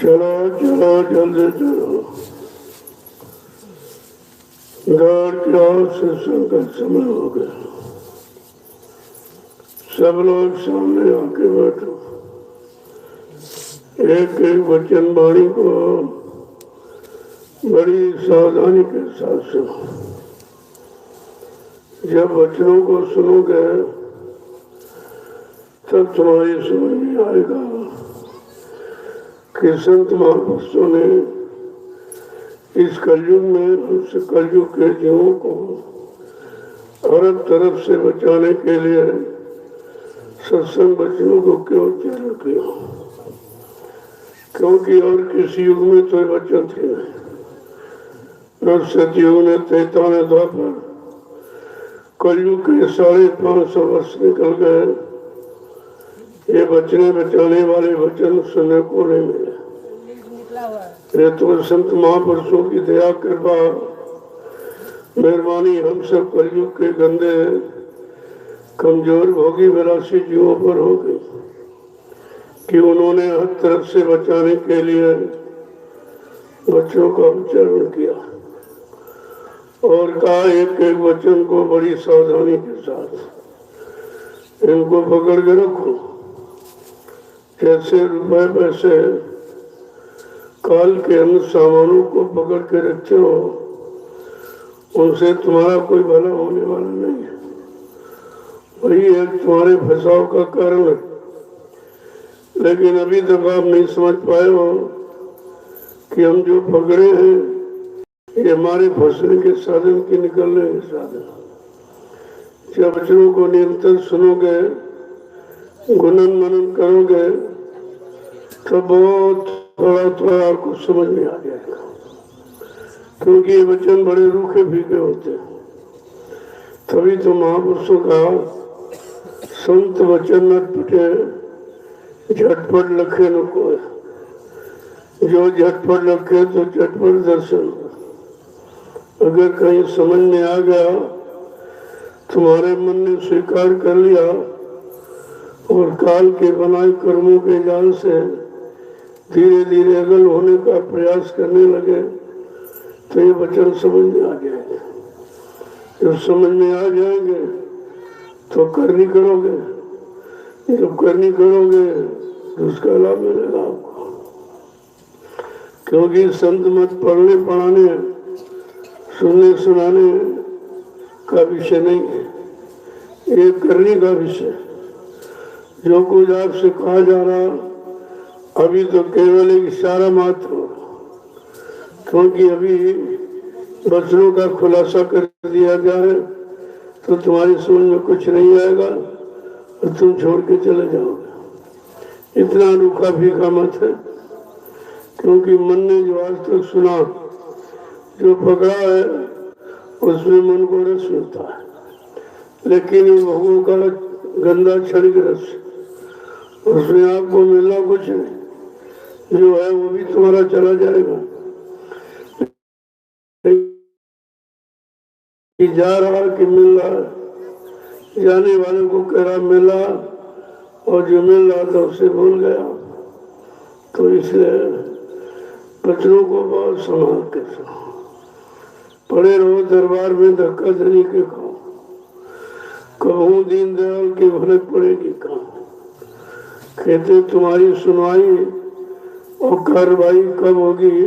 चलो चलो जल्दी चलो, घर जाओ, सत्संग का समय हो गया। सब लोग सामने आके बैठो, एक एक वचन वाणी को बड़ी सावधानी के साथ सुनो। जब वचनों को सुनोगे तब तुम्हारी समझ में आएगा कि संत महापुरुषों ने इस कलयुग में उस कलयुग के जीवों को अरब तरफ से बचाने के लिए सत्संग वचनों को क्यों उच्चारण किया, क्योंकि और किसी युग में तो वचन थे नहीं। सतयुग ने 93 द्वापर, कलयुग के 550 वर्ष निकल गए, ये बचने बचाने वाले वचन सुनने को नहीं मिले। ये तो संत महापुरुषों की दया कृपा मेहरबानी हम सब कलयुग के गंदे कमजोर भोगी विलासी जीवों पर हो गई कि उन्होंने हर तरफ से बचाने के लिए वचनों का उच्चारण किया और कहा एक एक वचन को बड़ी सावधानी के साथ इनको पकड़ के रखो। जैसे रुपए पैसे काल के अन्य सामानों को पकड़ के रखते हो, उनसे तुम्हारा कोई भला होने वाला नहीं है। वही एक तुम्हारे फंसाव का कारण है। लेकिन अभी तक आप नहीं समझ पाए हो कि हम जो पकड़े हैं ये हमारे फंसने के साधन की निकलने के साधन। जब वचनों को निरंतर सुनोगे, गुणन मनन करोगे तो बहुत थोड़ा आपको समझ में आ जाएगा, क्योंकि ये वचन बड़े रूखे फीके होते हैं। तभी तो महापुरुषों का संत वचन न टूटे, झटपट लखे न कोय। जो झटपट रखे तो झटपट दर्शन। अगर कहीं समझ में आ गया, तुम्हारे मन ने स्वीकार कर लिया और काल के बनाए कर्मों के जाल से धीरे धीरे अगल होने का प्रयास करने लगे, तो ये वचन समझ में आ जाएंगे। जब समझ में आ जाएंगे तो करनी करोगे, जब करनी करोगे तो उसका लाभ मिलेगा आपको। क्योंकि संत मत पढ़ने पढ़ाने सुनने सुनाने का विषय नहीं है, ये करने का विषय। जो कुछ आपसे कहा जा रहा अभी तो केवल एक इशारा मात्र हो, क्योंकि अभी वचनों का खुलासा कर दिया जाए तो तुम्हारी समझ में कुछ नहीं आएगा और तुम छोड़ के चले जाओगे। इतना अनोखा फीका मत है, क्योंकि मन ने जो आज तक सुना, जो पकड़ा है, उसमें मन को रस मिलता है, लेकिन ये भोगों का गंदा क्षणिक रस, उसमें आपको मिलना कुछ नहीं। जो है वो भी तुम्हारा चला जाएगा। कि जा रहा कि मिल रहा, जाने वाले को कह रहा मिला और जो मिल रहा था उसे भूल गया। तो इसलिए बच्चों को बहुत संभाल के सुनो। पड़े रहो दरबार में धक्का धनी के खाओ, कहूँ दीनदयाल की भनक पड़ेगी काम। कहते तुम्हारी सुनवाई और कार्रवाई कब होगी?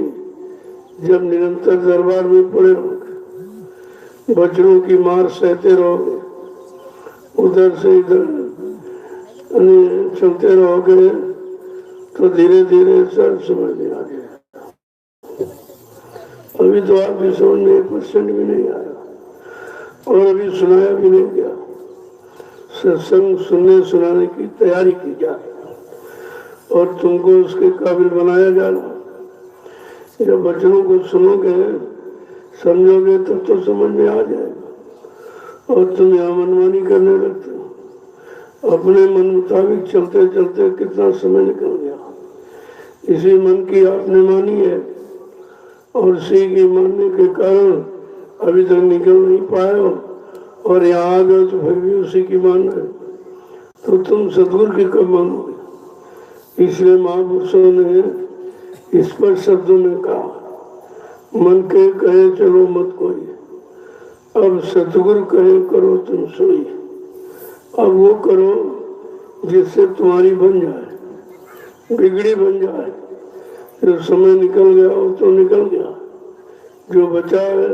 जब निरंतर दरबार में पड़े रहोगे, बच्चों की मार सहते रहोगे, उधर से इधर चलते रहोगे, तो धीरे धीरे सब समझ में आ जाएगा। अभी तो आपकी समझ में 1% भी नहीं आया और अभी सुनाया भी नहीं गया। सत्संग सुनने सुनाने की तैयारी की जाए और तुमको उसके काबिल बनाया जा रहा। जब वचनों को सुनोगे समझोगे तब तो समझ में आ जाएगा। और तुम यहाँ मनमानी करने लगते हो, अपने मन मुताबिक चलते चलते कितना समय निकल गया। इसी मन की आपने मानी है और उसी की मानने के कारण अभी तक निकल नहीं पाए हो, और यहाँ आ गए तो फिर भी उसी की मान रहे, तो तुम सदगुरु की कब मानोगे? इसलिए महापुरुषों ने स्पष्ट शब्दों में कहा, मन के कहे चलो मत कोई, अब सतगुरु कहे करो तुम सोई। अब वो करो जिससे तुम्हारी बन जाए, बिगड़ी बन जाए। जब समय निकल गया हो तो निकल गया, जो बचा है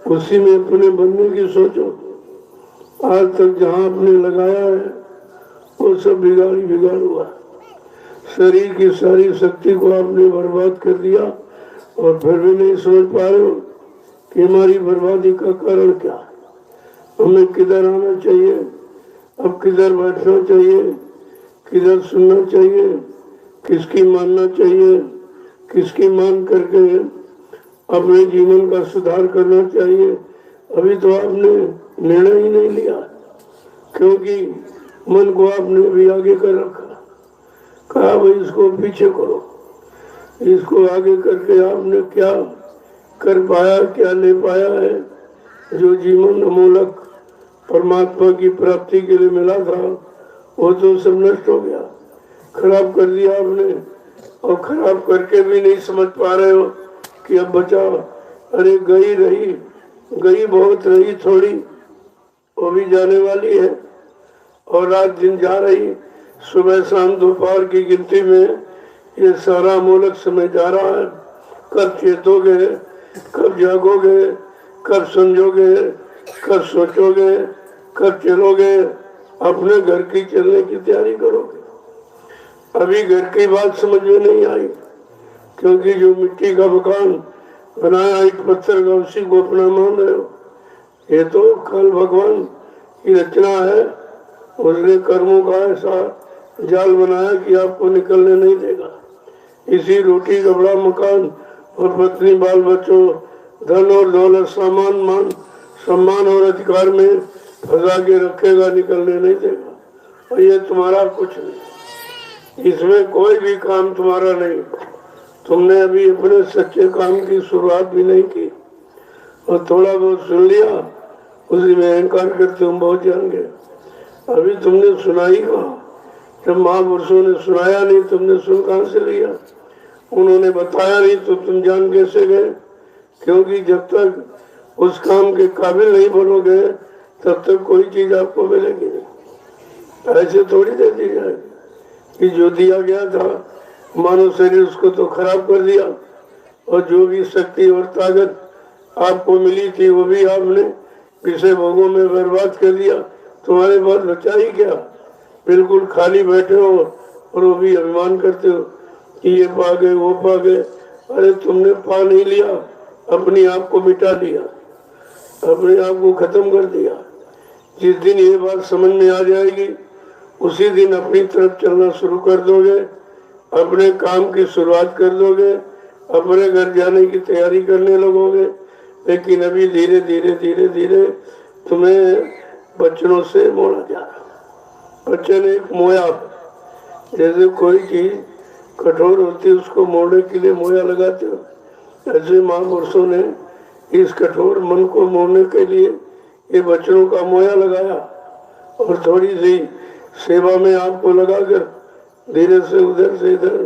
उसी में अपने बनने की सोचो। आज तक जहाँ आपने लगाया है वो सब बिगाड़ हुआ। शरीर की सारी शक्ति को आपने बर्बाद कर दिया और फिर भी नहीं समझ पा रहे हो कि हमारी बर्बादी का कारण क्या है। हमें किधर आना चाहिए, अब किधर बैठना चाहिए, किधर सुनना चाहिए, किसकी मानना चाहिए, किसकी मान करके अपने जीवन का सुधार करना चाहिए। अभी तो आपने निर्णय ही नहीं लिया, क्योंकि मन को आपने अभी आगे कर रखा। कहा भाई इसको पीछे करो, इसको आगे करके आपने क्या कर पाया, क्या ले पाया है? जो जीवन अमूलक परमात्मा की प्राप्ति के लिए मिला था वो तो सब नष्ट हो गया, खराब कर दिया आपने। और खराब करके भी नहीं समझ पा रहे हो कि अब बचाओ। अरे गई रही, गई बहुत रही थोड़ी, वो भी जाने वाली है। और रात दिन जा रही, सुबह शाम दोपहर की गिनती में ये सारा अमूलक समय जा रहा है। कब चेतोगे, कब जागोगे, कब समझोगे, कब सोचोगे, कब चलोगे? अपने घर की चलने की तैयारी करोगे। अभी घर की बात समझ में नहीं आई, क्योंकि जो मिट्टी का मकान बनाया ईट पत्थर का, उसी को अपना मान रहे हो। ये तो कल भगवान की रचना है, उसने कर्मों का ऐसा जाल बनाया कि आपको निकलने नहीं देगा। इसी रोटी कपड़ा मकान और पत्नी बाल बच्चों, धन और दौलत, सामान मान सम्मान और अधिकार में फंसा के रखेगा, निकलने नहीं देगा। और ये तुम्हारा कुछ नहीं, इसमें कोई भी काम तुम्हारा नहीं, तुमने अभी अपने सच्चे काम की शुरुआत भी नहीं की और थोड़ा बहुत सुन लिया, उसी में अहंकार करते हम बहुत जान गए। अभी तुमने सुना ही कहा, जब महापुरुषों ने सुनाया नहीं तुमने सुन कहां से लिया? उन्होंने बताया नहीं तो तुम जान कैसे गए? क्योंकि जब तक उस काम के काबिल नहीं बनोगे तब तक कोई चीज आपको मिलेगी नहीं। ऐसे थोड़ी दे दी जाएगी कि जो दिया गया था मानव शरीर उसको तो खराब कर दिया, और जो भी शक्ति और ताकत आपको मिली थी वो भी आपने विषय भोगों में बर्बाद कर दिया। तुम्हारे पास बचा ही क्या? बिल्कुल खाली बैठे हो और वो भी अभिमान करते हो कि ये पा गए वो पा गए। अरे तुमने पा नहीं लिया, अपने आप को मिटा दिया, अपने आप को खत्म कर दिया। जिस दिन ये बात समझ में आ जाएगी उसी दिन अपनी तरफ चलना शुरू कर दोगे, अपने काम की शुरुआत कर दोगे, अपने घर जाने की तैयारी करने लगोगे। लेकिन अभी धीरे धीरे धीरे धीरे तुम्हें बचनों से मोड़ा जा रहा। बचन एक मोया, जैसे कोई चीज कठोर होती है उसको मोड़ने के लिए मोया लगाते हो, ऐसे महापुरुषों ने इस कठोर मन को मोड़ने के लिए ये बचनों का मोया लगाया और थोड़ी सी सेवा में आपको लगाकर धीरे से उधर से इधर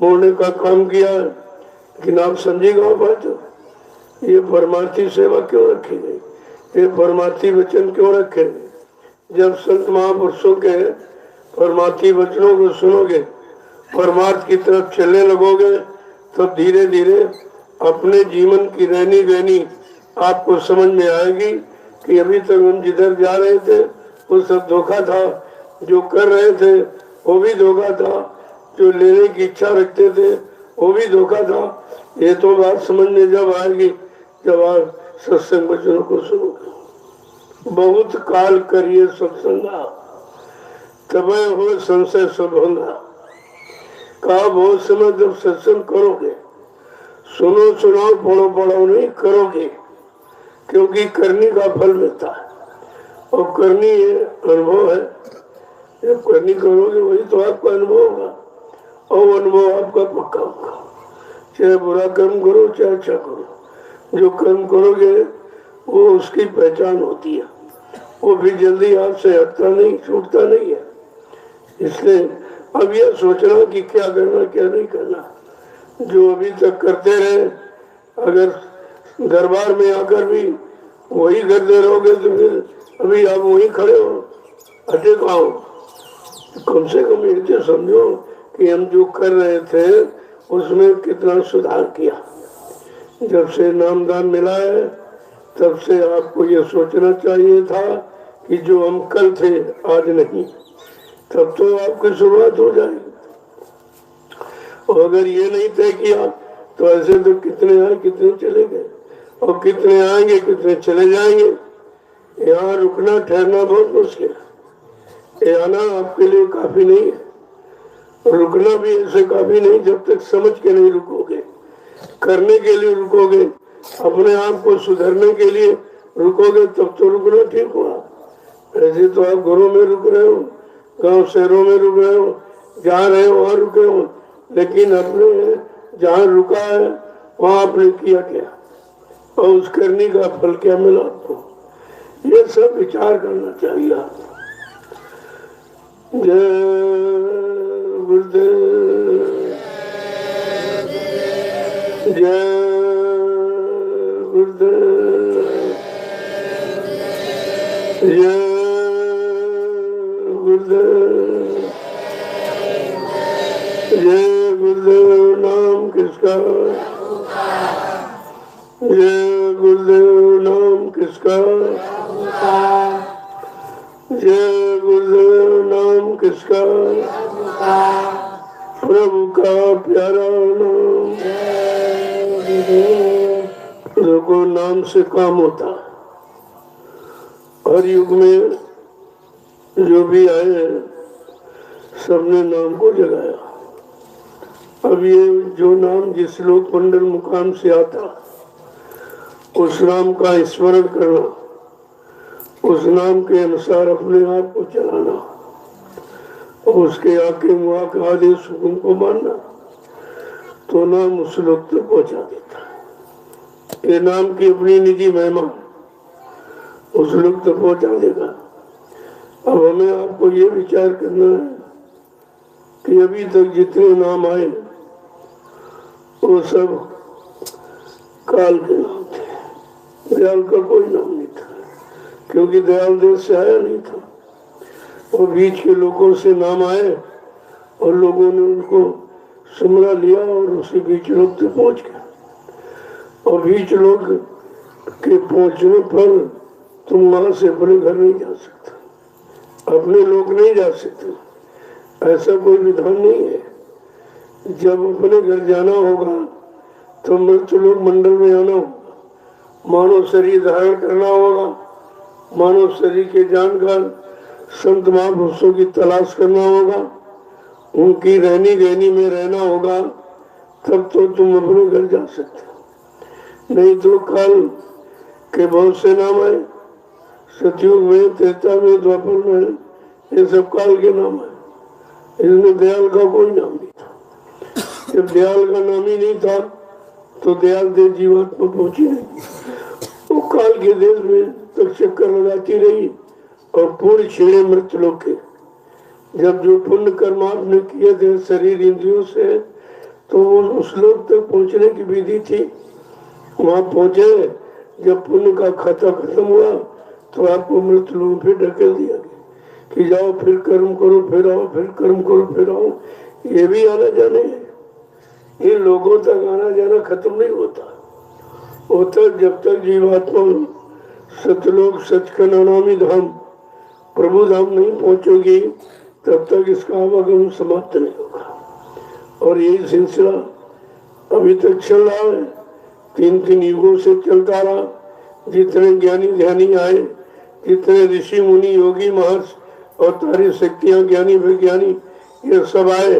मोड़ने का काम किया। लेकिन आप समझेगा बात, ये परमार्थी सेवा क्यों रखी गई, ये परमार्थी वचन क्यों रखे गए? जब संत महापुरुषों के परमार्थी वचनों को सुनोगे, परमार्थ की तरफ चलने लगोगे, तब धीरे धीरे अपने जीवन की रहनी रहनी आपको समझ में आएगी कि अभी तक हम जिधर जा रहे थे वो सब धोखा था, जो कर रहे थे वो भी धोखा था, जो लेने की इच्छा रखते थे वो भी धोखा था। ये तो बात समझ में जब आएगी जब आप सत्संग वचनों को सुनोगे। बहुत काल करिए सत्संगा, तब हो संशय सब होगा। कहा बहुत समय जब सत्संग करोगे, सुनो सुनाओ पढ़ो पढ़ो नहीं करोगे, क्योंकि करने का फल मिलता है और करनी है अनुभव है। जब करनी करोगे वही तो आपका अनुभव होगा और अनुभव आपका पक्का होगा। चाहे बुरा कर्म करो चाहे अच्छा करो, जो कर्म करोगे वो उसकी पहचान होती है, वो भी जल्दी आपसे हटता नहीं, छूटता नहीं है। इसलिए अब यह सोचना कि क्या करना क्या नहीं करना, जो अभी तक करते रहे, अगर दरबार में आकर भी वही करते रहोगे तो फिर अभी आप वहीं खड़े हो, हटे कहाँ हो? कम से कम ये समझो कि हम जो कर रहे थे उसमें कितना सुधार किया। जब से नामदान मिला है तब से आपको ये सोचना चाहिए था कि जो हम कल थे आज नहीं, तब तो आपकी शुरुआत हो जाएगी। और अगर ये नहीं तय किया तो ऐसे तो कितने आए कितने चले गए, और कितने आएंगे कितने चले जाएंगे। यहाँ रुकना ठहरना बहुत मुश्किल है, ये आना आपके लिए काफी नहीं है, रुकना भी ऐसे काफी नहीं जब तक समझ के नहीं रुकोगे। करने के लिए रुकोगे, अपने आप को सुधरने के लिए रुकोगे तब तो रुकना ठीक हुआ। ऐसे तो आप घरों में रुक रहे हो, गांव शहरों में रुक रहे हो, जहाँ रहे वहाँ रुके हो, लेकिन अपने जहाँ रुका है वहाँ आपने किया क्या और उस करने का फल क्या मिला आपको, ये सब विचार करना चाहिए आपको। जय गुरुदेव, जय गुरुदेव, जय गुरुदेव, जय गुरुदेव। नाम किसका, जय गुरुदेव। नाम किसका, जय गुरुदेव। नाम किसका, प्रभु का प्यारा नाम। देखो नाम से काम होता है। हर युग में जो भी आए सबने नाम को जगाया। अब ये जो नाम जिस लोक मंडल मुकाम से आता उस नाम का स्मरण करना, उस नाम के अनुसार अपने आप को चलाना और उसके आके मुआ का आदेश हुक्म को मानना, तो नाम उस लोग तक पहुंचा देता है। ये नाम की अपनी निजी महिमा उस लोग तक पहुंचा देगा। अब हमें आपको ये विचार करना है कि अभी तक जितने नाम आए वो सब काल के नाम थे, दयाल का कोई नाम नहीं था, क्योंकि दयाल देश से आया नहीं था। और बीच के लोगों से नाम आए और लोगों ने उनको सुमरा लिया और उसी बीच लोग तक पहुंच गए। और बीच लोग के पहुंचने पर तुम वहां से अपने घर नहीं जा सकते, अपने लोग नहीं जा सकते, ऐसा कोई विधान नहीं है। जब अपने घर जाना होगा तो मृत लोग मंडल में आना होगा, मानव शरीर धारण करना होगा, मानव शरीर के जानकार संत महापुरुषों की तलाश करना होगा, उनकी रहनी गहनी में रहना होगा, तब तो तुम अपने घर जा सकते हो। नहीं तो काल के बहुत से नाम आए, सतयुग में, त्रेता में, द्वापर में, ये सब काल के नाम है। इसमें दयाल का कोई नाम नहीं था। जब दयाल का नाम ही नहीं था तो दयाल देव जीवात्मा पहुंची नहीं। वो काल के देश में तक चक्कर लगाती रही और पूर्ण छेड़े मृत लोग के। जब जो पुण्य कर्म आपने किए थे शरीर इंद्रियों से, तो वो उस लोग तक पहुंचने की विधि थी। वहां पहुंचे, जब पुण्य का खाता खत्म हुआ तो आपको मृत लोगों पे ढकेल दिया गया कि जाओ फिर कर्म करो, फिर आओ, फिर कर्म करो, फिर आओ। ये भी आना जाने है। इन लोगों तक आना जाना खत्म नहीं होता जब तक जीवात्मा सतलोक सचखंड अनामी धाम प्रभु धाम नहीं पहुंचोगी, तब तक इसका आवागमन समाप्त नहीं होगा। और यही सिलसिला अभी तक चल रहा है, 3 युगों से चलता रहा। जितने ज्ञानी ध्यानी आए, जितने ऋषि मुनि योगी महर्षि अवतारी शक्तियां ज्ञानी विज्ञानी ये सब आए,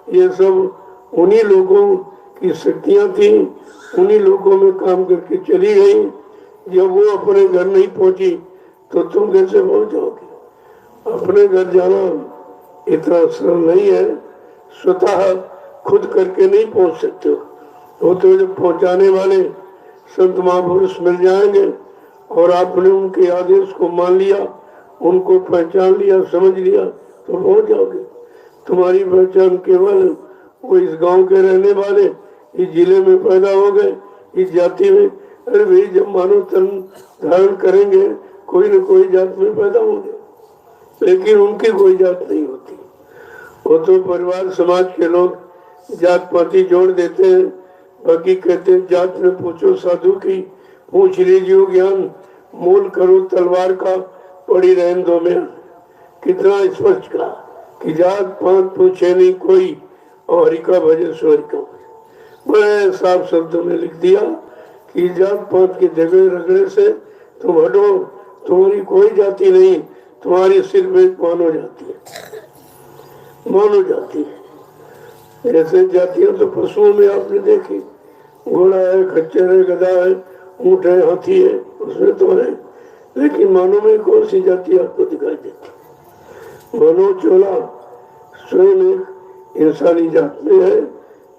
ये सब उन्हीं लोगों की शक्तियां थी, उन्हीं लोगों में काम करके चली गई। जब वो अपने घर नहीं पहुंची तो तुम कैसे पहुंच जाओगे? अपने घर जाना इतना सरल नहीं है, स्वतः खुद करके नहीं पहुंच सकते हो। वो तो जब पहुंचाने वाले संत महापुरुष मिल जाएंगे और आपने उनके आदेश को मान लिया, उनको पहचान लिया, समझ लिया, तो पहुंच जाओगे। तुम्हारी पहचान केवल वो इस गांव के रहने वाले, इस जिले में पैदा हो गए, इस जाति में, अरे भाई जब मानव तन धारण करेंगे कोई न कोई जात में पैदा होंगे, लेकिन उनकी कोई जात नहीं होती। वो तो परिवार समाज के लोग जात पाती जोड़ देते हैं। बाकी कहते हैं जात में पूछो साधु की, पूछ लीजिए ज्ञान, मूल करो तलवार का, पड़ी रहन दो में। कितना स्पष्ट कहा कि जात पात पूछे नहीं कोई, और हरि का भजन स्वर का। बड़े साफ शब्दों में लिख दिया कि जात पात के झगड़े रगड़े से तुम हटो, तुम्हारी कोई जाति नहीं, तुम्हारी सिर्फ एक मानव जाति है, मानव जाति है। जैसे जातियां तो पशुओं में आपने देखी, घोड़ा है, खच्चर है, गधा है, ऊंट है, हाथी है, उसमें तो है। लेकिन मानव में कौन सी जाति आपको दिखाई देती? मानव चोला स्वयं एक इंसानी जात में है।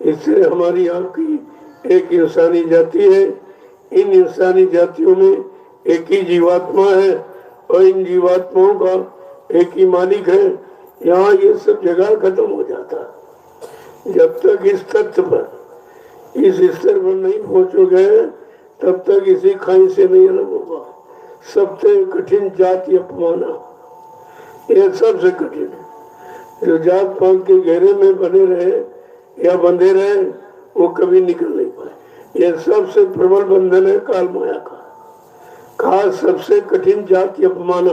इससे हमारी आपकी एक इंसानी जाति है। इन इंसानी जातियों में एक ही जीवात्मा है और इन जीवात्माओं का एक ही मालिक है। यहाँ ये सब जगह खत्म हो जाता। जब तक इस तथ्य पर, इस स्तर पर नहीं पहुंचोगे, तब तक इसी खाई से नहीं अलग होगा। सबसे कठिन जाति अपमाना, यह सबसे कठिन है। जो जात पात के घेरे में बने रहे या बंधे रहे, वो कभी निकल नहीं पाए। यह सबसे प्रबल बंधन है काल माया का। खास सबसे कठिन जाति अपमाना,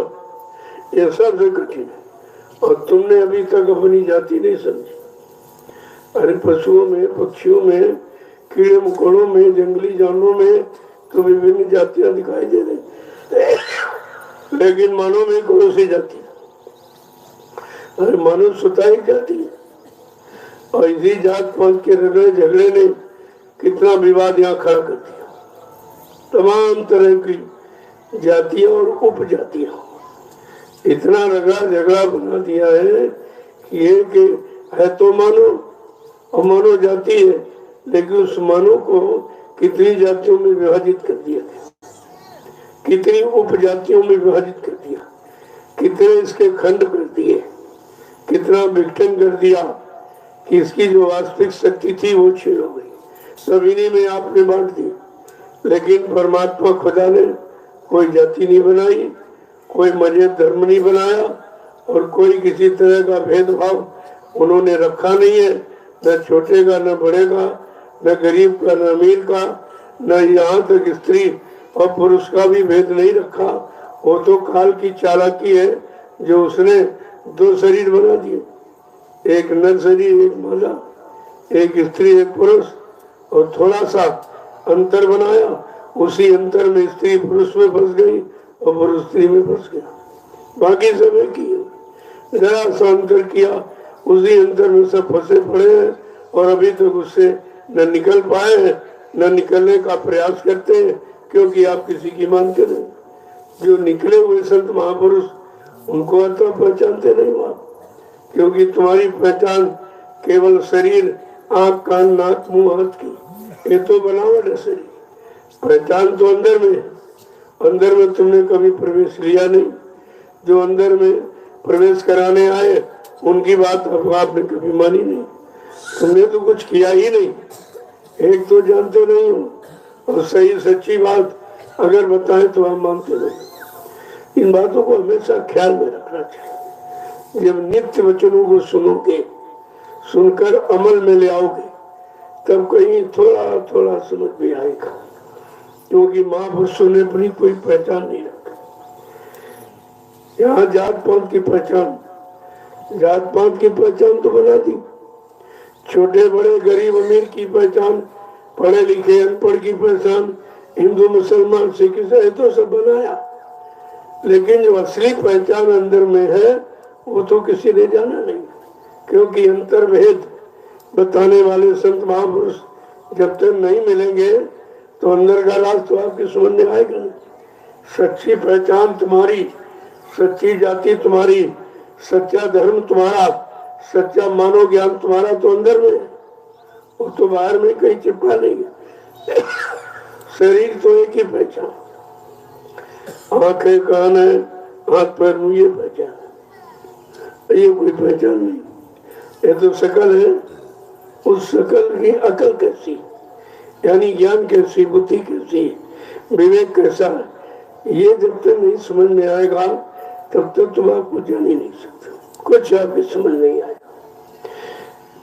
यह सबसे कठिन है। और तुमने अभी तक अपनी जाति नहीं समझी। अरे पशुओं में, पक्षियों में, कीड़े मकोड़ों में, जंगली जानवरों में तो विभिन्न जातियां दिखाई दे रही, लेकिन मानव में कौन सी जाति? अरे मानव स्वतः ही जाति है। और इसी जात पात के रगड़े झगड़े ने कितना विवाद यहाँ खड़ा कर दिया। तमाम तरह की जातियां और उपजातियां इतना रगड़ा झगड़ा बना दिया है कि ये कि है तो मानव और मानव जाति है, लेकिन उस मानव को कितनी जातियों में विभाजित कर दिया गया, कितनी उपजातियों में विभाजित कर दिया, कितने इसके खंड कर दिए, कितना विघटन कर दिया कि इसकी जो वास्तविक शक्ति थी वो छीन हो गई, सब इन्हीं में आपने बांट दी। लेकिन परमात्मा खुदा ने कोई जाति नहीं बनाई, कोई मजहब धर्म नहीं बनाया और कोई किसी तरह का भेदभाव उन्होंने रखा नहीं है, न छोटे का न बड़े का, न गरीब का न अमीर का, न यहाँ तक स्त्री और पुरुष का भी भेद नहीं रखा। वो तो काल की चालाकी है जो उसने दो शरीर बना दिए, एक नर शरीर एक मादा, एक स्त्री एक पुरुष, और थोड़ा सा अंतर बनाया, उसी अंतर में स्त्री पुरुष में फंस गई और पुरुष स्त्री में फंस गया, बाकी सब एक ही है। जरा सा अंतर किया, उसी अंतर में सब फंसे पड़े हैं और अभी तक उससे न निकल पाए हैं, न निकलने का प्रयास करते हैं, क्योंकि आप किसी की मानते नहीं। जो निकले हुए संत महापुरुष उनको तो पहचानते नहीं हो आप, क्योंकि तुम्हारी पहचान केवल शरीर, आंख कान नाक मुंह हाथ की, ये तो बनावट है शरीर। पहचान तो अंदर में, अंदर में तुमने कभी प्रवेश लिया नहीं। जो अंदर में प्रवेश कराने आए उनकी बात आपने कभी मानी नहीं, तुमने तो कुछ किया ही नहीं, एक तो जानते नहीं हो, और सही सच्ची बात अगर बताएं तो आप मानते नहीं। इन बातों को हमेशा ख्याल में रखना चाहिए। जब नित्य वचनों को सुनोगे, सुनकर अमल में ले आओगे, तब कहीं थोड़ा थोड़ा समझ भी आएगा, क्योंकि महापुरुषों ने अपनी कोई पहचान नहीं रखी। यहाँ जात पात की पहचान, जात पात की पहचान तो बना दी, छोटे बड़े गरीब अमीर की पहचान, पढ़े लिखे अनपढ़ की पहचान, हिंदू मुसलमान सिख ईसाई तो सब बनाया, लेकिन जो असली पहचान अंदर में है वो तो किसी ने जाना नहीं, क्योंकि अंतर्भेद बताने वाले संत महापुरुष जब तक नहीं मिलेंगे तो अंदर का राज तो आपके समझ में आएगा नहीं। सच्ची पहचान तुम्हारी, सच्ची जाति तुम्हारी, सच्चा धर्म तुम्हारा, सच्चा मानव ज्ञान तुम्हारा तो अंदर में है, वो तो बाहर में कहीं चिपका नहीं है। शरीर तो एक ही पहचान, आंखें कान है हाथ पैर मुंह, ये पहचान है, ये कोई पहचान नहीं। ये तो शकल है, उस शकल की अकल कैसी, यानी ज्ञान कैसी, बुद्धि कैसी, विवेक कैसा, ये जब तक नहीं समझ में आएगा तब तक तुम आपको जान ही नहीं सकते, कुछ आपकी समझ नहीं आएगा।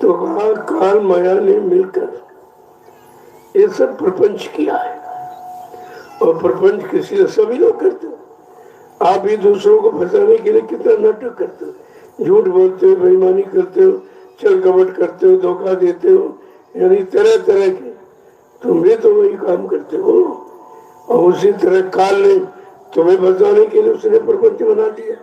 तो कहा काल माया ने मिलकर ये सब प्रपंच किया है, और प्रपंच किसी से सभी लोग करते हो। आप भी दूसरों को फंसाने के लिए कितना नाटक करते हो, झूठ बोलते हो, बेईमानी करते हो, छल कपट करते हो, धोखा देते हो, यानी तरह तरह के तुम भी तो वही काम करते हो। और उसी तरह काल ने तुम्हें फंसाने के लिए उसने प्रपंच बना दिया,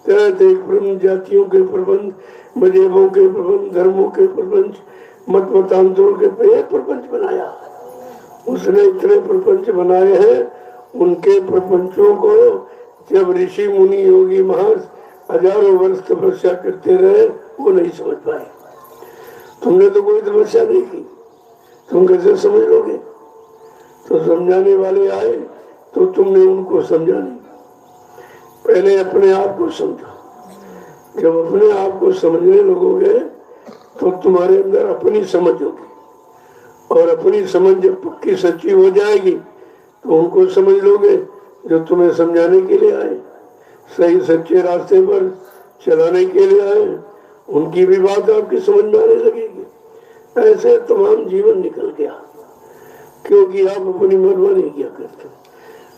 तरह तरह प्रबंध, जातियों के प्रबंध, मजहबों के प्रबंध, धर्मों के प्रपंच, मत मतांतरों के प्रपंच बनाया। उसने इतने प्रपंच बनाए हैं, उनके प्रपंचों को जब ऋषि मुनि योगी महास हजारों वर्ष तपस्या करते रहे वो नहीं समझ पाए। तुमने तो कोई तपस्या नहीं की, तुम कैसे समझ लोगे? तो समझाने वाले आए तो तुमने उनको समझा नहीं, पहले अपने आप को समझो। जब अपने आप को समझने लगोगे तो तुम्हारे अंदर अपनी समझ होगी, और अपनी समझ जब पक्की सच्ची हो जाएगी तो उनको समझ लोगे जो तुम्हें समझाने के लिए आए, सही सच्चे रास्ते पर चलाने के लिए आए, उनकी भी बात आपकी समझ में आने लगेगी। ऐसे तमाम जीवन निकल गया, क्योंकि आप अपनी मनमानी किया करते।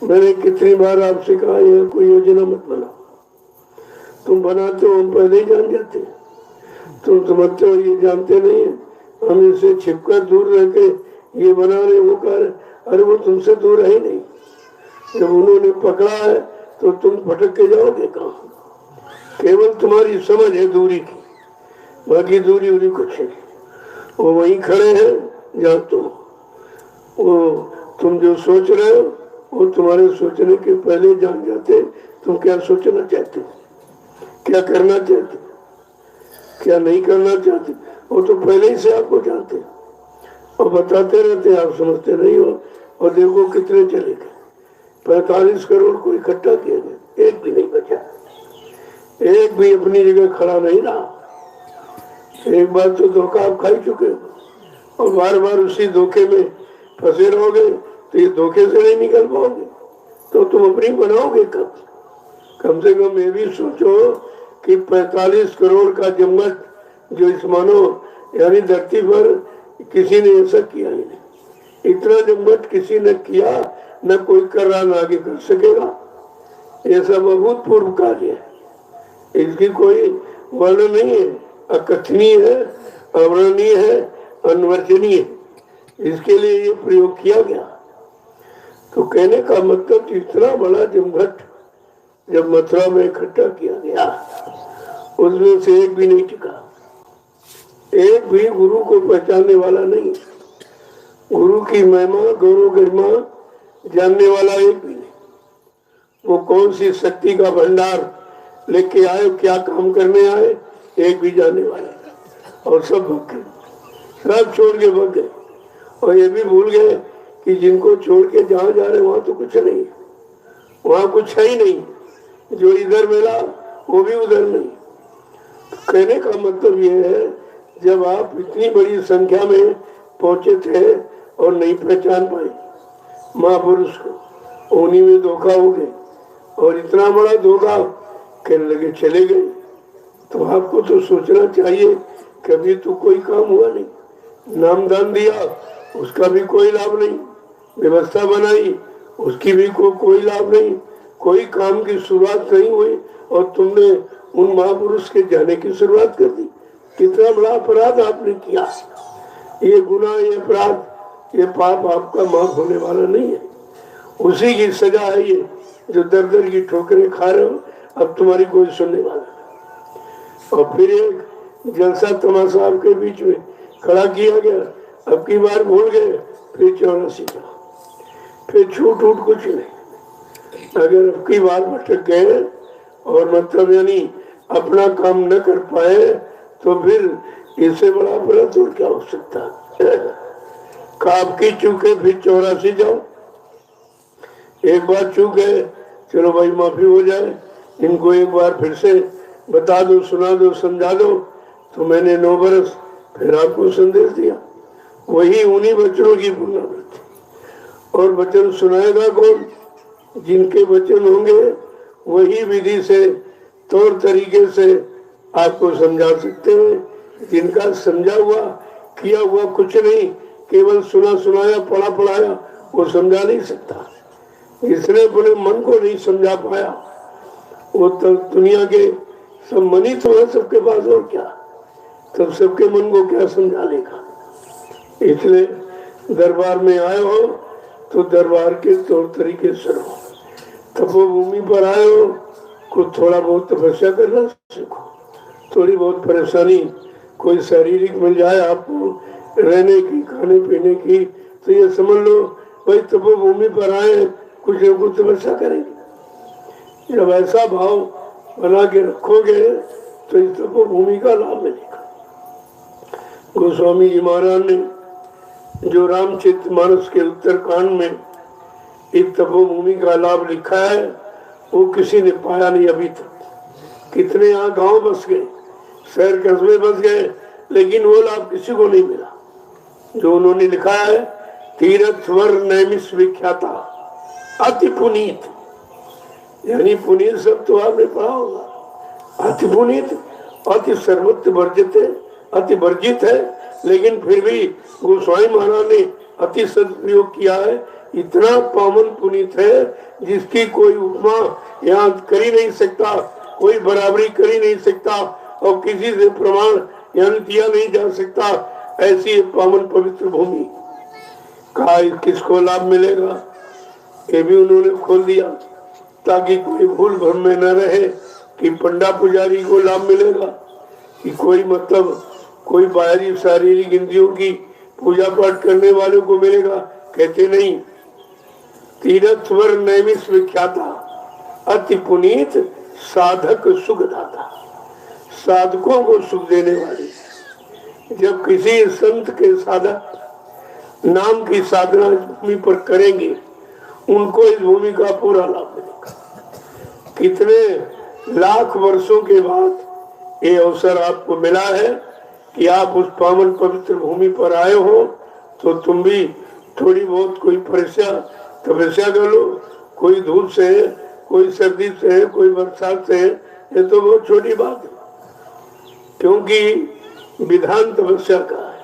मैंने कितनी बार आपसे कहा यह कोई योजना मत बनाओ, तुम बनाते हो हम पहले ही जान जाते, तुम समझते हो ये जानते नहीं, हम इसे छिपकर दूर रह के ये बना रहे वो कर, अरे वो तुमसे दूर है ही नहीं। जब उन्होंने पकड़ा है तो तुम भटक के जाओगे कहाँ? केवल तुम्हारी समझ है दूरी की, बाकी दूरी उरी कुछ नहीं। वो वहीं खड़े हैं जहाँ तुम जो सोच रहे हो वो तुम्हारे सोचने के पहले जान जाते तुम क्या सोचना चाहते, क्या करना चाहते, क्या नहीं करना चाहते, वो तो पहले ही से आपको जानते। और बताते रहते, आप समझते नहीं हो। और देखो कितने चले गए, 45 करोड़ को इकट्ठा किया गया, एक भी नहीं बचा, एक भी अपनी जगह खड़ा नहीं रहा। एक बार तो धोखा आप खा ही चुके हो और बार बार उसी धोखे में फंसे रहोगे तो ये धोखे से नहीं निकल पाओगे, तो तुम अपनी बनाओगे कब? कम से कम ये भी सोचो कि 45 करोड़ का जमघट जो इस मानो यानी धरती पर किसी ने ऐसा किया ही नहीं। इतना जमघट किसी ने किया न कोई कर रहा, न आगे कर सकेगा। ये सब अभूतपूर्व कार्य है, इसकी कोई वर्णन नहीं है, अकथनीय है, अवर्णनीय है, अनवर्जनीय है। इसके लिए ये प्रयोग किया गया। तो कहने का मतलब इतना बड़ा जमघट जब मथुरा में इकट्ठा किया गया, उसमें से एक भी नहीं टिका, एक भी गुरु को पहचानने वाला नहीं, गुरु की महिमा गौरव गरिमा जानने वाला एक भी नहीं। वो कौन सी शक्ति का भंडार लेके आए, क्या काम करने आए, एक भी जानने वाला नहीं। और सब भग गए, सब छोड़ के भग गए। और ये भी भूल गए कि जिनको छोड़ के जहाँ जा रहे वहां तो कुछ नहीं, वहां कुछ है ही नहीं, जो इधर मिला वो भी उधर नहीं। कहने का मतलब ये है, जब आप इतनी बड़ी संख्या में पहुंचे थे और नहीं पहचान पाए महापुरुष को, उन्हीं में धोखा हो गए। और इतना बड़ा धोखा कहने लगे चले गए। तो आपको तो सोचना चाहिए, कभी तो कोई काम हुआ नहीं, नामदान दिया उसका भी कोई लाभ नहीं, व्यवस्था बनाई उसकी भी कोई लाभ नहीं, कोई काम की शुरुआत नहीं हुई और तुमने उन महापुरुष के जाने की शुरुआत कर दी। कितना बड़ा अपराध आपने किया। ये गुनाह, ये अपराध, ये पाप आपका माफ होने वाला नहीं है। उसी की सजा है ये, जो दर दर की ठोकरें खा रहे हो, अब तुम्हारी कोई सुनने वाला नहीं। और फिर एक जलसा तमाशा आपके बीच में खड़ा किया गया, अब की बार भूल गए, फिर 84 का, फिर छूट उठ कुछ नहीं। अगर अब की बार भटक गए और मतलब यानी अपना काम न कर पाए तो फिर इससे बड़ा अपराध और क्या हो सकता है। काप की चूके फिर 84 जाओ, एक बार चूक गए, चलो भाई माफी हो जाए, इनको एक बार फिर से बता दो, सुना दो, समझा दो। तो मैंने 9 बरस फिर आपको संदेश दिया, वही उन्हीं वचनों की पुनरावृत्ति। और वचन सुनाएगा कौन? जिनके वचन होंगे वही विधि से तौर तरीके से आपको समझा सकते हैं। जिनका समझा हुआ किया हुआ कुछ नहीं, केवल सुना सुनाया पढ़ा पढ़ाया, वो समझा नहीं सकता। जिसने अपने मन को नहीं समझा पाया वो तो दुनिया के सब मन ही तो है सबके पास, और क्या, तब सबके मन को क्या समझा लेगा। इसलिए दरबार में आए हो तो दरबार के तौर तरीके से रहो। तपोभूमि पर आए हो, कुछ थोड़ा बहुत तपस्या करना सीखो। थोड़ी बहुत परेशानी कोई शारीरिक मिल जाए आपको, रहने की, खाने पीने की, तो ये समझ लो भाई तपोभूमि पर आए, कुछ न कुछ तपस्या करेंगे। जब ऐसा भाव बना के रखोगे तो इस तपोभूमि का लाभ मिलेगा। गोस्वामी जी महाराज ने जो रामचरितमानस के उत्तरकांड में इस तपोभूमि का लाभ लिखा है, वो किसी ने पाया नहीं अभी तक। कितने यहाँ गांव बस गए, शहर कस्बे बस गए, लेकिन वो लाभ किसी को नहीं मिला जो उन्होंने लिखा है। तीर्थवर नैमिष विख्याता अति पुनीत, यानी पुनीत शब्द तो आपने पढ़ा होगा। अति पुनीत, अति सर्वत्र वर्जित, अति वर्जित है, लेकिन फिर भी गोस्वामी महाराज ने अति सदप्रयोग किया है। इतना पावन पुनीत है जिसकी कोई उपमा यहाँ कर ही नहीं सकता, कोई बराबरी कर ही नहीं सकता और किसी से प्रमाण यहाँ दिया नहीं जा सकता। ऐसी पावन पवित्र भूमि का किसको लाभ मिलेगा, ये भी उन्होंने खोल दिया ताकि कोई भूल भ्रम में न रहे कि पंडा पुजारी को लाभ मिलेगा, कि कोई मतलब कोई बाहरी शारीरिक इंद्रियों की पूजा पाठ करने वालों को मिलेगा। कहते नहीं, तीर्थवर नैमिष विख्याता अति पुनीत साधक सुखदाता, साधकों को सुख देने वाली। जब किसी संत के साधक नाम की साधना इस भूमि पर करेंगे उनको इस भूमि का पूरा लाभ मिलेगा। कितने लाख वर्षों के बाद ये अवसर आपको मिला है कि आप उस पावन पवित्र भूमि पर आए हो, तो तुम भी थोड़ी बहुत कोई तपस्या कर लो। कोई धूप से, कोई सर्दी से, कोई बरसात से, ये तो बहुत छोटी बात है, क्योंकि विधान तपस्या का है।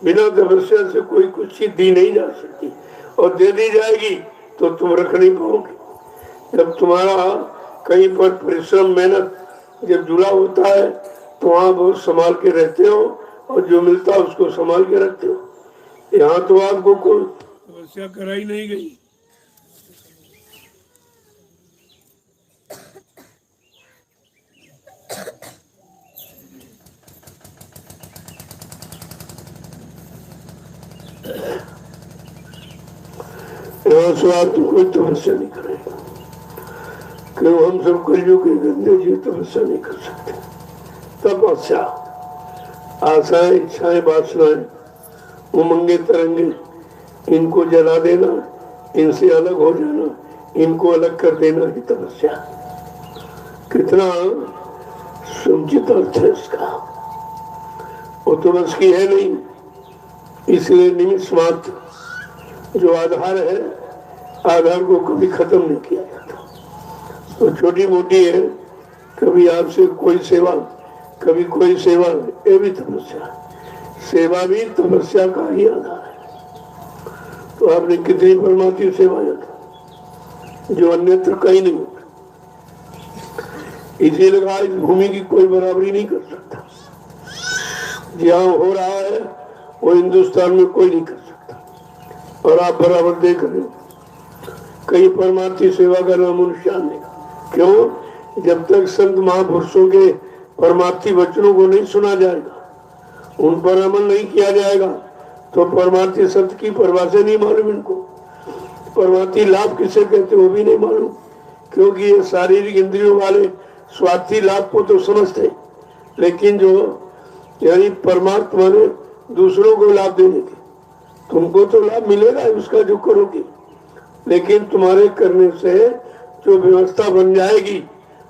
बिना तपस्या से कोई कुछ चीज दी नहीं जा सकती, और दे दी जाएगी तो तुम रख नहीं पाओगे। जब तुम्हारा कहीं पर परिश्रम मेहनत जब जुड़ा होता है तो वहां बहुत संभाल के रहते हो, और जो मिलता है उसको संभाल के रखते हो। यहाँ तो आपको कोई तपस्या कराई नहीं गई। यहाँ स्वार्थ कोई तपस्या नहीं करेगा, क्यों हम सब कलयुग के गंदे जी तपस्या नहीं कर सकते। तपस्या आशाएं, इच्छाएं, वासनाएं, उमंगे, तरंगे, इनको जला देना, इनसे अलग हो जाना, इनको अलग कर देना ही तपस्या। कितना समुचित अर्थ है इसका। वो तो बस की है नहीं, इसलिए निमित्त मात्र जो आधार है, आधार को कभी खत्म नहीं किया जाता। तो छोटी मोटी है, कभी आपसे कोई सेवा, कभी कोई सेवा, ये भी तपस्या है। सेवा भी तपस्या का ही आधार है। तो आपने कितनी परमात्मा सेवा की जो अन्यत्र कहीं नहीं होता। इसीलिए कहा इस भूमि की कोई बराबरी नहीं कर सकता। जहाँ हो रहा है वो हिंदुस्तान में कोई नहीं कर सकता। और आप बराबर देख रहे हो, कई परमार्थी सेवा का नाम निशान नहीं। क्यों? जब तक संत महापुरुषों के परमार्थी वचनों को नहीं सुना जाएगा, उन पर अमल नहीं किया जाएगा, तो परमार्थी सत्य की परिभाषा नहीं मालूम इनको। परमार्थी लाभ किसे कहते वो भी नहीं मालूम, क्योंकि ये शारीरिक इंद्रियों वाले स्वार्थी लाभ को तो समझते, लेकिन जो यानी परमात्मा ने दूसरों को लाभ देने के, तुमको तो लाभ मिलेगा उसका जो करोगे, लेकिन तुम्हारे करने से जो व्यवस्था बन जाएगी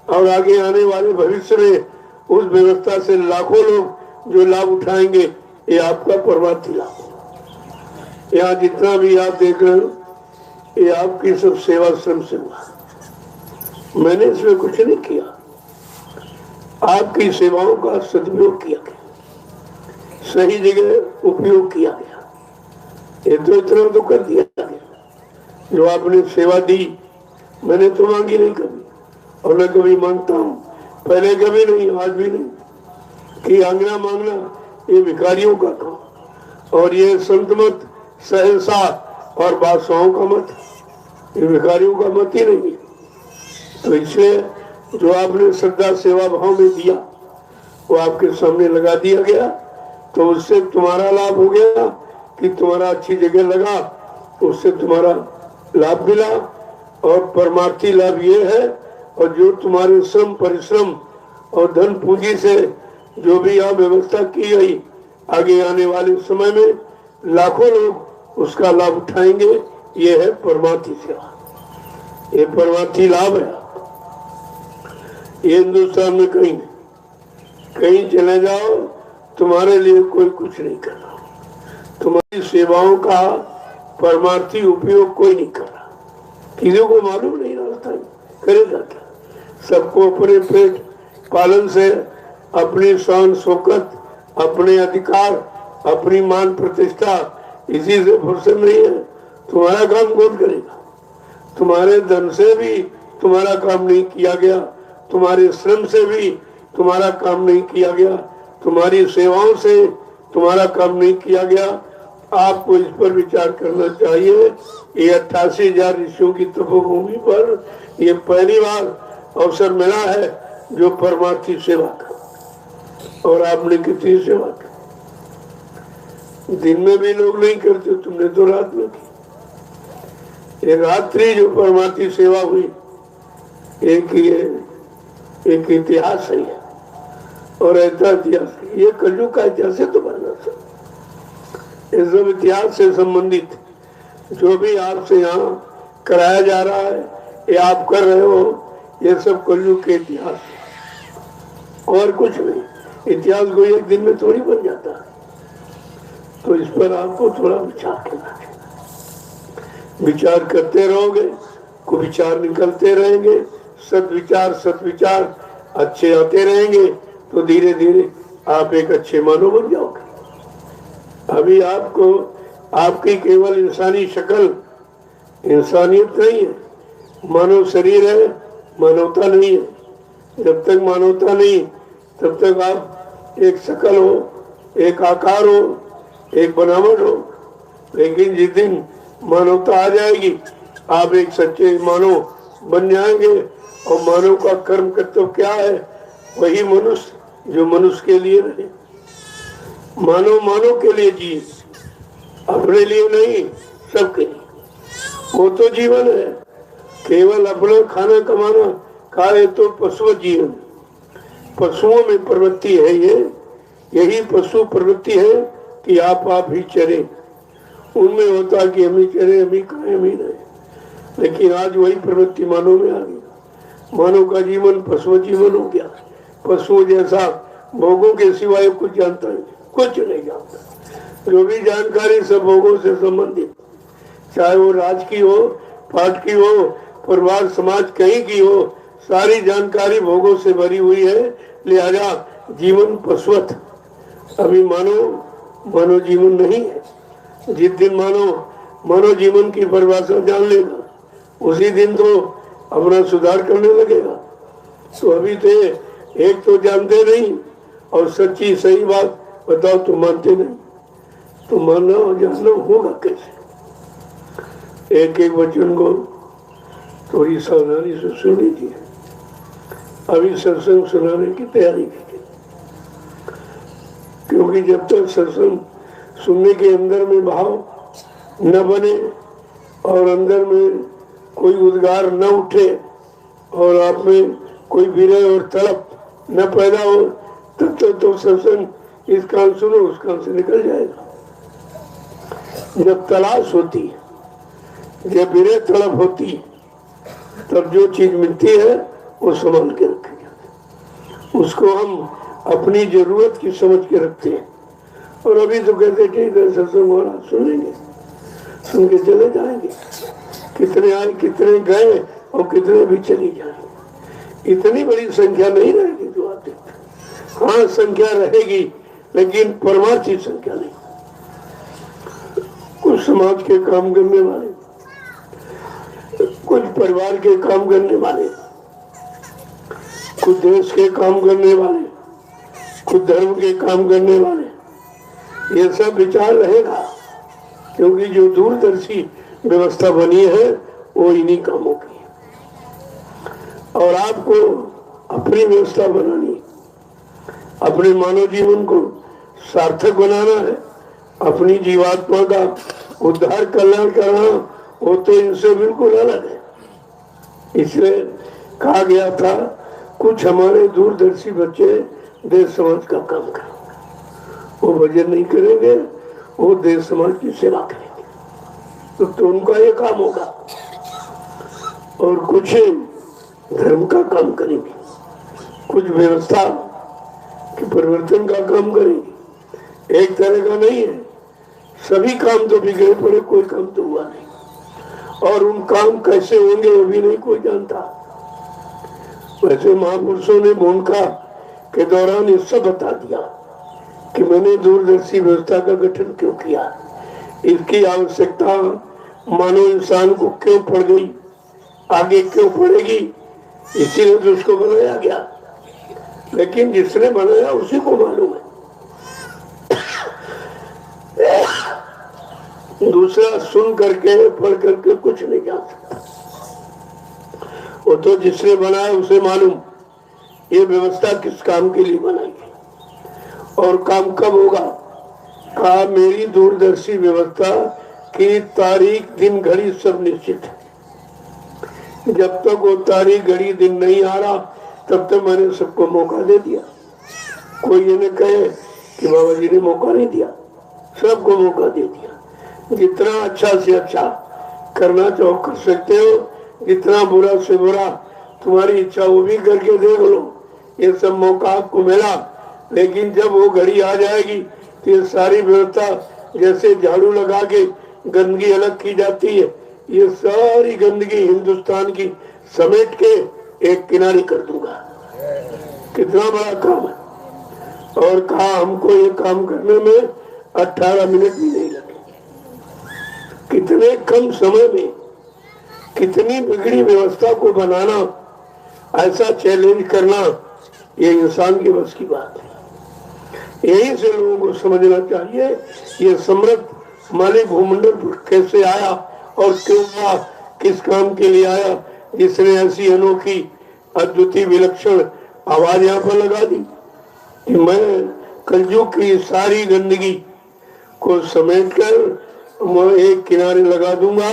और आगे आने वाले भविष्य में उस व्यवस्था से लाखों लोग जो लाभ उठाएंगे, ये आपका परमार्थी लाभ। यहाँ जितना भी आप देख रहे हो, ये आपकी सब सेवा श्रम से हुआ। मैंने इसमें कुछ नहीं किया, आपकी सेवाओं का सदुपयोग किया गया, सही जगह उपयोग किया गया। ये तो इतना तो कर दिया गया। जो आपने सेवा दी, मैंने तो मांगी नहीं कभी, और मैं कभी मांगता हूँ, पहले कभी नहीं, आज भी नहीं। कि आंगना मांगना ये भिखारियों का काम, और ये संत मत, सहनशाह और बादशाहों का मत, ये भिखारियों का मत ही नहीं। तो इसलिए जो आपने श्रद्धा सेवा भाव में दिया वो आपके सामने लगा दिया गया, तो उससे तुम्हारा लाभ हो गया कि तुम्हारा अच्छी जगह लगा, उससे तुम्हारा लाभ मिला। और परमार्थी लाभ ये है, और जो तुम्हारे श्रम परिश्रम और धन पूंजी से जो भी यहाँ व्यवस्था की गई, आगे आने वाले समय में लाखों लोग उसका लाभ उठाएंगे। ये है परमार्थी सेवा, ये परमार्थी लाभ है। ये हिंदुस्तान में कहीं कहीं चले जाओ, तुम्हारे लिए कोई कुछ नहीं कर रहा, तुम्हारी सेवाओं का परमार्थी उपयोग कोई नहीं कर रहा। किसी को मालूम नहीं रास्ता करेगा क्या? सबको अपने पेट पालन से, अपनी शान शौकत, अपने अधिकार, अपनी मान प्रतिष्ठा, इसी से फुर्सत नहीं है। तुम्हारा काम कौन करेगा? तुम्हारे धन से भी तुम्हारा काम नहीं किया गया, तुम्हारे श्रम से भी तुम्हारा काम नहीं किया गया, तुम्हारी सेवाओं से तुम्हारा काम नहीं किया गया। आपको इस पर विचार करना चाहिए। ये 88,000 ऋषियों की तपोभूमि पर ये पहली बार अवसर मिला है जो परमार्थी सेवा का, और आपने कितनी सेवा की। दिन में भी लोग नहीं करते, तुमने तो रात में की। ये रात्रि जो परमार्थी सेवा हुई, एक इतिहास है, और ऐसा इतिहास ये कलयुग का इतिहास है। तो बनना ये सब इतिहास से संबंधित जो भी आपसे यहाँ कराया जा रहा है, ये आप कर रहे हो, ये सब कलयुग के इतिहास है और कुछ नहीं। इतिहास कोई एक दिन में थोड़ी बन जाता है। तो इस पर आपको थोड़ा विचार करना चाहिए। विचार करते रहोगे, कुविचार निकलते रहेंगे, सत्विचार अच्छे आते रहेंगे, तो धीरे धीरे आप एक अच्छे मानव बन जाओगे। अभी आपको आपकी केवल इंसानी शक्ल, इंसानियत नहीं है, मानव शरीर है, मानवता नहीं है। जब तक मानवता नहीं, तब तक आप एक शक्ल हो, एक आकार हो, एक बनावट हो। लेकिन जिस दिन मानवता आ जाएगी, आप एक सच्चे मानव बन जाएंगे। और मानव का कर्म कर्तव्य क्या है? वही मनुष्य जो मनुष्य के लिए रहे। मानव के लिए जिए, अपने लिए नहीं, सबके लिए। वो तो जीवन है। केवल अपना खाना कमाना खाए तो पशु जीवन। पशुओं में प्रवृत्ति है यही पशु प्रवृत्ति है कि आप ही चरे। उनमें होता कि हम ही चरे, हम ही खाए, हम ही रहे। लेकिन आज वही प्रवृत्ति मानव में आ गई। मानव का जीवन पशु जीवन हो गया। पशुओं जैसा भोगों के सिवाय कुछ जानता नहीं, कुछ नहीं जानता। जो भी जानकारी सब भोगों से संबंधित, चाहे वो राज की हो, पाठ की हो, परिवार समाज कहीं की हो, सारी जानकारी भोगों से भरी हुई है। लिहाजा जीवन पशुवत। अभी मानव जीवन नहीं है। जिस दिन मानव जीवन की परिभाषा जान लेगा, उसी दिन तो अपना सुधार करने लगेगा। तो अभी तो एक तो जानते नहीं, और सच्ची सही बात बताओ तो मानते नहीं। तो मानना और जानना होगा कैसे? एक एक वचन को थोड़ी सावधानी से सुन लीजिए। अभी सत्संग सुनाने की तैयारी कीजिए, क्योंकि जब तक सत्संग सुनने के अंदर में भाव न बने और अंदर में कोई उद्गार न उठे और आप में कोई विरह और तड़प न पैदा हो, तब तक तो सत्संग इस कान सुनो उस कान से निकल जाएगा। जब तलाश होती है, जब विरह तड़प होती, तब जो चीज मिलती है वो संभाल के रखी जाती। उसको हम अपनी जरूरत की समझ के रखते हैं। और अभी तो कहते ठीक है सत्संग हो रहा, सुनेंगे, सुन के चले जाएंगे। कितने आए, कितने गए और कितने भी चली जाएंगे। इतनी बड़ी संख्या नहीं रहेगी जो आप देखते। हाँ, संख्या रहेगी, लेकिन परमार्थी संख्या नहीं। कुछ समाज के काम करने वाले, कुछ परिवार के काम करने वाले, कुछ देश के काम करने वाले, कुछ धर्म के काम करने वाले, ये सब विचार रहेगा। क्योंकि जो दूरदर्शी व्यवस्था बनी है वो इन्हीं कामों की है। और आपको अपनी व्यवस्था बनानी, अपने मानव जीवन को सार्थक बनाना है, अपनी जीवात्मा का उद्धार कल्याण करना, वो तो इनसे बिल्कुल अलग है। इसलिए कहा गया था कुछ हमारे दूरदर्शी बच्चे देश समाज का काम करेंगे। वो भजन नहीं करेंगे, वो देश समाज की सेवा करेंगे, तो उनका ये काम होगा। और कुछ धर्म का काम करेंगे, कुछ व्यवस्था के परिवर्तन का काम करेंगे। एक तरह का नहीं है, सभी काम तो बिगड़े पड़े, कोई काम तो हुआ नहीं। और उन काम कैसे होंगे वो भी नहीं कोई जानता। वैसे महापुरुषों ने भूमिका के दौरान ये सब बता दिया कि मैंने दूरदर्शी व्यवस्था का गठन क्यों किया, इसकी आवश्यकता मानव इंसान को क्यों पड़ गई, आगे क्यों पड़ेगी, इसीलिए तो उसको बनाया गया। लेकिन जिसने बनाया उसी को मालूम है। दूसरा सुन करके पढ़ करके कुछ नहीं जान सकता। वो तो जिसने बनाया उसे मालूम ये व्यवस्था किस काम के लिए बनाई और काम कब होगा। कहा मेरी दूरदर्शी व्यवस्था की तारीख दिन घड़ी सब निश्चित है। जब तक वो तारीख घड़ी दिन नहीं आ रहा तब तक मैंने सबको मौका दे दिया। कोई ये न कहे कि बाबा जी ने मौका नहीं दिया, सबको मौका दे दिया। जितना अच्छा से अच्छा करना चाहो कर सकते हो, जितना बुरा से बुरा तुम्हारी इच्छा वो भी करके देख लो। ये सब मौका आपको मिला, लेकिन जब वो घड़ी आ जाएगी तो ये सारी व्यवस्था जैसे झाड़ू लगा के गंदगी अलग की जाती है, ये सारी गंदगी हिंदुस्तान की समेट के एक किनारे कर दूंगा। कितना बड़ा काम है। और कहा हमको ये काम करने में 18 मिनट भी नहीं लगे। कितने कम समय में कितनी बिगड़ी व्यवस्था को बनाना, ऐसा चैलेंज करना, ये इंसान के बस की बात है। यही से लोगों को समझना चाहिए ये समृद्ध मालिक भूमंडल पर कैसे आया और क्यों आया, किस काम के लिए आया, जिसने ऐसी अनोखी अद्वितीय विलक्षण आवाज यहाँ पर लगा दी कि मैं कलयुग की सारी गंदगी को समेट कर मैं एक किनारे लगा दूंगा।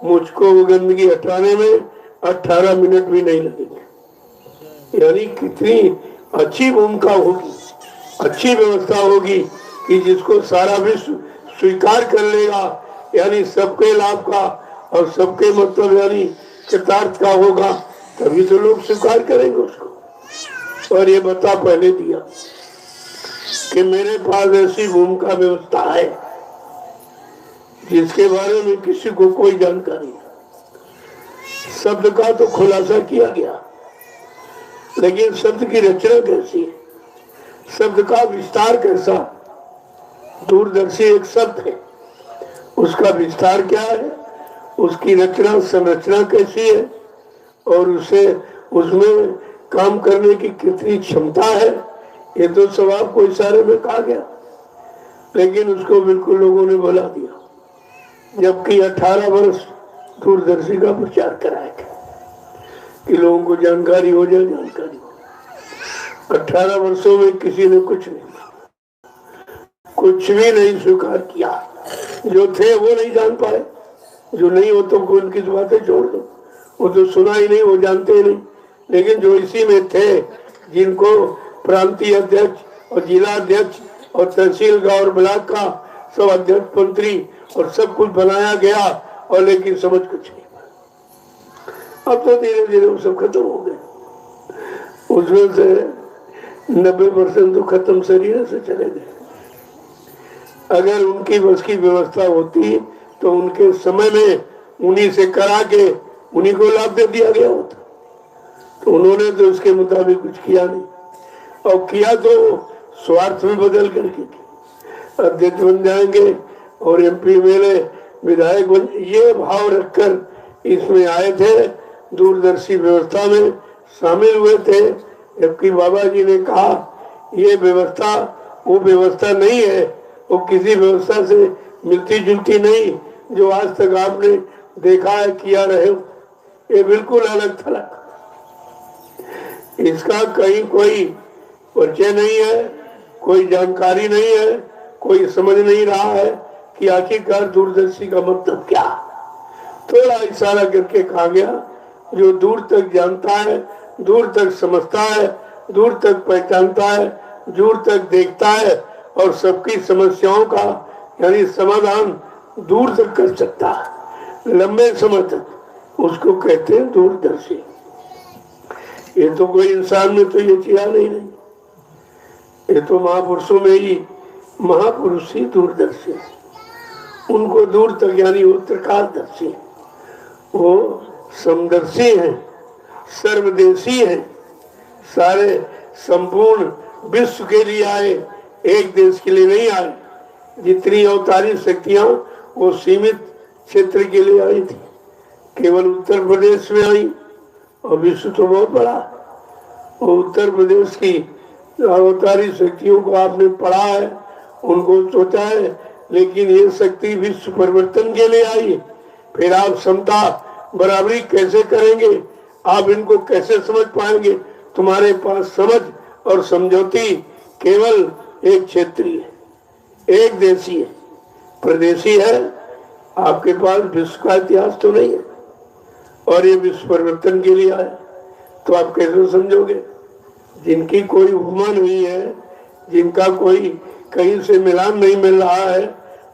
मुझको वो गंदगी हटाने में 18 मिनट भी नहीं लगेंगे। यानी कितनी अच्छी भूमिका होगी, अच्छी व्यवस्था होगी कि जिसको सारा विश्व स्वीकार कर लेगा, यानी सबके लाभ का और सबके मतलब यानी कृतार्थ का होगा, तभी तो लोग स्वीकार करेंगे उसको। और ये बता पहले दिया कि मेरे पास ऐसी भूमिका व्यवस्था है जिसके बारे में किसी को कोई जानकारी नहीं। शब्द का तो खुलासा किया गया, लेकिन शब्द की रचना कैसी है, शब्द का विस्तार कैसा। दूरदर्शी एक शब्द है, उसका विस्तार क्या है, उसकी रचना संरचना कैसी है और उसे उसमें काम करने की कितनी क्षमता है, ये तो सब आपको इशारे में कहा गया, लेकिन उसको बिल्कुल लोगों ने भुला दिया। जबकि 18 वर्ष दूरदर्शी का प्रचार कराया गया कि लोगों को जानकारी हो जाए, जानकारी हो। 18 वर्षों में किसी ने कुछ भी नहीं स्वीकार किया। जो थे वो नहीं जान पाए, जो नहीं हो तो उनकी बातें छोड़ दो, वो तो सुना ही नहीं, वो जानते ही नहीं। लेकिन जो इसी में थे, जिनको प्रांतीय अध्यक्ष और जिला अध्यक्ष और तहसील का और ब्लॉक का सब अध्यक्ष मंत्री और सब कुछ बनाया गया, और लेकिन समझ कुछ नहीं। अब तो धीरे धीरे वो सब खत्म हो गए। उसमें से 90% तो खत्म शरीर से चले गए। अगर उनकी बस की व्यवस्था होती तो उनके समय में उन्हीं से करा के उन्हीं को लाभ दे दिया गया होता, तो उन्होंने तो उसके मुताबिक कुछ किया नहीं, और किया तो स्वार्थ में बदल करके अध्यक्ष बन जाएंगे और MP MLA विधायक बन, ये भाव रखकर इसमें आए थे, दूरदर्शी व्यवस्था में शामिल हुए थे। जबकि बाबा जी ने कहा ये व्यवस्था वो व्यवस्था नहीं है, वो किसी व्यवस्था से मिलती जुलती नहीं जो आज तक आपने देखा है, किया रहे हो। ये बिल्कुल अलग थलग, इसका कहीं कोई परिचय नहीं है, कोई जानकारी नहीं है, कोई समझ नहीं रहा है कि आखिरकार दूरदर्शी का मतलब क्या। थोड़ा इशारा करके कहा गया, जो दूर तक जानता है, दूर तक समझता है, दूर तक पहचानता है, दूर तक देखता है और सबकी समस्याओं का यानी समाधान दूर तक कर सकता है लंबे समय तक, उसको कहते हैं दूरदर्शी। ये तो कोई इंसान में तो ये किया नहीं, ये तो महापुरुषों में ही महापुरुष ही दूरदर्शी, उनको दूर तक यानी उत्तरकालदर्शी, वो समदर्शी हैं, सर्वदेशी हैं, सारे संपूर्ण विश्व के लिए आए, एक देश के लिए नहीं आए। जितनी अवतारी शक्तियां वो सीमित क्षेत्र के लिए आई थी, केवल उत्तर प्रदेश में आई, और विश्व तो बहुत बड़ा। वो उत्तर प्रदेश की अवतारी शक्तियों को आपने पढ़ा है, उनको सोचा है, लेकिन ये शक्ति विश्व परिवर्तन के लिए आई। फिर आप समता बराबरी कैसे करेंगे, आप इनको कैसे समझ पाएंगे। तुम्हारे पास समझ और समझौती केवल एक क्षेत्रीय है, एक देशी है, प्रदेशी है। आपके पास विश्व का इतिहास तो नहीं है, और ये विश्व परिवर्तन के लिए आया, तो आप कैसे समझोगे। जिनकी कोई उपमा नहीं है, जिनका कोई कहीं से मिलान नहीं मिल रहा है,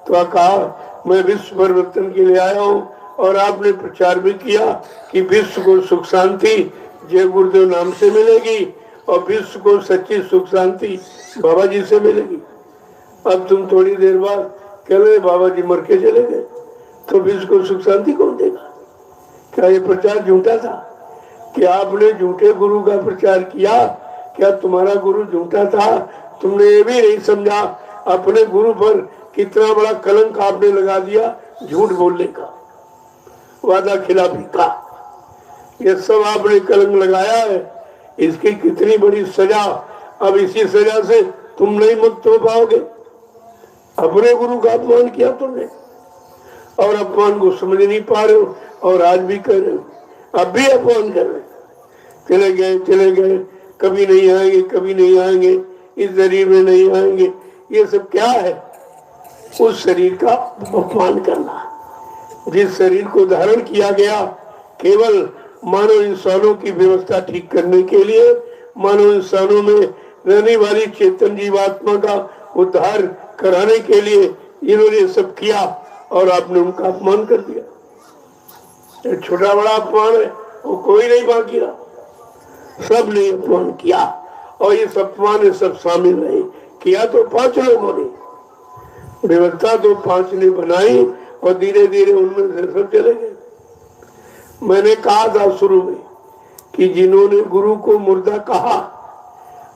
तो कहा मैं विश्व परिवर्तन के लिए आया हूँ, और आपने प्रचार भी किया कि विश्व को सुख शांति जय गुरुदेव नाम से मिलेगी और विश्व को सच्ची सुख शांति बाबा जी से मिलेगी। अब तुम थोड़ी देर बाद कह रहे बाबा जी मर के चले गए, तो विश्व को सुख शांति कौन देगा? क्या ये प्रचार झूठा था? क्या आपने झूठे गुरु का प्रचार किया? क्या तुम्हारा गुरु झूठा था? तुमने ये भी नहीं समझा अपने गुरु पर कितना बड़ा कलंक आपने लगा दिया झूठ बोलने का, वादा खिलाफी का। ये सब आपने कलंक लगाया है, इसकी कितनी बड़ी सजा। अब इसी सजा से तुम नहीं मुक्त हो पाओगे। अपने गुरु का अपमान किया तुमने और अपमान को समझ नहीं पा रहे हो, और आज भी कर रहे हो, अब भी अपमान कर रहे हो। चले गए, कभी नहीं आएंगे, कभी नहीं आएंगे, इस शरीर में नहीं आएंगे। ये सब क्या है? उस शरीर का अपमान करना जिस शरीर को धारण किया गया केवल मानव इंसानों की व्यवस्था ठीक करने के लिए, मानव इंसानों में रहने वाली चेतन जीवात्मा का उद्धार कराने के लिए इन्होंने सब किया, और आपने उनका अपमान कर दिया। छोटा बड़ा अपमान है, वो कोई नहीं बाकी रहा, सब ने अपमान किया। और इस अपमान में सब शामिल रहे। किया तो 5 लोगों ने, व्यवस्था तो 5 ने बनाई, और धीरे धीरे उनमें से सब चले गए। मैंने कहा था शुरू में कि जिन्होंने गुरु को मुर्दा कहा,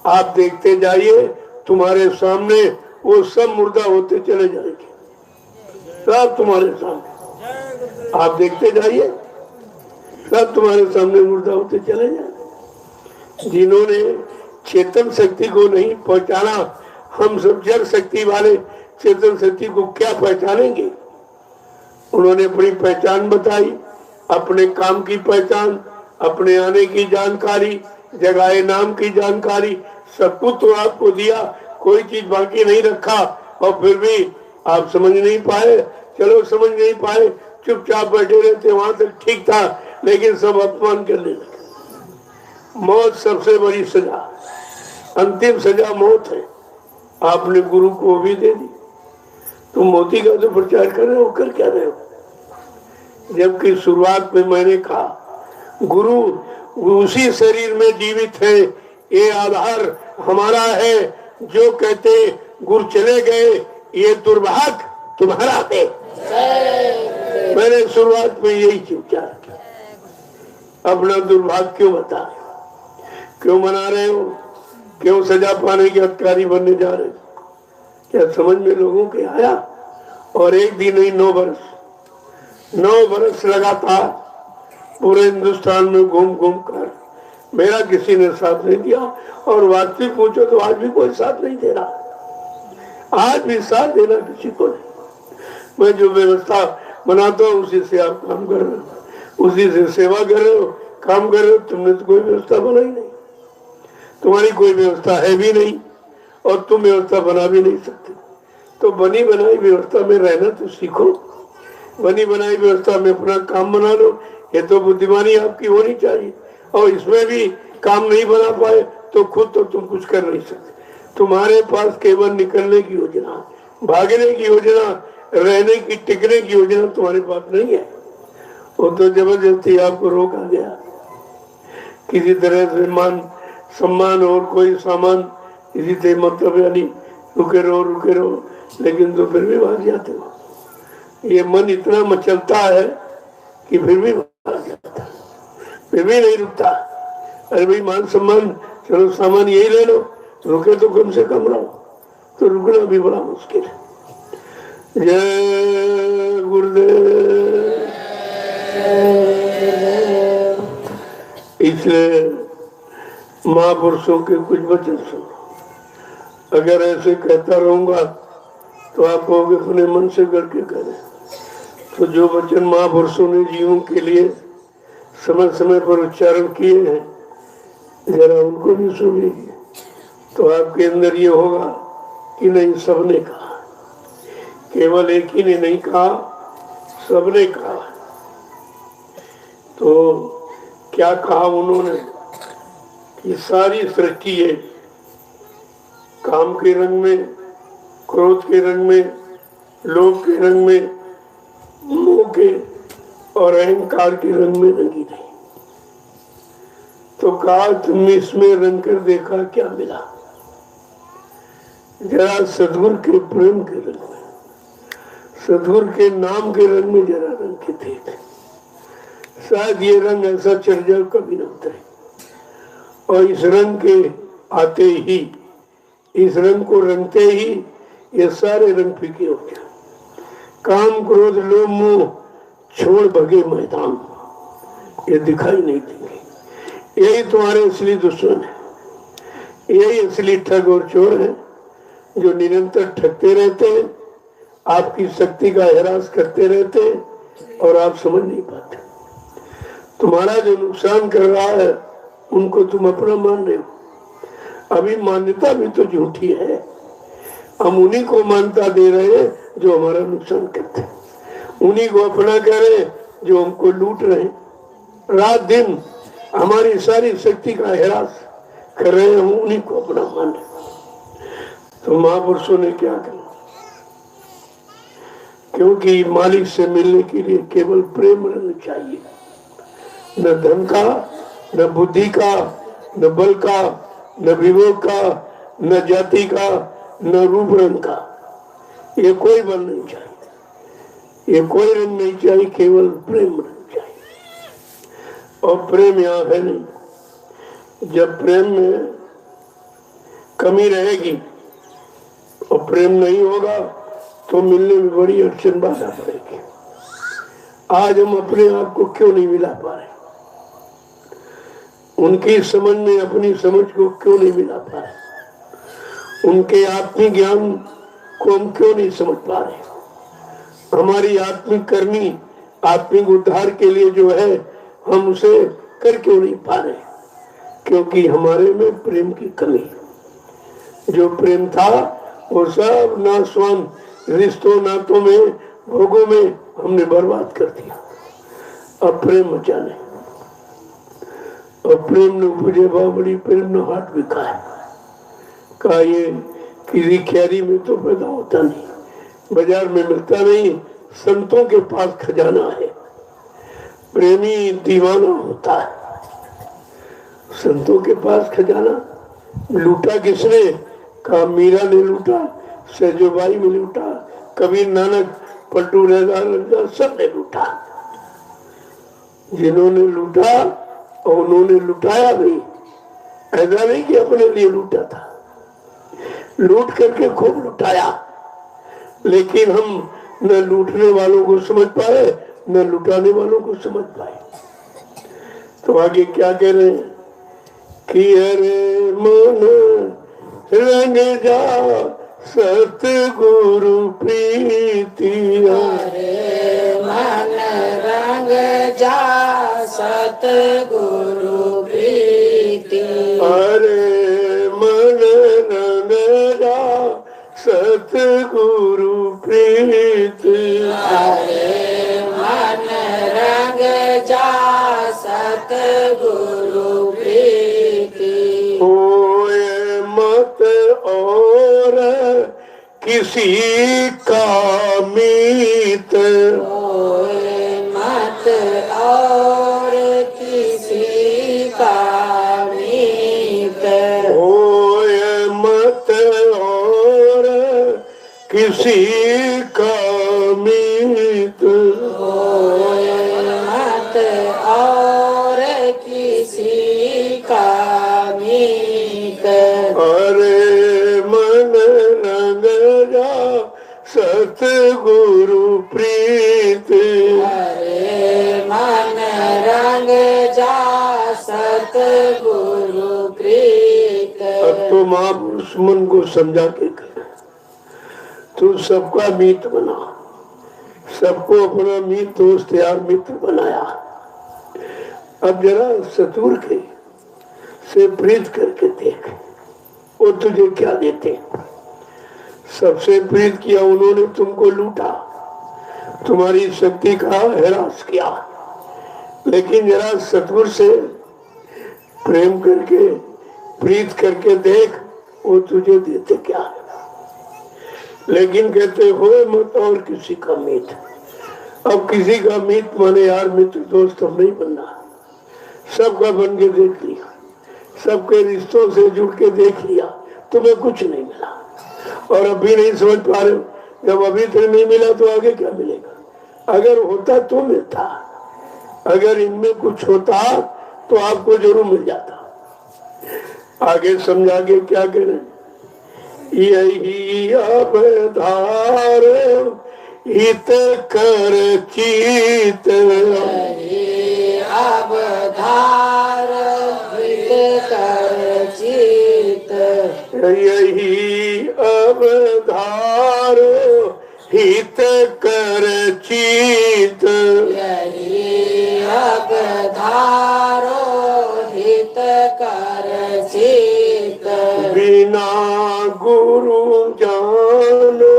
आप देखते जाइए तुम्हारे सामने वो सब मुर्दा होते चले जाएंगे, सब तुम्हारे सामने। आप देखते जाइए सब तुम्हारे सामने मुर्दा होते चले जाएंगे। जिन्होंने चेतन शक्ति को नहीं पहचाना, हम सब जड़ शक्ति वाले चेतन शक्ति को क्या पहचानेंगे? उन्होंने अपनी पहचान बताई, अपने काम की पहचान, अपने आने की जानकारी, जगह नाम की जानकारी, सब कुछ तो आपको दिया, कोई चीज बाकी नहीं रखा। और फिर भी आप समझ नहीं पाए। चलो समझ नहीं पाए, चुपचाप बैठे रहते, वहां तक ठीक था, लेकिन सब अपमान करने लगे। मौत सबसे बड़ी सजा, अंतिम सजा मौत है। आपने गुरु को भी दे दी। तुम मोती का तो प्रचार कर रहे हो, कर क्या रहे हो? जबकि शुरुआत में मैंने कहा गुरु उसी शरीर में जीवित है, ये आधार हमारा है। जो कहते गुरु चले गए, ये दुर्भाग्य तुम्हारा है। मैंने शुरुआत में यही विचार किया। अपना दुर्भाग्य क्यों बता रहे हो? क्यों मना रहे हो? क्यों सजा पाने के अधिकारी बनने जा रहे हो? क्या समझ में लोगों के आया? और एक दिन नहीं, 9 बरस लगातार पूरे हिंदुस्तान में घूम घूम कर मेरा किसी ने साथ नहीं दिया। और वास्तविक पूछो तो आज भी कोई साथ नहीं दे रहा। आज भी साथ देना किसी को नहीं। मैं जो व्यवस्था बनाता हूँ उसी से आप काम कर रहे हो, उसी से सेवा कर रहे हो, काम कर रहे हो। तुमने तो कोई व्यवस्था बनाई नहीं, तुम्हारी कोई व्यवस्था है भी नहीं, और तुम व्यवस्था बना भी नहीं सकते। तो बनी बनाई व्यवस्था में रहना तो सीखो। बनी बनाई व्यवस्था में अपना काम बना लो, ये तो बुद्धिमानी आपकी होनी चाहिए। और इसमें भी काम नहीं बना पाए तो खुद तो तुम कुछ कर नहीं सकते। तुम्हारे पास केवल निकलने की योजना, भागने की योजना, रहने की, टिकने की योजना तुम्हारे पास नहीं है। वो तो जबरदस्ती आपको रोका गया, किसी तरह से मान सम्मान और कोई सामान इसी से मतलब यानी रुके रहो, लेकिन तो फिर भी भाग जाते हो। ये मन इतना मचलता है कि फिर भी भाग जाता है, फिर भी नहीं रुकता। अरे भाई मान सम्मान, चलो सामान यही ले लो, रुके तो कम से कम रहो। तो रुकना भी बड़ा मुश्किल है। जय गुरुदेव। इसलिए महापुरुषों के कुछ वचन सुनो। अगर ऐसे कहता रहूंगा तो आप कहोगे अपने मन से करके करें। तो जो वचन महापुरुषों ने जीवों के लिए समय समय पर उच्चारण किए हैं, जरा उनको भी सुनिए, तो आपके अंदर ये होगा कि नहीं, सबने कहा, केवल एक ही ने नहीं कहा, सबने कहा। तो क्या कहा उन्होंने कि सारी सृष्टि है काम के रंग में, क्रोध के रंग में, लोभ के रंग में, मोह के और अहंकार के रंग में रंगी रही। तो कहा तुमने इसमें रंग कर देखा, क्या मिला? जरा सदगुरु के प्रेम के रंग में, सदगुरु के नाम के रंग में जरा रंग के थे। शायद ये रंग ऐसा चढ़ जाए कभी न उतरे। और इस रंग के आते ही, इस रंग को रंगते ही ये सारे रंग फीके हो जाए। काम क्रोध लोभ मोह छोड़ भगे मैदान, ये दिखाई नहीं देंगे। यही तुम्हारे असली दुश्मन है, यही असली ठग और चोर है, जो निरंतर ठगते रहते हैं, आपकी शक्ति का हिरास करते रहते हैं और आप समझ नहीं पाते। तुम्हारा जो नुकसान कर रहा है उनको तुम अपना मान रहे हो। अभी मान्यता भी तो झूठी है। हम उन्हीं को मान्यता दे रहे हैं जो हमारा नुकसान करते हैं, उन्हीं को अपना कह रहे हैं जो हमको लूट रहे हैं। रात दिन हमारी सारी शक्ति का हिरास कर रहे हैं, हम उन्हीं को अपना मान रहे। तो महापुरुषों ने क्या किया? क्योंकि मालिक से मिलने के लिए केवल प्रेम रंग चाहिए, न धन का, न बुद्धि का, न बल का, न विवेक का, न जाति का, न रूप रंग का। ये कोई बल नहीं चाहिए, ये कोई रंग नहीं चाहिए, केवल प्रेम रंग चाहिए। और प्रेम यहाँ है नहीं। जब प्रेम में कमी रहेगी और प्रेम नहीं होगा तो मिलने में बड़ी अड़चन बाधा पड़ेगी। आज हम अपने आप को क्यों नहीं मिला पा रहे? उनकी समझ में अपनी समझ को क्यों नहीं मिला पा रहे? उनके आत्मिक ज्ञान को हम क्यों नहीं समझ पा रहे? हमारी आत्मिक करनी, आत्मिक उद्धार के लिए जो है, हम उसे कर क्यों नहीं पा रहे? क्योंकि हमारे में प्रेम की कमी। जो प्रेम था वो सब नाशवान रिश्तों, नातों में, भोगों में हमने बर्बाद कर दिया। अब प्रेम बचा नहीं। और प्रेम ने उपजे बड़ी, प्रेम ने हाथ बिका है। कहा ये किसी क्यारी में तो पैदा होता नहीं, बाजार में मिलता नहीं, संतों के पास खजाना है। प्रेमी दीवाना होता है। संतों के पास खजाना लूटा किसने? कहा मीरा ने लूटा, सहजोबाई ने लूटा, कबीर नानक, पलटू रैदार, सब ने लूटा। जिन्होंने लूटा और उन्होंने लुटाया भी। ऐसा नहीं कि अपने लिए लूटा था, लूट करके खूब लुटाया। लेकिन हम न लूटने वालों को समझ पाए, न लुटाने वालों को समझ पाए। तो आगे क्या कह रहे हैं कि अरे मन रंग जा सतगुरु प्रीति, अरे मन रंग जा सतगुरु प्रीति, अरे मन रंग जा सतगुरु प्रीति, अरे मन रंग जा सतगुरु प्रीति, होए मत और किसी का मीत, होए मत और किसी का मीत, होए मत और किसी का मीत, होए मत और किसी का मीत, अरे मन रंग जा सतगुरु प्रीत, अरे मन रंग जा सतगुरु प्रीत। अब तो महापुरुष मन को समझा के कहे, तू सबका मित्र बना, सबको अपना मित्र, दोस्त, यार, मित्र बनाया। अब जरा सतगुरु के से प्रीत करके देख, वो तुझे क्या देते। सबसे प्रीत किया उन्होंने, तुमको लूटा, तुम्हारी शक्ति का हिरास किया। लेकिन जरा सतगुरु से प्रेम करके, प्रीत करके देख, वो तुझे देते क्या। लेकिन कहते हो मत और किसी का मीत। अब किसी का मीत माने यार मित्र दोस्त हम नहीं बनना, सबका बन के देख लिया, सबके रिश्तों से जुड़ के देख लिया, तुम्हें कुछ नहीं मिला और अभी नहीं समझ पा रहे हो। जब अभी तक नहीं मिला तो आगे क्या मिलेगा? अगर होता तो मिलता, अगर इनमें कुछ होता तो आपको जरूर मिल जाता। आगे समझा के क्या करें? यही अवधार हित कर चित, यही अवधार हित कर चित, यही अवधार हित कर चित, यही अवधार हित कर चित, बिना गुरु जानो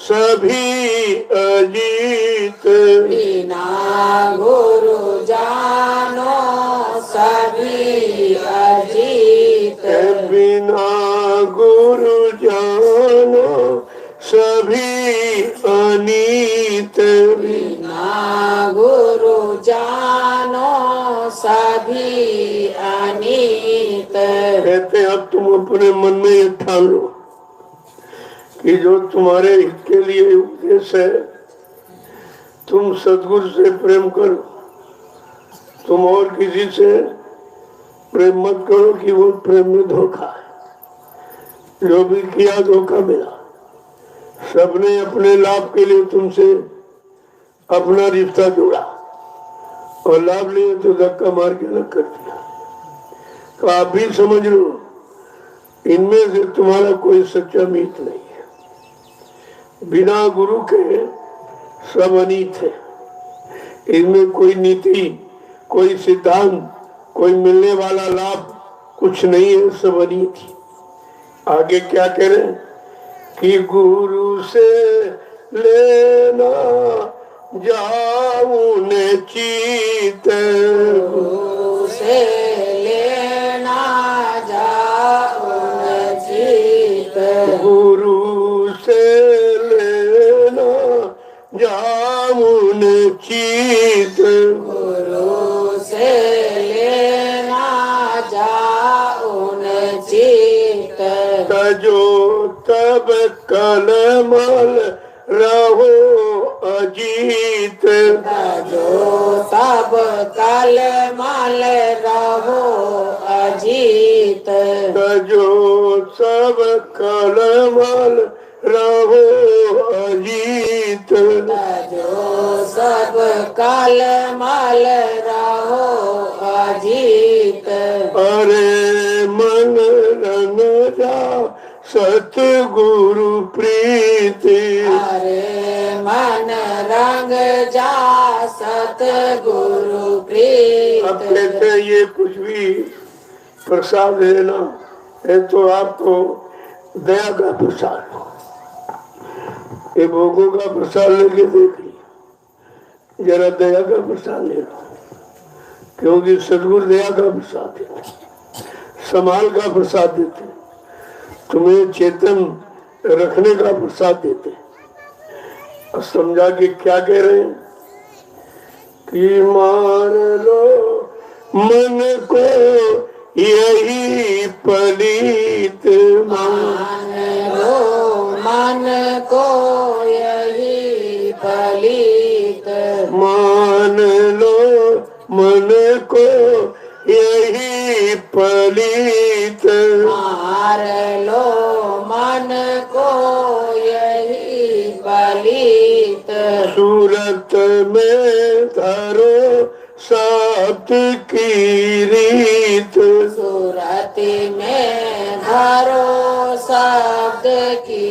सभी अजीत, बिना गुरु जानो सभी अजीत, बिना गुरु जानो सभी अनीत, बिना गुरु जानो सभी अनीत। कहते अब तुम अपने मन में ये ठान लो कि जो तुम्हारे हित के लिए उपदेश है, तुम सद्गुरु से प्रेम करो, तुम और किसी से प्रेम मत करो कि वो प्रेम में धोखा है। जो भी किया धोखा मिला। सबने अपने लाभ के लिए तुमसे अपना रिश्ता जोड़ा और लाभ लिए तो धक्का मार के अलग कर दिया। तो आप भी समझ लो इनमें से तुम्हारा कोई सच्चा मीत नहीं है। बिना गुरु के सब अनीत है। इनमें कोई नीति, कोई सिद्धांत, कोई मिलने वाला लाभ कुछ नहीं है, सब अनीत ही। आगे क्या कह रहे हैं कि गुरु से लेना जाऊन चीत, गुरु से लेना जाऊन चित, गुरु से लेना जाऊन चीत, गुरु से लेना जाऊन चित, तजो तब कलमल रहो अजीत, जो तब कल मल रहो अजीत, तजो सब कलमल रहो अजीत, जो सब कल मल रहो अजीत, अरे मन रंग जा सतगुरु प्रीति, अरे मन रंग जा सतगुरु प्रीत। अब कहते ये कुछ भी प्रसाद है ना, ये तो आपको दया का प्रसाद हो। ये भोगों का प्रसाद लेके देख ली, जरा दया का प्रसाद ले लो, क्योंकि सदगुरु दया का प्रसाद देते, संभाल का प्रसाद देते, तुम्हें चेतन रखने का प्रसाद देते। और समझा के क्या कह रहे हैं कि मार लो मन को यही पलीत, मान लो मन को यही पलीत, मान लो मन को यही पलीत, मार लो मन को यही पलीत, सूरत में धरो शब्द की रीत, सूरत में धरो शब्द की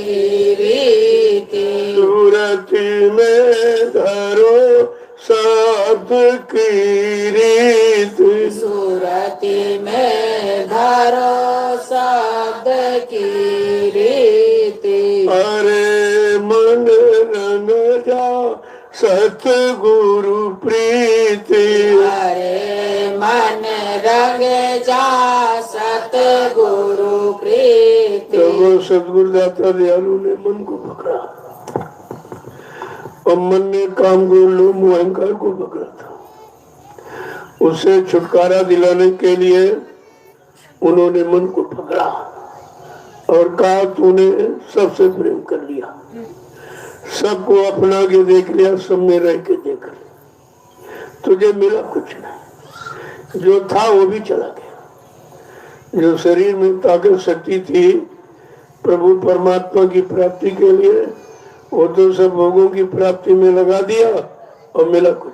रीति, सूरत में धरो शब्द की रीत, सूरत में धरो शब्द की रीति, अरे मन रंग जा सतगुरु प्रीति, अरे मन रंग जा सतगुरु प्रीति, तब सदगुरुदाता दयालु ने मन को पकड़ा और मन ने काम को, लोभ अहंकार को पकड़ा था। उससे छुटकारा दिलाने के लिए उन्होंने मन को पकड़ा और कहा तूने सबसे प्रेम कर लिया, सबको अपना के देख लिया, सब में रह के देख लिया, तुझे मिला कुछ नहीं, जो था वो भी चला गया। जो शरीर में ताकत शक्ति थी प्रभु परमात्मा की प्राप्ति के लिए, वो तो सब भोगों की प्राप्ति में लगा दिया और मिला कुछ।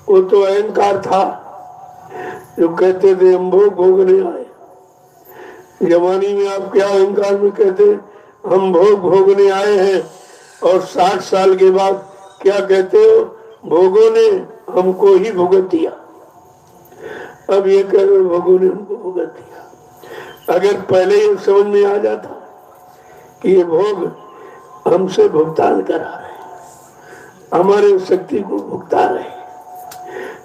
वो तो अहंकार था जो कहते थे हम भोग भोगने आए। जवानी में आप क्या अहंकार में कहते हम भोग भोगने आए हैं, और 60 साल के बाद क्या कहते हो, भोगों ने हमको ही भुगत दिया। अब ये कह रहे भोगों ने हमको भुगत दिया। अगर पहले ये समझ में आ जाता कि ये भोग हमसे भुगतान करा रहे, हमारे शक्ति को भुगता रहे,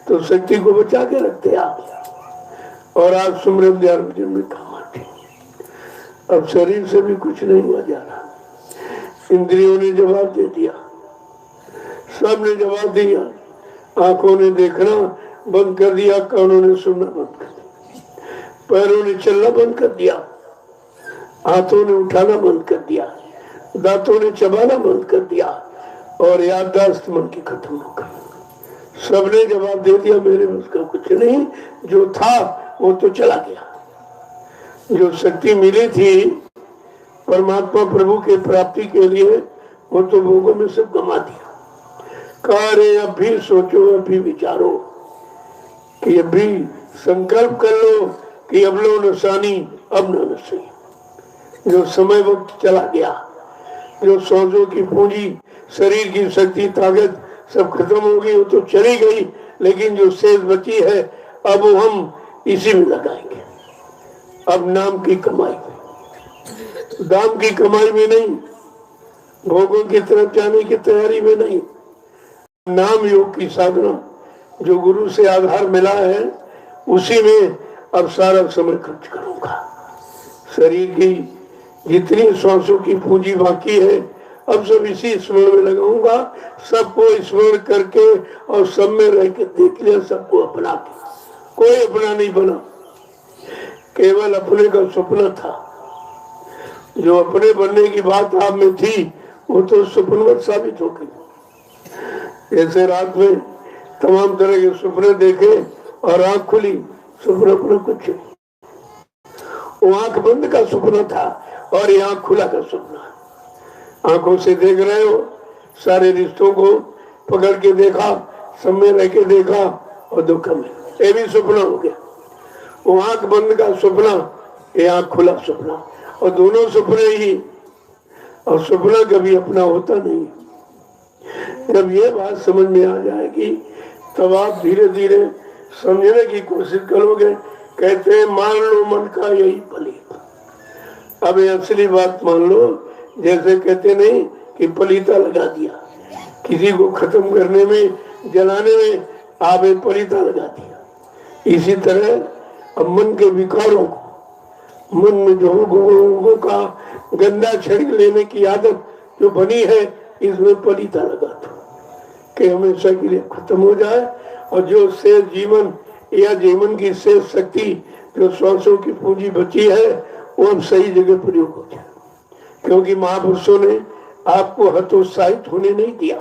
तो शक्ति को बचा के रखते आप और आप सुमरन ध्यान भजन में काम आते। अब शरीर से भी कुछ नहीं हुआ जा रहा, इंद्रियों ने जवाब दे दिया, सब ने जवाब दिया। आंखों ने देखना बंद कर दिया, कानों ने सुनना बंद कर दिया, पैरों ने चलना बंद कर दिया, हाथों ने उठाना बंद कर दिया, दांतों ने चबाना बंद कर दिया, और याददाश्त मन की खत्म हो गई। सबने जवाब दे दिया मेरे में उसका कुछ नहीं, जो था वो तो चला गया। जो शक्ति मिली थी परमात्मा प्रभु के प्राप्ति के लिए, वो तो भोगों में सब गमा दिया। कहा रे अब भी सोचो, अब भी विचारो, कि अब भी संकल्प कर लो कि अब लो नसानी अब न नसी। जो समय वक्त चला गया, जो सोचो की पूंजी, शरीर की शक्ति ताकत सब खत्म हो गई, वो तो चली गई, लेकिन जो शेष बची है अब वो हम इसी में लगाएंगे। अब नाम की कमाई में, दाम की कमाई में नहीं, भोगों की तरफ जाने की तैयारी में नहीं, नाम योग की साधना जो गुरु से आधार मिला है उसी में अब सारा समय खर्च करूंगा। शरीर की जितनी श्वासों की पूंजी बाकी है अब सब इसी स्मरण में लगाऊंगा। सबको स्मरण करके और सब में रह के देख लिया, सबको अपना के। कोई अपना नहीं बना, केवल अपने का सपना था। जो अपने बनने की बात आप में थी वो तो सपनवत साबित हो गई। जैसे रात में तमाम तरह के सपने देखे और आंख खुली, सपना अपना कुछ, वो आंख बंद का सपना था और ये आंख खुला का सपना। आंखों से देख रहे हो, सारे रिश्तों को पकड़ के देखा, सब में रह के देखा और दुख में, ये भी सपना हो गया। वो आंख बंद का सपना, ये आंख खुला सपना, और दोनों सपने ही। और सपना कभी अपना होता नहीं। जब ये बात समझ में आ जाएगी तब आप धीरे धीरे समझने की कोशिश करोगे। कहते हैं मान लो मन का यही पलीत। अब ये असली बात मान लो, जैसे कहते नहीं कि पलीता लगा दिया, किसी को खत्म करने में, जलाने में आप एक पलीता लगा दिया। इसी तरह अब मन के विकारों को, मन में जो रोगों का गंदा छिड़क लेने की आदत जो बनी है, इसमें पलीता लगा दो कि हमेशा के लिए खत्म हो जाए। और जो शेष जीवन या जीवन की शेष शक्ति जो श्वासों की पूंजी बची है वो अब सही जगह प्रयोग हो जाए। क्योंकि महापुरुषों ने आपको हतोत्साहित होने नहीं दिया।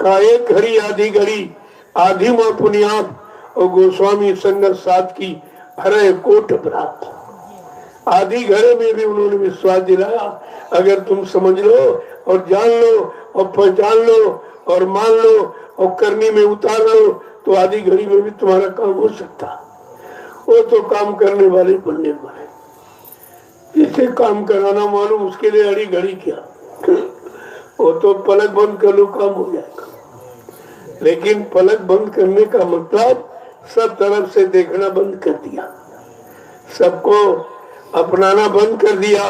का एक घड़ी आधी घड़ी आधी माँ पुनियाप और गोस्वामी संगत साथ की हरे कोट प्राप्त। आधी घड़े में भी उन्होंने विश्वास दिलाया, अगर तुम समझ लो और जान लो और पहचान लो और मान लो और करनी में उतार लो तो आधी घड़ी में भी तुम्हारा काम हो सकता। वो तो काम करने वाले बनने वाले, जिसे काम कराना मालूम उसके लिए अड़ी घड़ी क्या, वो तो पलक बंद कर लो काम हो जाएगा। लेकिन पलक बंद करने का मतलब सब तरफ से देखना बंद कर दिया, सबको अपनाना बंद कर दिया,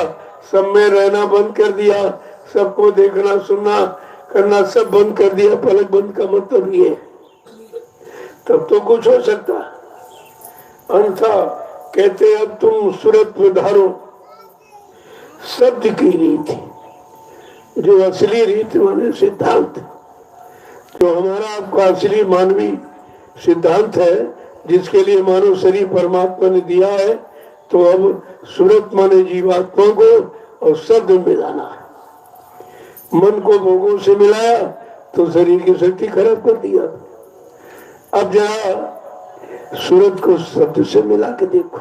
सब में रहना बंद कर दिया, सबको देखना सुनना करना सब बंद कर दिया। पलक बंद का मतलब ये है, तब तो कुछ हो सकता है। अन्यथा कहते अब तुम सूरत में धारो, शब्द की रीति, जो असली रीति माने सिद्धांत, जो हमारा आपका असली मानवीय सिद्धांत है, जिसके लिए मानव शरीर परमात्मा ने दिया है। तो अब सूरत माने जीवात्मा को और शब्द मिलाना है। मन को भोगों से मिलाया तो शरीर की शक्ति खराब कर दिया। अब जरा सूरत को शब्द से मिला के देखो,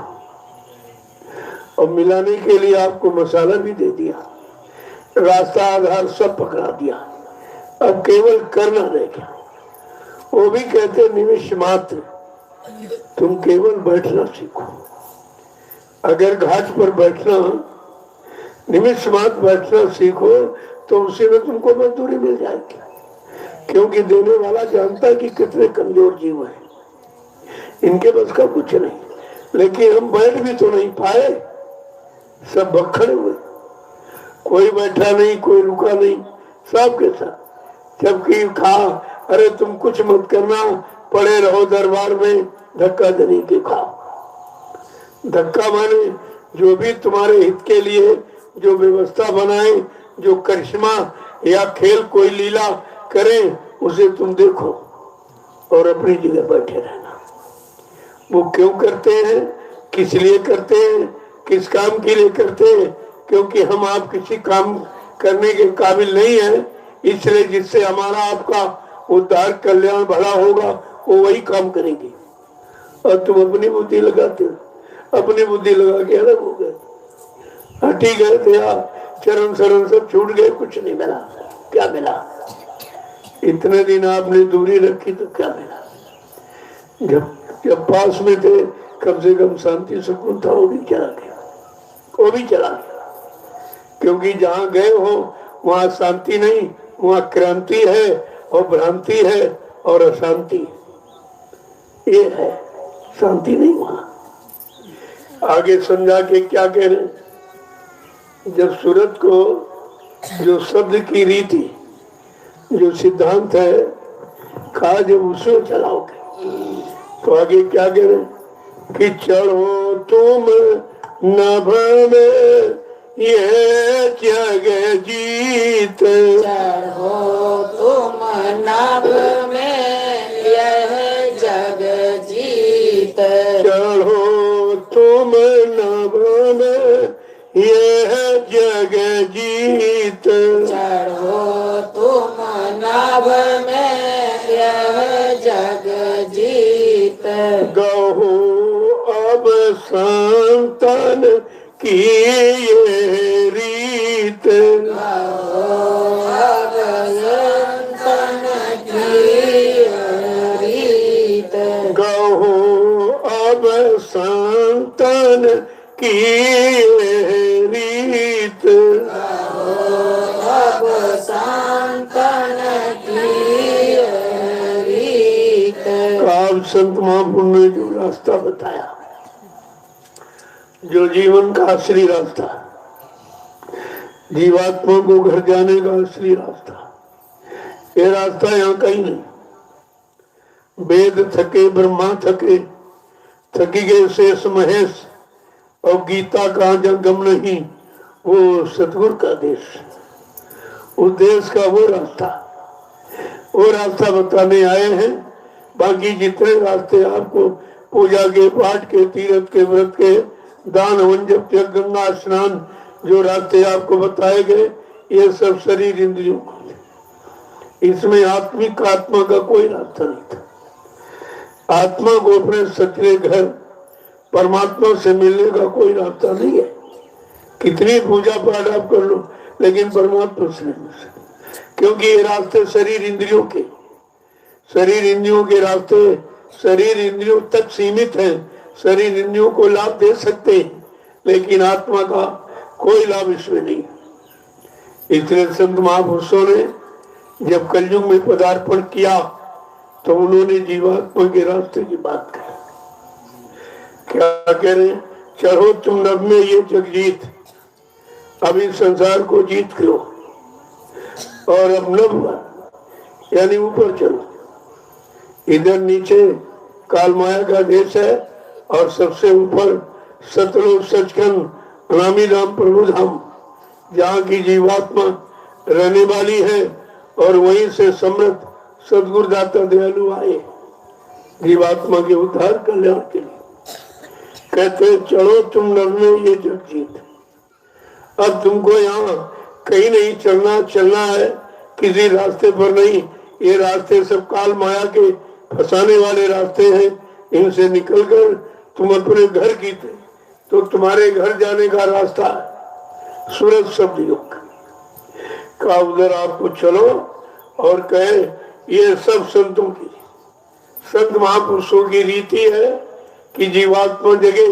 और मिलाने के लिए आपको मसाला भी दे दिया, रास्ता आधार सब पकड़ा दिया। अब केवल करना रह गया। वो भी कहते निमिष मात्र, तुम केवल बैठना सीखो। अगर घाट पर बैठना, निमिष मात्र बैठना सीखो तो उसी में तुमको मजदूरी मिल जाएगी, क्योंकि देने वाला जानता है कि कितने कमजोर जीव हैं, इनके बस का कुछ नहीं। लेकिन हम बैठ भी तो नहीं पाए, सब बखड़े हुए, कोई बैठा नहीं, कोई रुका नहीं, सबके साथ। जबकि कहा अरे तुम कुछ मत करना, पड़े रहो दरबार में, धक्का देने के खाओ। धक्का माने जो भी तुम्हारे हित के लिए जो व्यवस्था बनाए, जो करिश्मा या खेल कोई लीला करे, उसे तुम देखो और अपनी जगह बैठे रहना। वो क्यों करते हैं, किस लिए करते हैं, किस काम के लिए करते हैं? क्योंकि हम आप किसी काम करने के काबिल नहीं है, इसलिए जिससे हमारा आपका उद्धार कल्याण भला होगा वो वही काम करेंगे। और तुम अपनी बुद्धि लगाते हो, अपनी बुद्धि लगा के अलग हो गए, हटी गए थे यार, चरण शरण सब छूट गए, कुछ नहीं मिला। क्या मिला? इतने दिन आपने दूरी रखी तो क्या मिला? जब पास में थे कम से कम शांति सुकून था, वो भी चला गया, वो भी चला गया। क्योंकि जहाँ गए हो वहाँ शांति नहीं, वहाँ क्रांति है और भ्रांति है और अशांति, ये है, शांति नहीं वहाँ। आगे समझा के क्या कह रहे हैं? जब सूरत को जो शब्द की रीति, जो सिद्धांत है, कहा जब उसमें चलाओगे तो आगे क्या कह रहे हैं कि चढ़ो तुम नभ में ये जग जीत, चढ़ो तुम नभ में यह जग जीत, चढ़ो तुम नभ में यह जग जीत, चढ़ो तुम नभ में यह जग जीत, गहो अब संतन की ये रीत, अब संतन की रीत, गहो अब संतन की ये रीत, अब संतन की रीत। काव संत महापुरुष ने जो रास्ता बताया, जो जीवन का असली रास्ता, जीवात्मा को घर जाने का असली रास्ता, ये रास्ता यहाँ कहीं नहीं। वेद थके, ब्रह्मा थके, थकी गए शेष महेश, और गीता का जंगम नहीं, वो सतगुरु का देश, उस देश का वो रास्ता बताने आए हैं। बाकी जितने रास्ते आपको पूजा के, पाठ के, तीर्थ के, व्रत के, दान हवन जप के, गंगा स्नान, जो रास्ते आपको बताए गए, ये सब शरीर इंद्रियों को, इसमें आत्मिक आत्मा का कोई रास्ता नहीं था। आत्मा को अपने सच्चे घर परमात्मा से मिलने का कोई रास्ता नहीं है। कितनी पूजा पाठ आप कर लो, लेकिन परमात्मा से नहीं मिल सकते, क्योंकि ये रास्ते शरीर इंद्रियों के रास्ते शरीर इंद्रियों तक सीमित है। शरीर इंद्रियों को लाभ दे सकते हैं, लेकिन आत्मा का कोई लाभ इसमें नहीं। इसलिए संत महापुरुषों ने जब कलयुग में पदार्पण किया तो उन्होंने जीवात्मा के रास्ते की बात कही। क्या कह रहे? चढ़ो तुम नभ में ये जग जीत, अब इस संसार को जीत लो और अब नभ यानी ऊपर चलो। इधर नीचे काल माया का देश है और सबसे ऊपर सतलोक सचखंड अनामी धाम प्रभु धाम, जहाँ की जीवात्मा रहने वाली है, और वहीं से समृद्ध सदगुरु दाता दयालु आए जीवात्मा के उद्धार कल्याण के लिए। कहते चलो तुम नर में ये जग जीत। अब तुमको यहाँ कहीं नहीं चलना है, किसी रास्ते पर नहीं। ये रास्ते सब काल माया के फंसाने वाले रास्ते हैं। इनसे निकलकर तुम अपने घर की तो तुम्हारे घर जाने का रास्ता है सूरज शब्द युग का। उधर आपको चलो और कहे ये सब संतों की, संत महापुरुषों की रीति है कि जीवात्मा जगह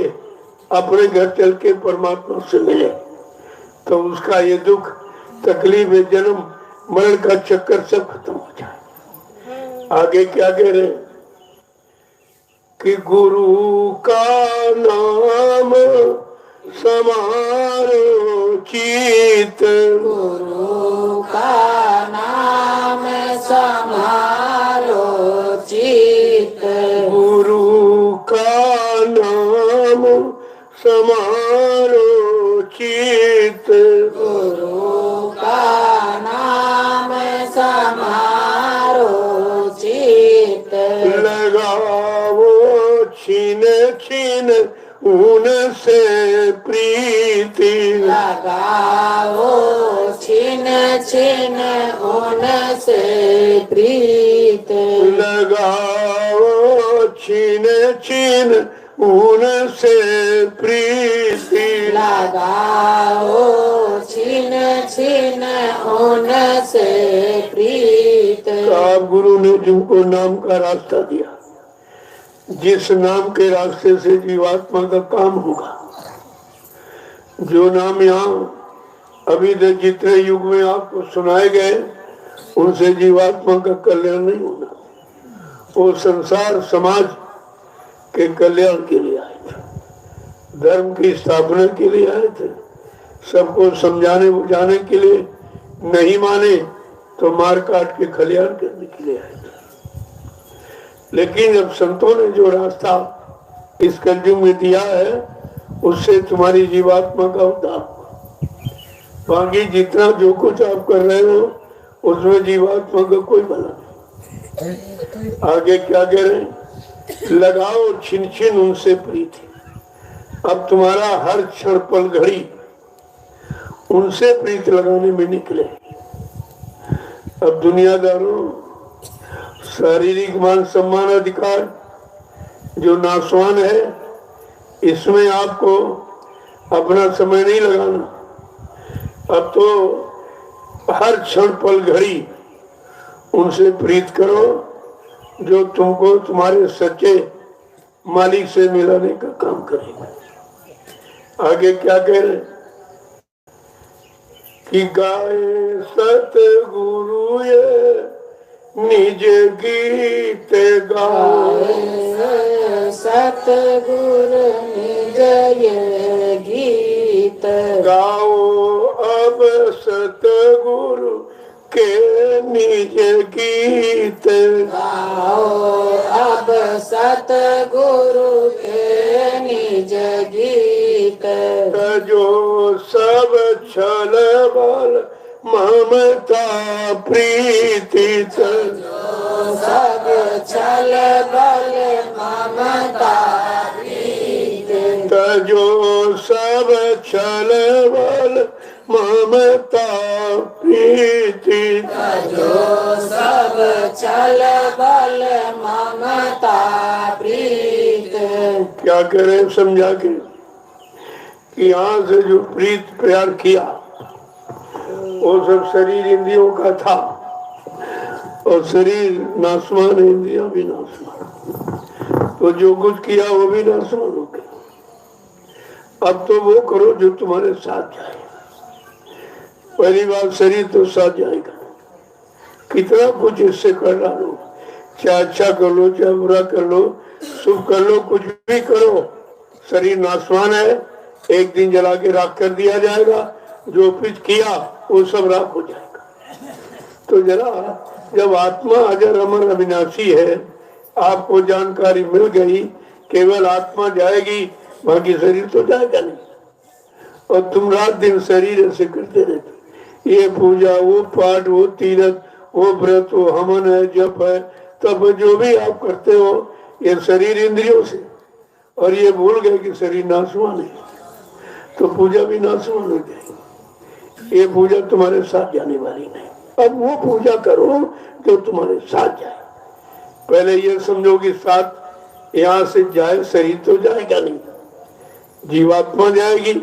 अपने घर चल के परमात्मा से मिले, तो उसका ये दुख तकलीफ जन्म मरण का चक्कर सब खत्म हो जाए। आगे क्या कह रहे हैं कि गुरु का नाम समारो चित, गुरु का नाम समारो चित, गुरु का नाम समारो चित, गुरु का नाम समारो चित, लगाओ छीन छीन उनसे प्रीति, लगाओ छिन छिन उनसे प्रीत, लगाओ छीन छीन उनसे प्रीति, लगाओ छिन छिन उनसे प्रीत। आप गुरु ने तुमको नाम का रास्ता दिया, जिस नाम के रास्ते से जीवात्मा का काम होगा। जो नाम यहाँ अभी तक जितने युग में आपको सुनाए गए, उनसे जीवात्मा का कल्याण नहीं होना। वो संसार समाज के कल्याण के लिए आए थे, धर्म की स्थापना के लिए आए थे, सबको समझाने बुझाने के लिए। नहीं माने तो मार काट के खलियान करने के लिए आए थे। लेकिन जब संतों ने जो रास्ता इस कलयुग में दिया है, उससे तुम्हारी जीवात्मा का उद्धार हुआ। बाकी जितना जो कुछ आप कर रहे हो उसमें जीवात्मा का कोई भला नहीं। आगे क्या कह रहे हैं, लगाओ छिन छिन उनसे प्रीति। अब तुम्हारा हर क्षण पल घड़ी उनसे प्रीति लगाने में निकले। अब दुनियादारों, शारीरिक मान सम्मान अधिकार जो नाशवान है, इसमें आपको अपना समय नहीं लगाना। अब तो हर क्षण पल घड़ी उनसे प्रीत करो जो तुमको तुम्हारे सच्चे मालिक से मिलाने का काम करेगा। आगे क्या कह रहे कि गाए सतगुरु ये निज गीत गाओ, सतगुरु निज ये गीत गाओ अब सतगुरु के निज गीत, गाओ अब सतगुरु के निज गीत, जो सब छल बल ममता प्रीति, सब छल बल ममता प्रीत, जो सब छल बल ममता प्रीति, जो सब छल बल ममता प्रीत। क्या करें समझा के कि यहाँ से जो प्रीत प्यार किया वो सब शरीर इंद्रियों का था, और शरीर नाशवान है, इंद्रिया भी नाशवान, तो जो कुछ किया वो भी नाशवान हो गया। अब तो वो करो जो तुम्हारे साथ जाए। पहली बात, शरीर तो साथ जाएगा, कितना कुछ इससे कर डालो, चाहे अच्छा कर लो चाहे बुरा कर लो, सुख कर लो, कुछ भी करो, शरीर नाशवान है, एक दिन जला के राख कर दिया जाएगा। जो कुछ किया वो सब राख हो जाएगा। तो जरा जब आत्मा अजर अमर अविनाशी है, आपको जानकारी मिल गई, केवल आत्मा जाएगी, बाकी शरीर तो जाएगा नहीं। और तुम रात दिन शरीर से करते रहते, ये पूजा, वो पाठ, वो तीरथ, वो व्रत, वो हवन है, जप है, तब जो भी आप करते हो ये शरीर इंद्रियों से, और ये भूल गए कि शरीर नाशवान है, तो पूजा भी नाशवान हो जाएगी। ये पूजा तुम्हारे साथ जाने वाली नहीं। अब वो पूजा करो जो तुम्हारे साथ जाए। पहले ये समझो कि साथ यहाँ से जाए, शरीर तो जाएगा नहीं, जीवात्मा जाएगी,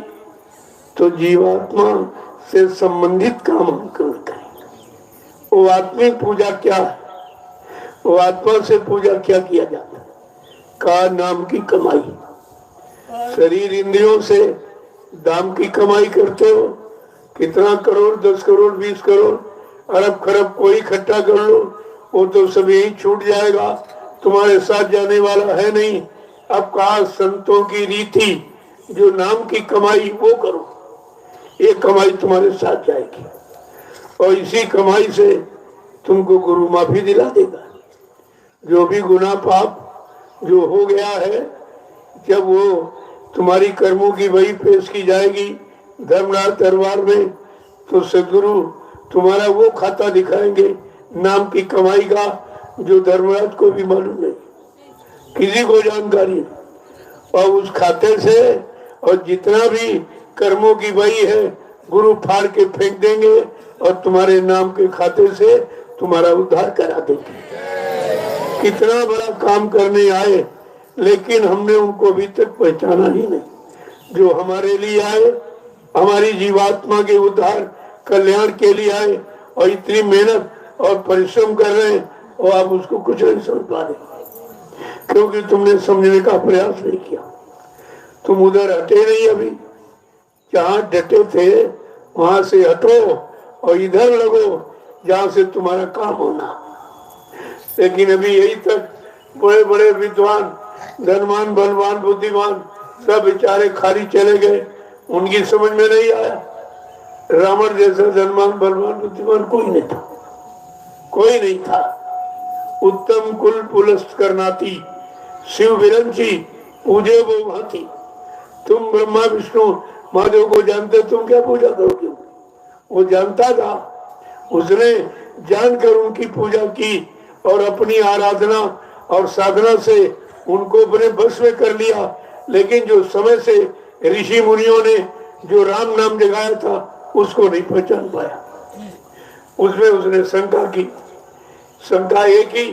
तो जीवात्मा से संबंधित काम हम करेंगे। वो आत्मिक पूजा क्या है? वो आत्मा से पूजा क्या किया जाता है? का नाम की कमाई। शरीर इंद्रियों से दाम की कमाई करते हो, कितना करोड़, 10 करोड़, 20 करोड़, अरब खरब कोई इकट्ठा कर लो, वो तो सब यही छूट जाएगा, तुम्हारे साथ जाने वाला है नहीं। अब कहा संतों की रीति, जो नाम की कमाई वो करो, ये कमाई तुम्हारे साथ जाएगी, और इसी कमाई से तुमको गुरु माफी दिला देगा। जो भी गुनाह पाप जो हो गया है, जब वो तुम्हारी कर्मों की वही पेश की जाएगी धर्मराज दरबार में, तो सदगुरु तुम्हारा वो खाता दिखाएंगे नाम की कमाई का, जो धर्मराज को भी मालूम नहीं, किसी को जानकारी नहीं। और उस खाते से और जितना भी कर्मों की वही है, गुरु फाड़ के फेंक देंगे और तुम्हारे नाम के खाते से तुम्हारा उद्धार करा देंगे। कितना बड़ा काम करने आए, लेकिन हमने उनको अभी तक पहचाना ही नहीं, जो हमारे लिए आए, हमारी जीवात्मा के उद्धार कल्याण के लिए आए, और इतनी मेहनत और परिश्रम कर रहे हैं, और आप उसको कुछ नहीं समझ पा रहे, क्योंकि तुमने समझने का प्रयास नहीं किया। तुम उधर हटे नहीं, अभी जहाँ डटे थे वहां से हटो और इधर लगो जहाँ से तुम्हारा काम होना। लेकिन अभी यही तक बड़े बड़े विद्वान, धनवान, बलवान, बुद्धिमान सब बेचारे खाली चले गए, उनकी समझ में नहीं आया। रावण जैसा धनवान, बलवान, बुद्धिमान कोई नहीं था, कोई नहीं था। उत्तम कुल पुलस्त करनाती, शिव विरंची पूजे वो भांति। तुम ब्रह्मा विष्णु महादेव को जानते, तुम क्या पूजा करोगे? वो जानता था, उसने जानकर उनकी पूजा की और अपनी आराधना और साधना से उनको अपने बस में कर लिया। लेकिन जो समय से ऋषि मुनियों ने जो राम नाम जगाया था, उसको नहीं पहचान पाया। उसमें उसने शंका की, शंका एक ही,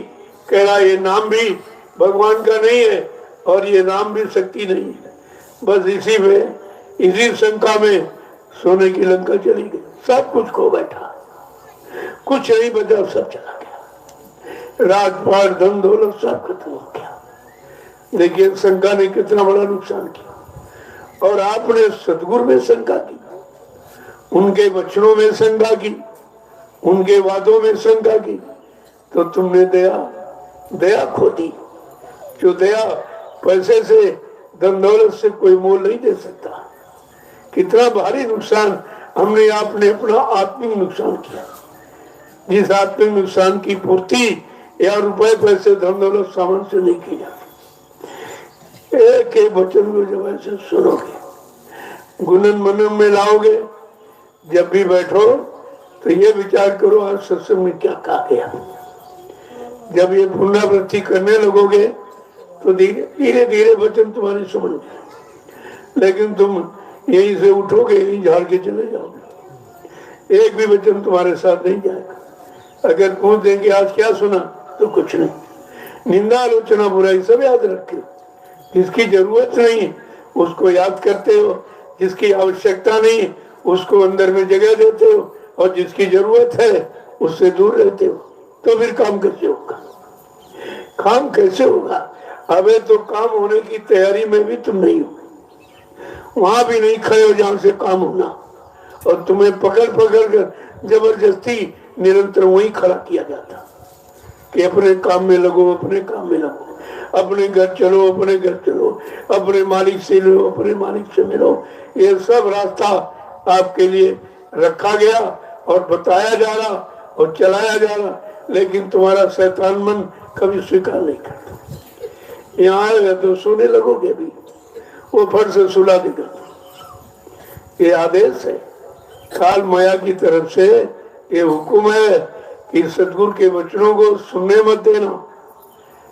कह रहा ये नाम भी भगवान का नहीं है और ये नाम भी शक्ति नहीं है। बस इसी में, इसी शंका में सोने की लंका चली गई, सब कुछ खो बैठा, कुछ नहीं बचा, सब चला गया, राजपाट, धन दौलत सब खत्म हो गया। देखिए शंका ने कितना बड़ा नुकसान किया। और आपने सतगुरु में शंका की, उनके वचनों में शंका की, उनके वादों में शंका की, तो तुमने दया खो दी। जो दया पैसे से, धन दौलत से कोई मोल नहीं दे सकता। कितना भारी नुकसान हमने, आपने अपना आत्मिक नुकसान किया, जिस आत्मिक नुकसान की पूर्ति या रुपए पैसे, धन दौलत, सामान से नहीं की जाती। एक एक वचन को जब ऐसे सुनोगे, गुणन मनन में लाओगे, जब भी बैठो तो ये विचार करो आज सत्संग में क्या कहा गया। जब ये पुनरावृत्ति करने लगोगे तो धीरे धीरे वचन तुम्हारी समझ में, लेकिन तुम यहीं से उठोगे, यहीं झाड़ के चले जाओगे, एक भी वचन तुम्हारे साथ नहीं जाएगा। अगर पूछ देंगे आज क्या सुना, तो कुछ नहीं, निंदा, आलोचना, बुराई सब याद रखे। जिसकी जरूरत नहीं उसको याद करते हो, जिसकी आवश्यकता नहीं उसको अंदर में जगह देते हो, और जिसकी जरूरत है उससे दूर रहते हो। तो फिर काम कैसे होगा? काम कैसे होगा? अबे तो काम होने की तैयारी में भी तुम नहीं हो, वहां भी नहीं खड़े हो जहां से काम होना, और तुम्हें पकड़ पकड़ कर जबरदस्ती निरंतर वही खड़ा किया जाता कि अपने काम में लगो, अपने काम में लगो, अपने घर चलो, अपने घर चलो, अपने मालिक से मिलो, अपने मालिक से मिलो। ये सब रास्ता आपके लिए रखा गया और बताया जा रहा और चलाया जा रहा, लेकिन तुम्हारा शैतान मन कभी स्वीकार नहीं करता। यहाँ आएगा तो सोने लगोगे भी, वो फट से सुला देगा। ये आदेश है, काल माया की तरफ से ये हुक्म है कि सतगुरु के वचनों को सुनने मत देना,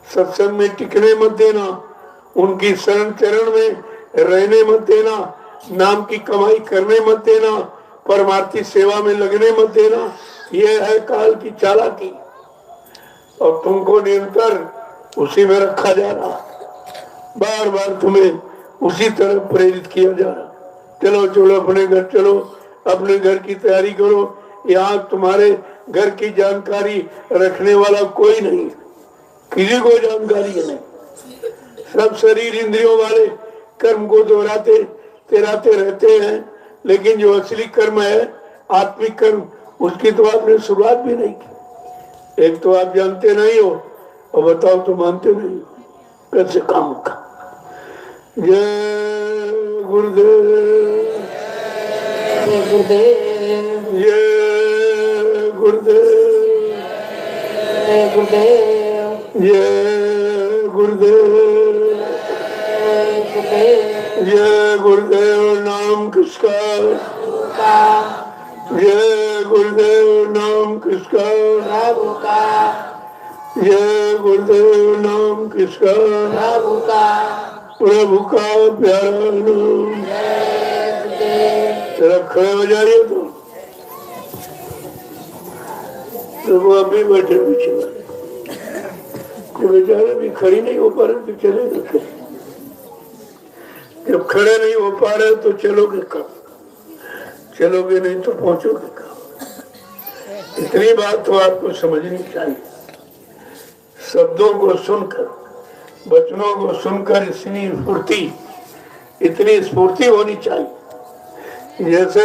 सत्संग में टिकने मत देना, उनकी शरण चरण में रहने मत देना, नाम की कमाई करने मत देना, परमार्थी सेवा में लगने मत देना। ये है काल की चालाकी और तुमको निरंतर उसी में रखा जा रहा, बार बार तुम्हें उसी तरफ प्रेरित किया जा रहा। चलो चलो अपने घर चलो, अपने घर की तैयारी करो। यहाँ तुम्हारे घर की जानकारी रखने वाला कोई नहीं, किसी को जानकारी नहीं। सब शरीर इंद्रियों वाले कर्म को दोहराते तेराते रहते हैं, लेकिन जो असली कर्म है आत्मिक कर्म, उसकी तो आपने शुरुआत भी नहीं की। एक तो आप जानते नहीं हो और बताओ तो मानते नहीं हो, कैसे काम होगा। जय गुरुदेव, जय गुरुदेव, जय गुरुदेव, जय गुरुदेव, जय गुरुदेव, जय गुरुदेव। नाम किसका? जय गुरुदेव। नाम किसका? प्रभु का। जय गुरुदेव। नाम किसका? प्रभु का। प्रभु का प्यारा नाम। जरा खड़े हो जाइए तो वो अभी बैठे पीछे बेचारे भी खड़ी नहीं हो पा रहे तो चलेंगे कैसे? जब खड़े नहीं हो पा रहे तो चलोगे कब? चलोगे नहीं तो पहुंचोगे कब? इतनी बात तो आपको समझनी चाहिए। शब्दों को सुनकर, वचनों को सुनकर इतनी स्फूर्ति होनी चाहिए जैसे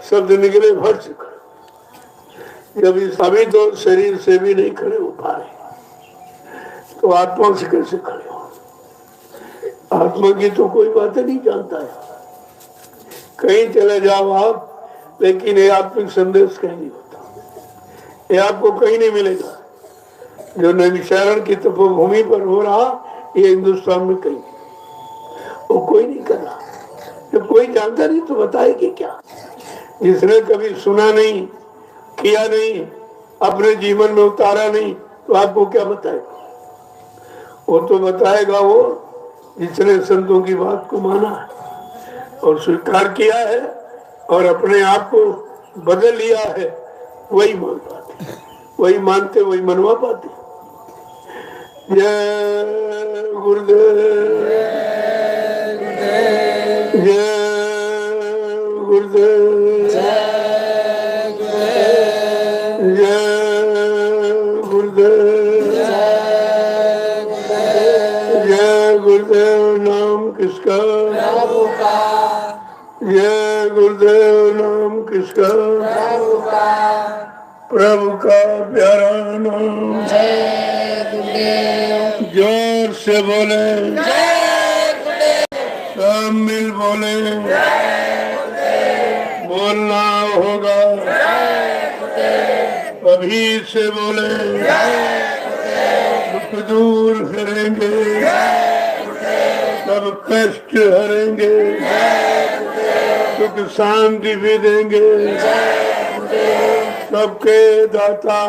शब्द निकले भर से। जब इस अभी तो शरीर से भी नहीं खड़े हो पा रहे तो आत्मा से कैसे खड़े हो? आत्मा की तो कोई बातें नहीं जानता है। कहीं चले जाओ आप, लेकिन ये आत्मिक संदेश कहीं नहीं होता। ये आपको कहीं नहीं मिलेगा। जो नैमिषारण्य की तपोभूमि पर हो रहा, ये हिंदुस्तान में कहीं वो कोई नहीं कर रहा। जब कोई जानता नहीं तो बताएगी क्या? जिसने कभी सुना नहीं, किया नहीं, अपने जीवन में उतारा नहीं, तो आपको क्या बताएगा? वो तो बताएगा वो जिसने संतों की बात को माना है और स्वीकार किया है और अपने आप को बदल लिया है, वही मान पाते, वही मानते, वही मनवा पाते। जय गुरुदेव, जय गुरुदेव, जय गुरुदेव, जय गुरुदेव। नाम किसका? प्रभु का। जय गुरुदेव। नाम किसका? प्रभु का। प्रभु का प्यारा नाम। जय गुरुदेव। जोर से बोले, जय गुरुदेव। सब मिल बोले, बोलना होगा, अभी से बोले, दुख दूर करेंगे, सब कष्ट हरेंगे, सुख शांति भी देंगे, सबके दाता,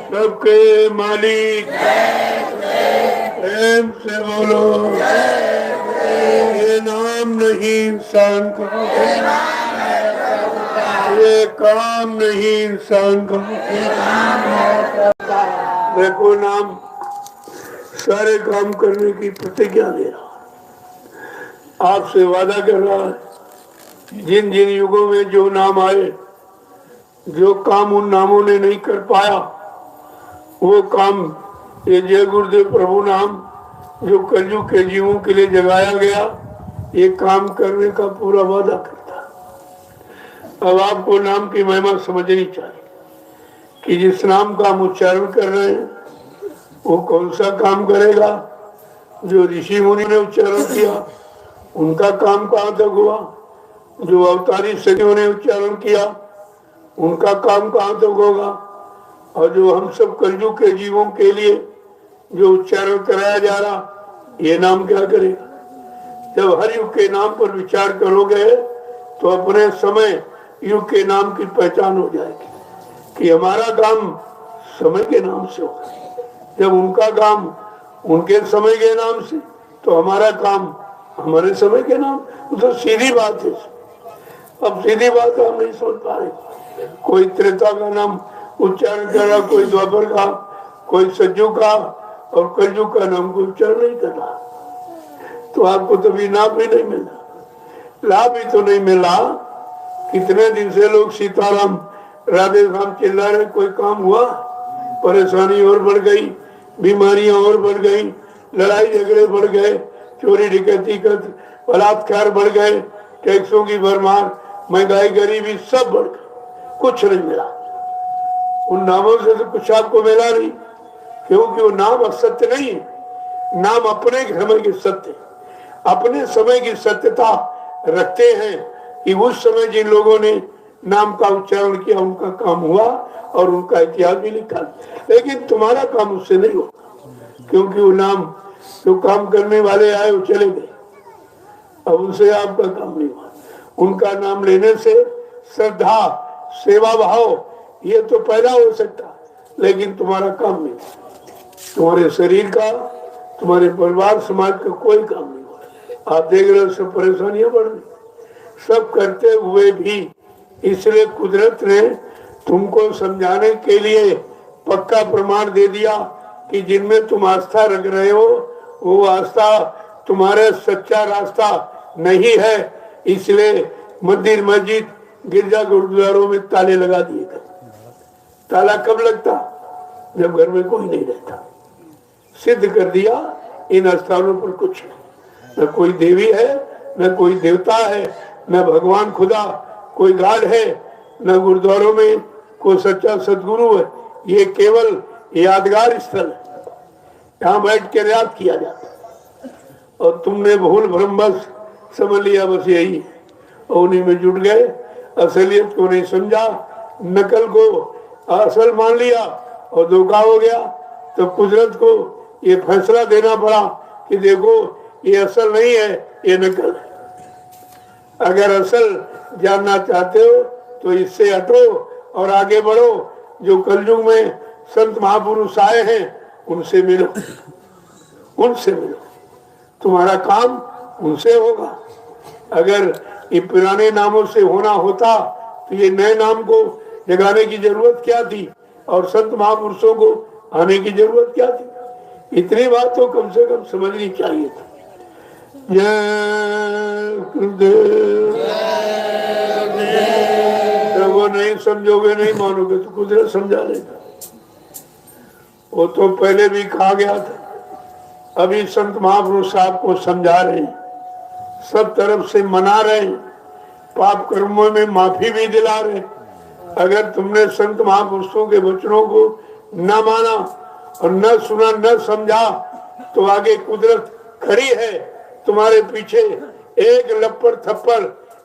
सबके मालिक। प्रेम से बोलो, ये नाम नहीं इंसान का, ये काम नहीं इंसान का। देखो नाम सारे काम करने की प्रतिज्ञा दे रहा है, आपसे वादा कर रहा है। जिन जिन युगों में जो नाम आए, जो काम उन नामों ने नहीं कर पाया, वो काम ये जय गुरुदेव प्रभु नाम जो कलयुग के जीवों के लिए जगाया गया, ये काम करने का पूरा वादा करता है। अब आपको नाम की महिमा समझनी चाहिए कि जिस नाम का हम उच्चारण कर रहे हैं वो कौन सा काम करेगा। जो ऋषि मुनि ने उच्चारण किया उनका काम कहाँ तक हुआ, जो अवतारी सखियों ने उच्चारण किया उनका काम कहाँ तक होगा, और जो हम सब कलयुग के जीवों के लिए जो उच्चारण कराया जा रहा, ये नाम क्या करेगा? जब हर युग के नाम पर विचार करोगे तो अपने समय युग के नाम की पहचान हो जाएगी कि हमारा काम समय के नाम से होगा। जब उनका काम उनके समय के नाम से, तो हमारा काम हमारे समय के नाम। तो सीधी बात है। अब सीधी बात हम नहीं सोच पा रहे। कोई त्रेता का नाम उच्चारण कर रहा, कोई द्वापर का, कोई सज्जु का, और कलयुग का नाम को उच्चारण नहीं कर रहा। तो आपको तो भी लाभ भी नहीं मिला, लाभ भी तो नहीं मिला। कितने दिन से लोग सीताराम राधे राम चिल्ला रहे, कोई काम हुआ? परेशानी और बढ़ गई, बीमारियां और बढ़ गई, लड़ाई झगड़े बढ़ गए, चोरी डकैती बलात्कार बढ़ गए, टैक्सों की भरमार, महंगाई गरीबी सब बढ़ गई, कुछ नहीं मिला। उन नामों से तो कुछ आपको मिला नहीं, क्योंकि वो नाम असत्य नहीं है। नाम अपने समय की सत्य, अपने समय की सत्यता रखते हैं कि उस समय जिन लोगों ने नाम का उच्चारण किया उनका काम हुआ और उनका इतिहास भी लिखा। लेकिन तुम्हारा काम उससे नहीं होगा, क्योंकि वो नाम जो काम करने वाले आए वो चले गए, अब उनसे आपका काम नहीं हुआ। उनका नाम लेने से श्रद्धा, सेवा भाव ये तो पैदा हो सकता, लेकिन तुम्हारा काम नहीं, तुम्हारे शरीर का, तुम्हारे परिवार समाज का कोई काम नहीं हुआ। आप देख रहे हो सब परेशानियां बढ़ रही, सब करते हुए भी। इसलिए कुदरत ने तुमको समझाने के लिए पक्का प्रमाण दे दिया कि जिनमें तुम आस्था रख रहे हो वो आस्था तुम्हारा सच्चा रास्ता नहीं है। इसलिए मंदिर, मस्जिद, गिरजा, गुरुद्वारों में ताले लगा दिए गए। ताला कब लगता? जब घर में कोई नहीं रहता। सिद्ध कर दिया इन स्थानों पर कुछ न कोई देवी है, न कोई देवता है, न भगवान खुदा कोई गाड है, न गुरुद्वारों में कोई सच्चा सदगुरु है। ये केवल यादगार स्थल है, यहाँ बैठ के याद किया जाता है। और तुमने भूल भ्रम बस समझ लिया बस यही है, और उन्हीं में जुट गए। असलियत को नहीं समझा, नकल को असल मान लिया और धोखा हो गया। तो कुदरत को ये फैसला देना पड़ा कि देखो ये असल नहीं है, ये नकल है। अगर असल जानना चाहते हो तो इससे हटो और आगे बढ़ो। जो कलयुग में संत महापुरुष आए हैं उनसे मिलो, उनसे मिलो, तुम्हारा काम उनसे होगा। अगर ये पुराने नामों से होना होता तो ये नए नाम को जगाने की जरूरत क्या थी, और संत महापुरुषों को आने की जरूरत क्या थी? इतनी बात तो कम से कम समझनी चाहिए थी। जब वो नहीं समझोगे, नहीं मानोगे तो कुदरत समझा लेगा। वो तो पहले भी कहा गया था, अभी संत महापुरुष साहब को समझा रहे हैं, सब तरफ से मना रहे हैं, पाप कर्मों में माफी भी दिला रहे हैं। अगर तुमने संत महापुरुषों के वचनों को न माना और न सुना, न समझा, तो आगे कुदरत खड़ी है तुम्हारे पीछे। एक लपड़ थप्पड़,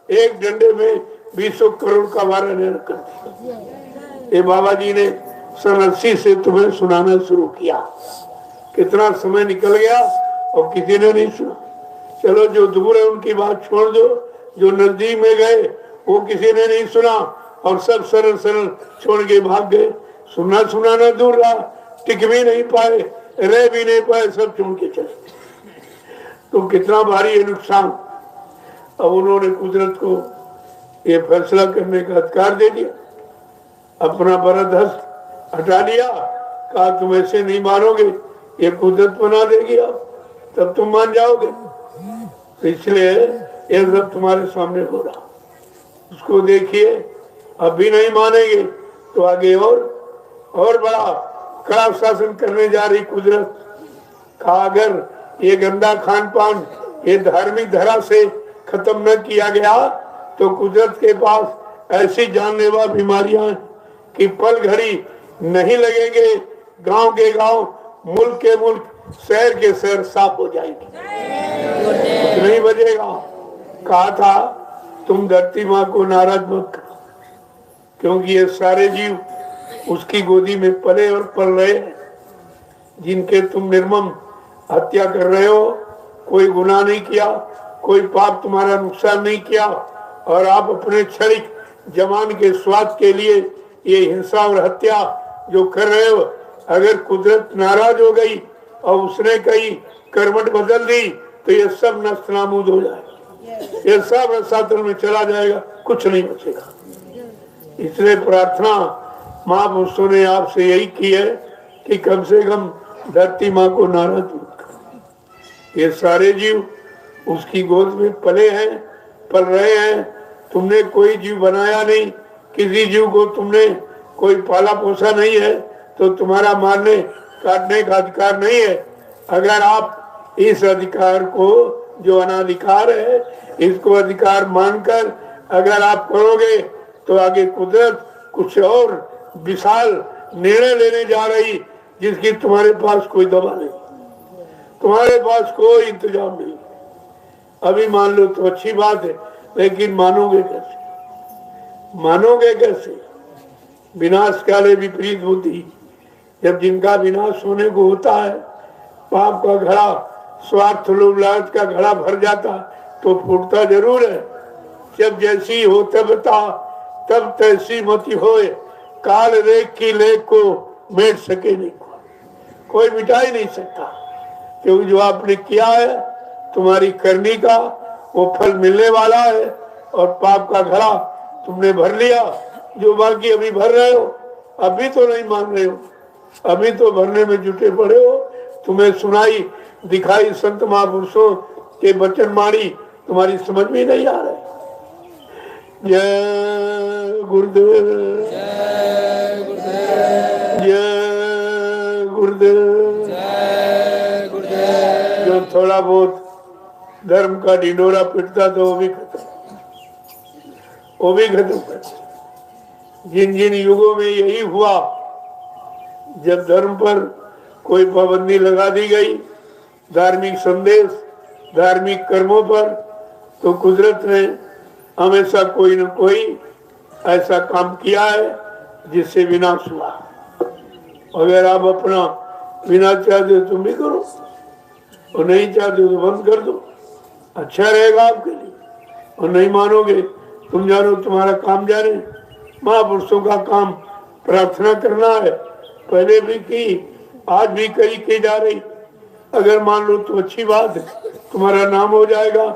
एक डंडे में 20 करोड़ का वारा ने कर दिया। ये बाबा जी ने सन 80 से तुम्हें सुनाना शुरू किया। कितना समय निकल गया और किसी ने नहीं सुना। चलो जो दूर है उनकी बात छोड़ दो, जो नजदीक में गए वो किसी ने नहीं सुना और सब सरल सरल छोड़ के भाग गए। सुनना सुनाना दूर रहा, टिक भी नहीं पाए, रह भी नहीं पाए, सब छोड़ के चले। तो कितना भारी है नुकसान। अब उन्होंने कुदरत को ये फैसला करने का अधिकार दे दिया, अपना बरद हस्त हटा लिया, कहा तुम ऐसे नहीं मानोगे, ये कुदरत बना देगी, अब तब तुम मान जाओगे। तो इसलिए ये सब तुम्हारे सामने हो रहा, उसको देखिए। अब भी नहीं मानेंगे तो आगे और बड़ा कड़ा शासन करने जा रही कुदरत का। अगर ये गंदा खान पान, ये धार्मिक धरा से खत्म न किया गया तो कुदरत के पास ऐसी जानलेवा बीमारियां कि पल घड़ी नहीं लगेंगे, गांव के गांव, मुल्क के मुल्क, शहर के शहर साफ हो जाएंगे, नहीं बजेगा। कहा था तुम धरती माँ को नाराज मत करो, क्योंकि ये सारे जीव उसकी गोदी में पले और पल रहे हैं। जिनके तुम निर्मम हत्या कर रहे हो, कोई गुनाह नहीं किया, कोई पाप तुम्हारा नुकसान नहीं किया और आप अपने क्षणिक जमान के स्वाद के लिए ये हिंसा और हत्या जो कर रहे हो, अगर कुदरत नाराज हो गई और उसने कहीं करवट बदल दी तो ये सब नष्ट नाबूद हो जाएगा, ये सब रसातल में चला जाएगा, कुछ नहीं बचेगा। इसलिए प्रार्थना महापुरुषों ने आपसे यही की है कि कम से कम धरती माँ को नाराज मत करो। ये सारे जीव उसकी गोद में पले हैं, पल रहे हैं। तुमने कोई जीव बनाया नहीं, किसी जीव को तुमने कोई पाला पोसा नहीं है, तो तुम्हारा मारने काटने का अधिकार नहीं है। अगर आप इस अधिकार को, जो अनाधिकार है, इसको अधिकार मानकर अगर आप करोगे तो आगे कुदरत कुछ और विशाल निर्णय लेने जा रही, जिसकी तुम्हारे पास कोई दवा नहीं, तुम्हारे पास कोई इंतजाम नहीं। अभी मान लो तो अच्छी बात है, लेकिन मानोगे कैसे? मानोगे कैसे? विनाश काले विपरीत बुद्धि। जब जिनका विनाश होने को होता है, पाप का घड़ा, स्वार्थ लोभ लालच का घड़ा भर जाता तो फूटता जरूर है। जब जैसी हो तब तैसी मति होए, काल रेख की लेख को मेट सके नहीं, कोई मिटा ही नहीं सकता। क्योंकि जो आपने किया है, तुम्हारी करनी का वो फल मिलने वाला है। और पाप का घड़ा तुमने भर लिया, जो बाकी अभी भर रहे हो, अभी तो नहीं मान रहे हो, अभी तो भरने में जुटे पड़े हो। तुम्हें सुनाई दिखाई संत महापुरुषों के वचन माणी तुम्हारी समझ में नहीं आ रहे। जय गुरुदेव, जय गुरुदेव, जय गुरुदेव। जय गुरुदेव। जो थोड़ा बहुत धर्म का ढिंडोरा पिटता तो वो भी खत्म कर। जिन जिन युगों में यही हुआ, जब धर्म पर कोई पाबंदी लगा दी गई, धार्मिक संदेश, धार्मिक कर्मों पर, तो कुदरत ने हमेशा कोई न कोई ऐसा काम किया है जिससे विनाश हुआ। अगर आप अपना विनाश चाहते हो तुम भी करो, और नहीं चाहते हो तो बंद कर दो, अच्छा रहेगा आपके लिए। और नहीं मानोगे, तुम जानो तुम्हारा काम जाने। महापुरुषों का काम प्रार्थना करना है, पहले भी की, आज भी कई की जा रही। अगर मान लो तो अच्छी बात है, तुम्हारा नाम हो जाएगा,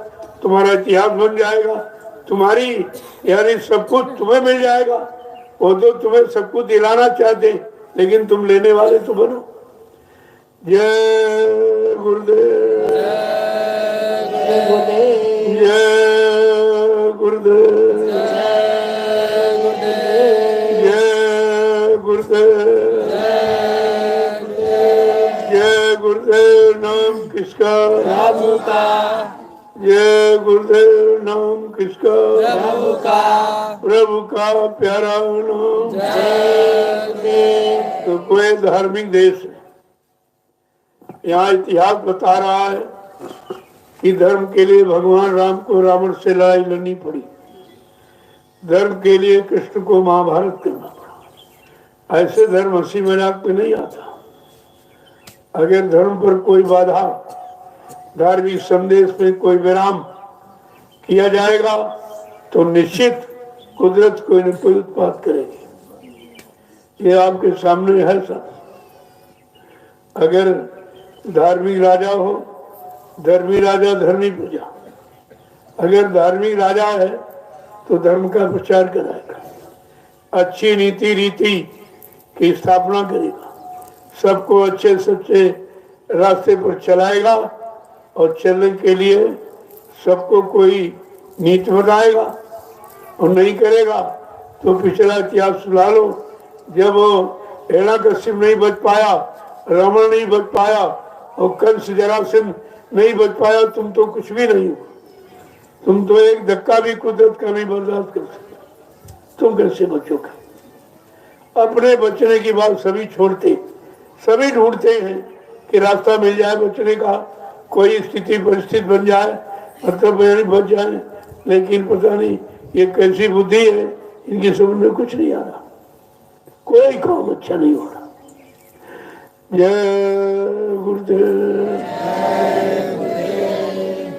तुम्हारा इतिहास बन जाएगा, तुम्हारी यानी सब कुछ तुम्हें मिल जाएगा। वो तो तुम्हें सब कुछ दिलाना चाहते, लेकिन तुम लेने वाले तो बनो। जय गुरुदेव, जय गुरुदेव, जय गुरुदेव, जय गुरुदेव, जय गुरुदेव। नाम किसका? प्रभु का, जय गुरुदेव। नाम किसका? प्रभु का, प्रभु का प्यारा नाम। जय गुरुदेव। तो कोई धार्मिक देश है, यहाँ इतिहास बता रहा है कि धर्म के लिए भगवान राम को रावण से लड़ाई लड़नी पड़ी, धर्म के लिए कृष्ण को महाभारत करना पड़ा। ऐसे धर्म हंसी मजाक पे नहीं आता। अगर धर्म पर कोई बाधा, धार्मिक संदेश में कोई विराम किया जाएगा तो निश्चित कुदरत कोई न कोई उत्पात करेगी। ये आपके सामने है सब। अगर धार्मिक राजा हो, धर्मी राजा धर्मी प्रजा। अगर धार्मिक राजा है तो धर्म का प्रचार कराएगा, अच्छी नीति रीति की स्थापना करेगा, सबको अच्छे सच्चे रास्ते पर चलाएगा और चलने के लिए सबको कोई नीति बताएगा। और नहीं करेगा तो पिछला इतिहास सुना लो, जब वो हिरण्यकश्यप नहीं बच पाया, रावण नहीं बच पाया और कंस जरासंध नहीं बच पाया, तुम तो कुछ भी नहीं हो। तुम तो एक धक्का भी कुदरत का नहीं बर्दाश्त कर सकते। तुम कैसे बचोगे? अपने बचने की बात सभी छोड़ते, सभी ढूंढते हैं कि रास्ता मिल जाए बचने का, कोई स्थिति परिस्थिति बन जाए, मतलब बच जाए। लेकिन पता नहीं ये कैसी बुद्धि है, इनकी समझ में कुछ नहीं आ रहा, कोई काम अच्छा नहीं हो रहा। जय गुरुदेव,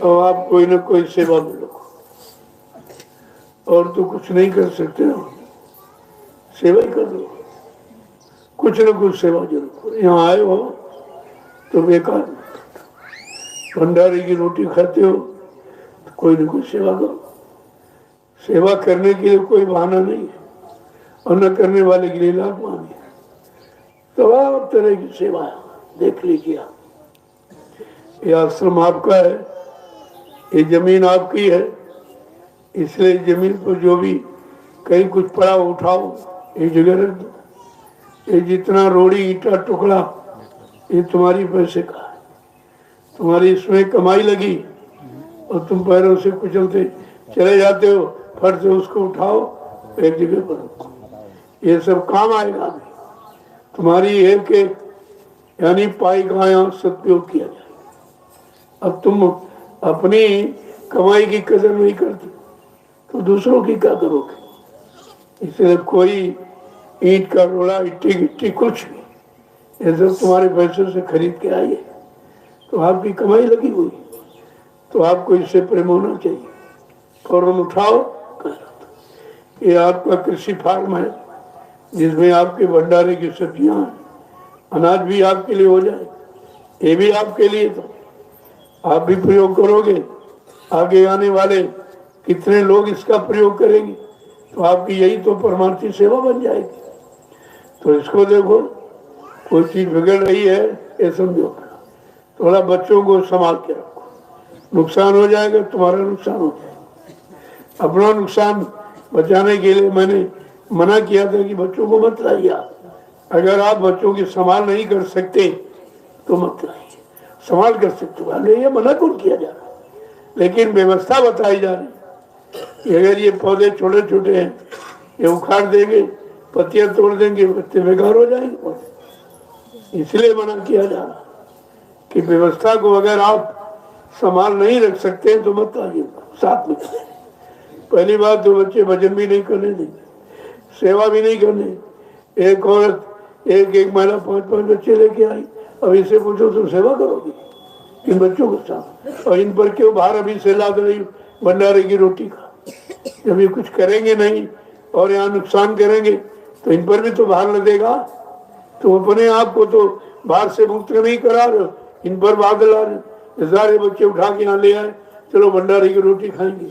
और आप कोई ना कोई सेवा में लगो। और तो कुछ नहीं कर सकते हो, सेवा ही कर लो, कुछ ना कुछ सेवा जरूर करो। यहाँ आए हो तो बेकार भंडारे की रोटी खाते हो तो कोई ना कोई सेवा करो। सेवा करने के लिए कोई बहाना नहीं है, और न करने वाले के लिए लाख बहाने हैं। तमाम तरह की सेवा है, देख लीजिए आप। ये आश्रम आपका है, ये जमीन आपकी है, इसलिए जमीन पर जो भी कहीं कुछ पड़ा उठाओ, एक जगह रख दो। ये जितना रोड़ी ईटा टुकड़ा ये तुम्हारी पैसे का है, तुम्हारी इसमें कमाई लगी और तुम पैरों से कुचलते चले जाते हो, फट से उसको उठाओ एक जगह पर रखो। ये सब काम आएगा अभी। तुम्हारी एक एक यानी पाई का यहाँ सदुपयोग किया जाए। अब तुम अपनी कमाई की कदर नहीं करते तो दूसरों की क्या करोगे? इसलिए कोई ईंट का रोड़ा, इट्टी गिट्टी कुछ नहीं, ये सब तुम्हारे पैसों से खरीद के आई है, तो आपकी कमाई लगी हुई, तो आपको इससे प्रेम होना चाहिए। फौरन उठाओ। ये आपका कृषि फार्म है जिसमें आपके भंडारे की सब्जियां हैं, अनाज भी आपके लिए हो जाए, ये भी आपके लिए, तो आप भी प्रयोग करोगे, आगे आने वाले कितने लोग इसका प्रयोग करेंगे, तो आपकी यही तो परमार्थी सेवा बन जाएगी। तो इसको देखो, कोई चीज बिगड़ रही है ये समझो, थोड़ा बच्चों को संभाल के रखो, नुकसान हो जाएगा तुम्हारा नुकसान हो जाएगा। अपना नुकसान बचाने के लिए मैंने मना किया था कि बच्चों को मत लाइए। अगर आप बच्चों की संभाल नहीं कर सकते तो मत लाइए, संभाल कर सकते हो, ये मना कौन किया जा रहा, लेकिन व्यवस्था बताई जा रही। अगर ये पौधे छोटे छोटे हैं, ये उखाड़ देंगे, पत्तियां तोड़ देंगे, पत्ते बेकार हो जाएंगे, इसलिए मना किया जा रहा कि व्यवस्था को अगर आप संभाल नहीं रख सकते तो मत आइए, साथ में करें। पहली बात तो बच्चे भजन भी नहीं करने देंगे, सेवा भी नहीं करने। एक औरत एक एक महिला 5-5 बच्चे लेके आई, अब इसे पूछो तुम सेवा करोगी इन बच्चों के साथ, और इन पर क्यों भार अभी से लाद रही भंडारे की रोटी का? जब ये कुछ करेंगे नहीं और यहाँ नुकसान करेंगे तो इन पर भी तो भार लगेगा। तो अपने आप को तो भार से मुक्त नहीं करा रहे, इन पर भार ला रहे। सारे बच्चे उठा के यहाँ ले आए, चलो भंडारे की रोटी खाएंगे।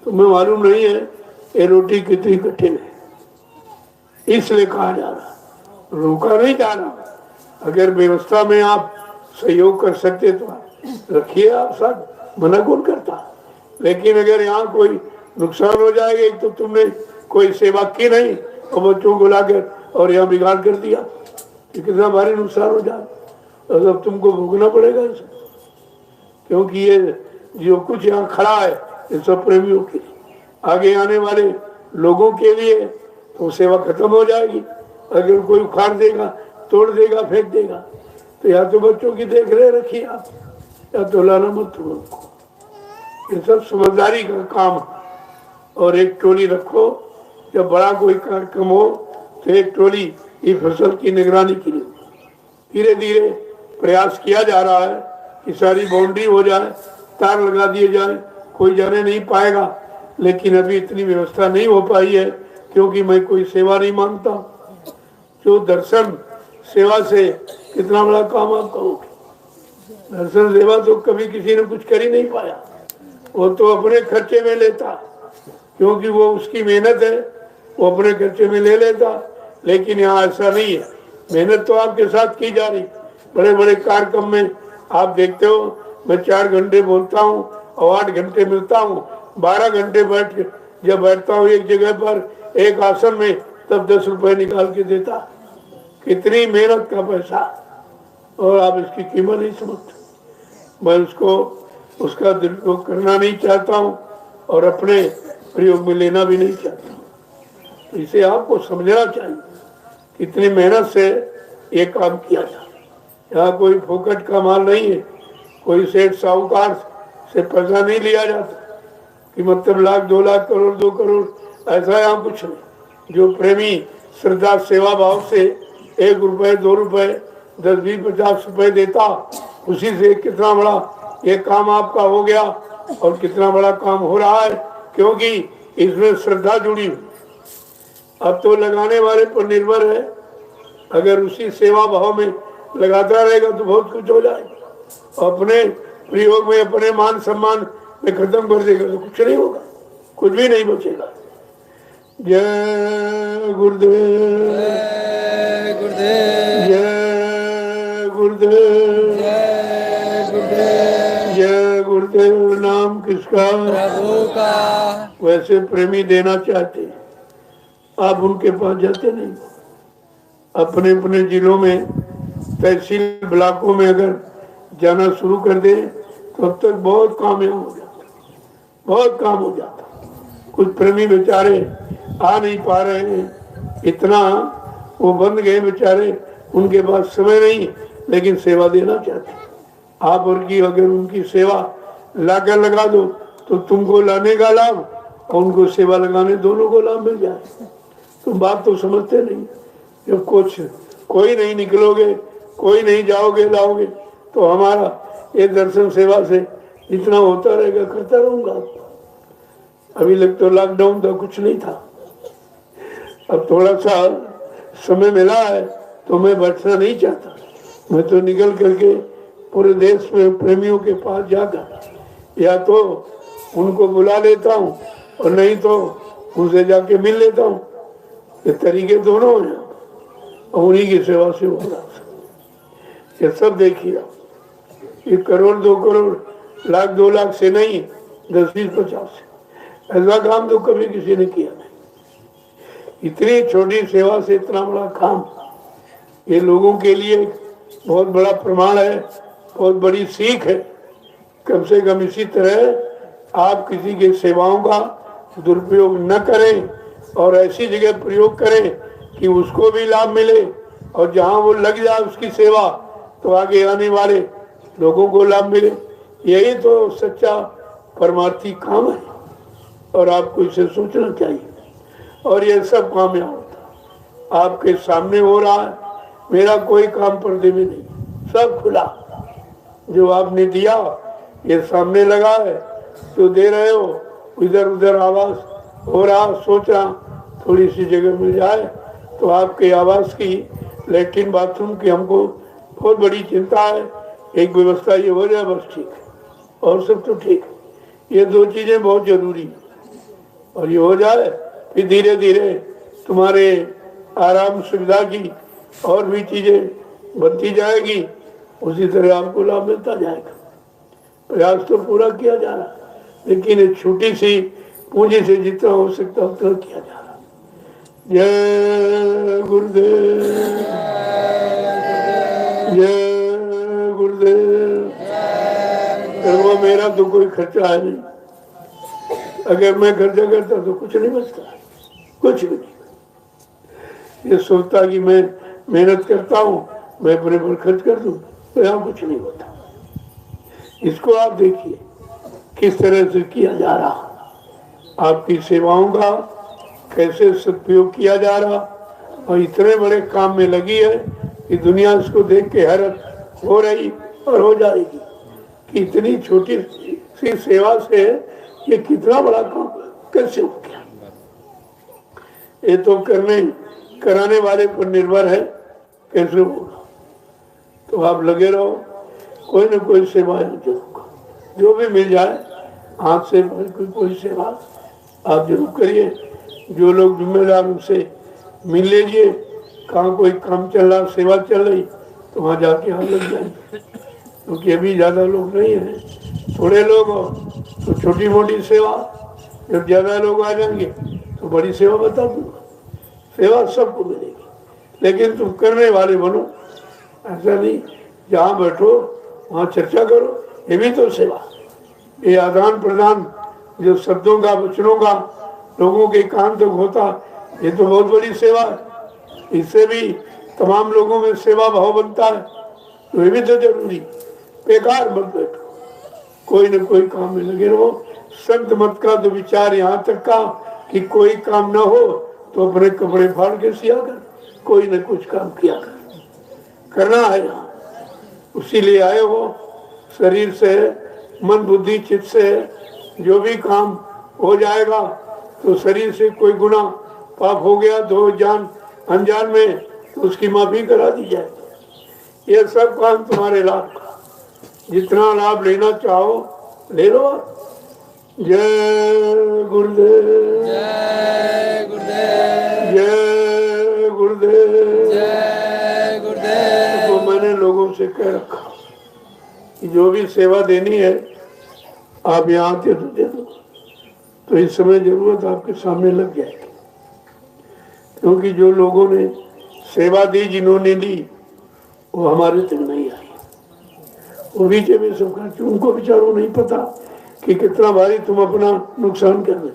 तुम्हें मालूम नहीं है ये रोटी कितनी कठिन है, इसलिए कहा जा रहा, रोका नहीं जा रहा। अगर व्यवस्था में आप सहयोग कर सकते तो रखिए, आप साथ, मना कौन करता। लेकिन अगर यहाँ कोई नुकसान हो जाएगा, एक तो तुमने कोई सेवा की नहीं और बच्चों को लाकर और यहाँ बिगाड़ कर दिया, कितना भारी नुकसान हो जाए, और अब तुमको भोगना पड़ेगा इसे। क्योंकि ये जो कुछ यहाँ खड़ा है ये सब प्रेमियों के लिए, आगे आने वाले लोगों के लिए तो सेवा खत्म हो जाएगी। अगर कोई उखाड़ देगा, तोड़ देगा, फेंक देगा, तो या तो बच्चों की देख रेख रखिए आप, या तो लाना मत उनको। ये सब समझदारी का काम है। और एक टोली रखो, जब बड़ा कोई कार्यक्रम हो तो एक टोली ये फसल की निगरानी के लिए धीरे धीरे प्रयास किया जा रहा है कि सारी बाउंड्री हो जाए, तार लगा दिए जाए, कोई जाने नहीं पाएगा। लेकिन अभी इतनी व्यवस्था नहीं हो पाई है, क्योंकि मैं कोई सेवा नहीं मांगता। जो दर्शन सेवा से कितना बड़ा काम आप करोगे। दर्शन सेवा तो कभी किसी ने कुछ कर ही नहीं पाया, वो तो अपने खर्चे में लेता, क्योंकि वो उसकी मेहनत है, वो अपने खर्चे में ले लेता। लेकिन यहाँ ऐसा नहीं है, मेहनत तो आपके साथ की जा रही। बड़े बड़े कार्यक्रम में आप देखते हो, मैं 4 घंटे बोलता हूँ और 8 घंटे मिलता हूँ, 12 घंटे बैठ के जब बैठता हूँ एक जगह पर एक आसन में, तब 10 रुपए निकाल के देता। कितनी मेहनत का पैसा, और आप इसकी कीमत नहीं समझते। मैं उसका दुरुपयोग करना नहीं चाहता हूँ और अपने प्रयोग में लेना भी नहीं चाहता हूँ। इसे आपको समझना चाहिए, कितनी मेहनत से ये काम किया जाए। यहाँ कोई फोकट का माल नहीं है, कोई सेठ साहूकार से पैसा नहीं लिया जाता कि मतलब लाख 2 लाख करोड़ 2 करोड़, ऐसा यहाँ कुछ नहीं। जो प्रेमी श्रद्धा सेवा भाव से 1 रुपए 2 रुपए 10 20 50 रुपए देता, उसी से कितना बड़ा ये काम आपका हो गया और कितना बड़ा काम हो रहा है, क्योंकि इसमें श्रद्धा जुड़ी हुई। अब तो लगाने वाले पर निर्भर है, अगर उसी सेवा भाव में लगाता रहेगा तो बहुत कुछ हो जाएगा। अपने प्रयोग में अपने मान सम्मान में खत्म कर देगा तो कुछ नहीं होगा, कुछ भी नहीं बचेगा। जय गुरुदेव, जय गुरुदेव, जय गुरुदेव, जय गुरुदेव। जय गुरुदेव। नाम किसका? प्रभु का। वैसे प्रेमी देना चाहते, आप उनके पास जाते नहीं। अपने अपने जिलों में, तहसील ब्लॉकों में अगर जाना शुरू कर दे तो अब तक बहुत कामयाब हो जाता, बहुत काम हो जाता। कुछ प्रेमी बेचारे आ नहीं पा रहे हैं, इतना वो बंद गए बेचारे, उनके पास समय नहीं, लेकिन सेवा देना चाहते। आप और की अगर उनकी सेवा लाकर लगा दो तो तुमको लाने का लाभ और उनको सेवा लगाने दोनों को लाभ मिल जाए। तुम बात तो समझते नहीं। जब कुछ कोई नहीं निकलोगे, कोई नहीं जाओगे लाओगे, तो हमारा ये दर्शन सेवा से जितना होता रहेगा करता रहूंगा। अभी लग तो लॉकडाउन था, कुछ नहीं था। अब थोड़ा सा समय मिला है तो मैं बैठना नहीं चाहता। मैं तो निकल करके पूरे देश में प्रेमियों के पास जाकर या तो उनको बुला लेता हूँ और नहीं तो उनसे जाके मिल लेता हूँ। ये तरीके दोनों हैं और उन्हीं की सेवा से हो रहा। ये सब देखिए आप, ये करोड़ 2 करोड़ लाख 2 लाख से नहीं, 10 20 50 से ऐसा काम तो कभी किसी ने किया नहीं। इतनी छोटी सेवा से इतना बड़ा काम, ये लोगों के लिए बहुत बड़ा प्रमाण है, बहुत बड़ी सीख है। कम से कम इसी तरह आप किसी की सेवाओं का दुरुपयोग न करें और ऐसी जगह प्रयोग करें कि उसको भी लाभ मिले, और जहां वो लग जाए उसकी सेवा तो आगे आने वाले लोगों को लाभ मिले। यही तो सच्चा परमार्थी काम है और आपको इसे सोचना चाहिए। और ये सब काम यहाँ होता आपके सामने हो रहा है। मेरा कोई काम पर्दे में नहीं, सब खुला। जो आपने दिया ये सामने लगा है, तो दे रहे हो। इधर उधर आवाज हो रहा, सोच रहा थोड़ी सी जगह मिल जाए तो आपके आवास की, लैट्रिन बाथरूम की हमको बहुत बड़ी चिंता है। एक व्यवस्था ये हो जाए बस ठीक है, और सब तो ठीक है। ये 2 चीजें बहुत जरूरी है, और ये हो जाए फिर धीरे धीरे तुम्हारे आराम सुविधा की और भी चीजें बनती जाएगी। उसी तरह आपको लाभ मिलता जाएगा। प्रयास तो पूरा किया जा रहा, लेकिन एक छोटी सी पूंजी से जितना हो सकता उतना किया जा रहा। जय गुरुदेव, जय गुरुदेव। वो मेरा तो कोई खर्चा है नहीं। अगर मैं खर्चा करता तो कुछ नहीं बचता, कुछ भी नहीं। ये सोचता कि मैं मेहनत करता हूँ, मैं अपने पर खर्च कर दूं, तो यहाँ कुछ नहीं होता। इसको आप देखिए किस तरह से किया जा रहा, आपकी सेवाओं का कैसे सदुपयोग किया जा रहा, और इतने बड़े काम में लगी है कि दुनिया इसको देख के हैरत हो रही और हो जाएगी कि इतनी छोटी सी सेवा से ये कितना बड़ा काम कैसे हो गया। ये तो कराने वाले पर निर्भर है कैसे होगा। तो आप लगे रहो, कोई न कोई सेवा जरूर, जो भी मिल जाए हाथ से कोई सेवा आप जरूर करिए। जो लोग जिम्मेदार उनसे मिल लीजिए। कहाँ कोई काम चल रहा, सेवा चल रही, तो वहाँ जाके हम लग जाएंगे, क्योंकि अभी ज़्यादा लोग नहीं हैं, थोड़े लोग हो तो छोटी मोटी सेवा। जब ज़्यादा लोग आ जाएंगे तो बड़ी सेवा बता दूंगा। सेवा सबको मिलेगी, लेकिन तुम करने वाले बनो। ऐसा नहीं जहाँ बैठो वहाँ चर्चा करो, ये भी तो सेवा। ये आदान प्रदान जो शब्दों का, वचनों का लोगों के कान तक होता, ये तो बहुत बड़ी सेवा है। इससे भी तमाम लोगों में सेवा भाव बनता है, तो ये भी तो जरूरी। बेकार मत बैठो, कोई न कोई काम में लगे रहो। संत मत का तो विचार यहाँ तक का कि कोई काम ना हो तो अपने कपड़े फाड़ के सिया कर, कोई न कुछ काम किया कर, करना है यहाँ। उसी लिए आए हो, शरीर से मन बुद्धि चित्त से जो भी काम हो जाएगा तो शरीर से कोई गुनाह पाप हो गया तो जान अनजान में तो उसकी माफी करा दी जाएगी। ये सब काम तुम्हारे लाभ का, जितना लाभ लेना चाहो ले लो। जय गुरुदेव, जय गुरुदेव, जय गुरुदेव। जय गुरुदेव। तो मैंने लोगों से कह रखा कि जो भी सेवा देनी है आप यहाँ आते तो दे दो, तो इस समय जरूरत आपके सामने लग जाएगी। क्योंकि जो लोगों ने सेवा दी, जिन्होंने दी, वो हमारे तक नहीं आई। वो बीचे में सब करते, उनको बेचारों नहीं पता कि कितना भारी तुम अपना नुकसान कर रहे,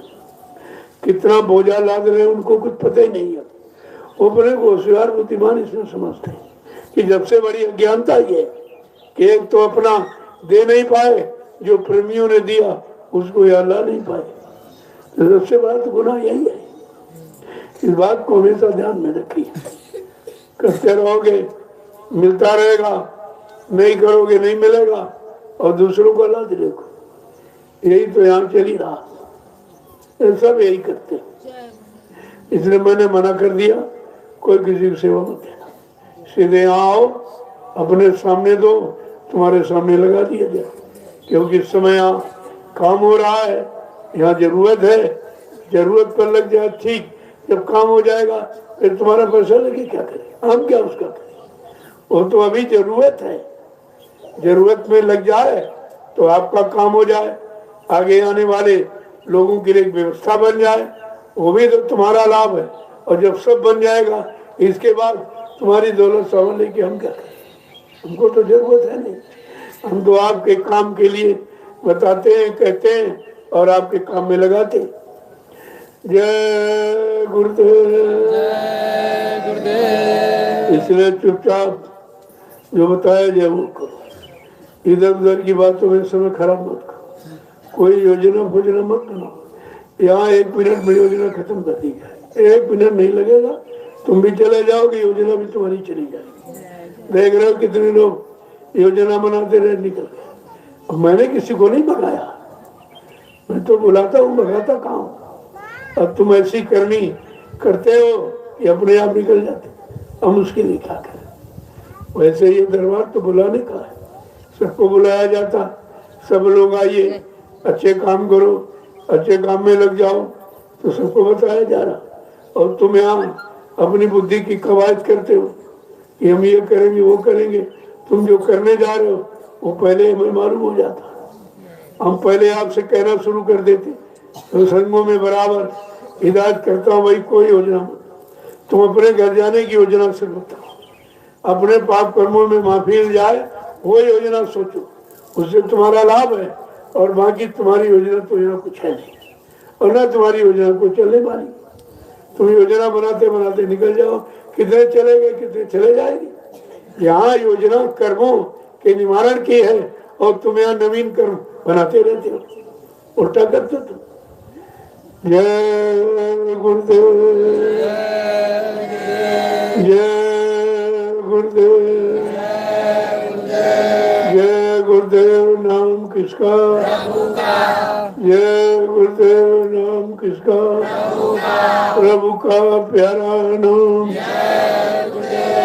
कितना बोझा लाद रहे, उनको कुछ पता ही नहीं है। वो अपने को होशियार बुद्धिमान इसमें समझते हैं कि जब से बड़ी अज्ञानता ये कि एक तो अपना दे नहीं पाए, जो प्रेमियों ने दिया उसको याद ला नहीं पाए। तो सबसे बड़ा तो गुनाह यही है। इस बात को हमेशा ध्यान में रखिए। करते रहोगे मिलता रहेगा, नहीं करोगे नहीं मिलेगा, और दूसरों को लाद देखो। यही तो यहाँ चली रहा, सब यही करते। इसलिए मैंने मना कर दिया, कोई किसी की सेवा मत देना, सीधे यहाँ आओ, अपने सामने दो, तुम्हारे सामने लगा दिया जाए। क्योंकि इस समय यहाँ काम हो रहा है, यहाँ जरूरत है, जरूरत पर लग जाए ठीक, जब काम हो जाएगा फिर तुम्हारा पैसा लगे क्या करें, हम क्या उसका करें। वो तो अभी जरूरत है, जरूरत में लग जाए तो आपका काम हो जाए, आगे आने वाले लोगों के लिए एक व्यवस्था बन जाए, वो भी तो तुम्हारा लाभ है। और जब सब बन जाएगा इसके बाद तुम्हारी दौलत संभाल लेके हम क्या करें, हमको तो जरूरत है नहीं। हम तो आपके काम के लिए बताते हैं, कहते हैं और आपके काम में लगाते हैं। जय गुरुदेव, जय गुरुदेव। इसलिए चुपचाप जो बताया जाए वो करो, इधर उधर की बातों में समय खराब मत करो, कोई योजना फोजना मत बनाओ। यहाँ 1 मिनट में योजना खत्म कर दी जाए, 1 मिनट नहीं लगेगा, तुम भी चले जाओगे, योजना भी तुम्हारी चली जाएगी। देख रहे हो कितने लोग योजना बनाते रहे निकल गए। मैंने किसी को नहीं भगाया, मैं तो बुलाता हूँ, भगाता कहाँ हूँ। अब तुम ऐसी करनी करते हो कि अपने आप निकल जाते, हम उसके लिए क्या करें। वैसे ये दरबार तो बुलाने का है, सबको बुलाया जाता, सब लोग आइए, अच्छे काम करो, अच्छे काम में लग जाओ, तो सबको बताया जा रहा। और तुम यहाँ अपनी बुद्धि की कवायद करते हो कि हम ये करेंगे वो करेंगे। तुम जो करने जा रहे हो वो पहले हमें मालूम हो जाता, हम पहले आपसे कहना शुरू कर देते। तो संगों में बराबर हिदायत करता हूँ भाई, कोई योजना मत, तुम अपने घर जाने की योजना से बताओ, अपने पाप कर्मों में माफी मिल जाए वो योजना सोचो, उससे तुम्हारा लाभ है। और बाकी तुम्हारी योजना तो यहाँ कुछ है नहीं, और ना तुम्हारी योजना को चलने वाली। तुम योजना बनाते बनाते निकल जाओ, कितने चले गए कितने चले जाएंगे। यहाँ योजना कर्मों के निवारण की है और तुम यहाँ नवीन कर्म बनाते रहते हो, उल्टा करते तुम। जय गुरुदेव, जय गुरुदेव, जय गुरुदेव। नाम किसका, जय गुरुदेव। नाम किसका, प्रभु का प्यारा नाम।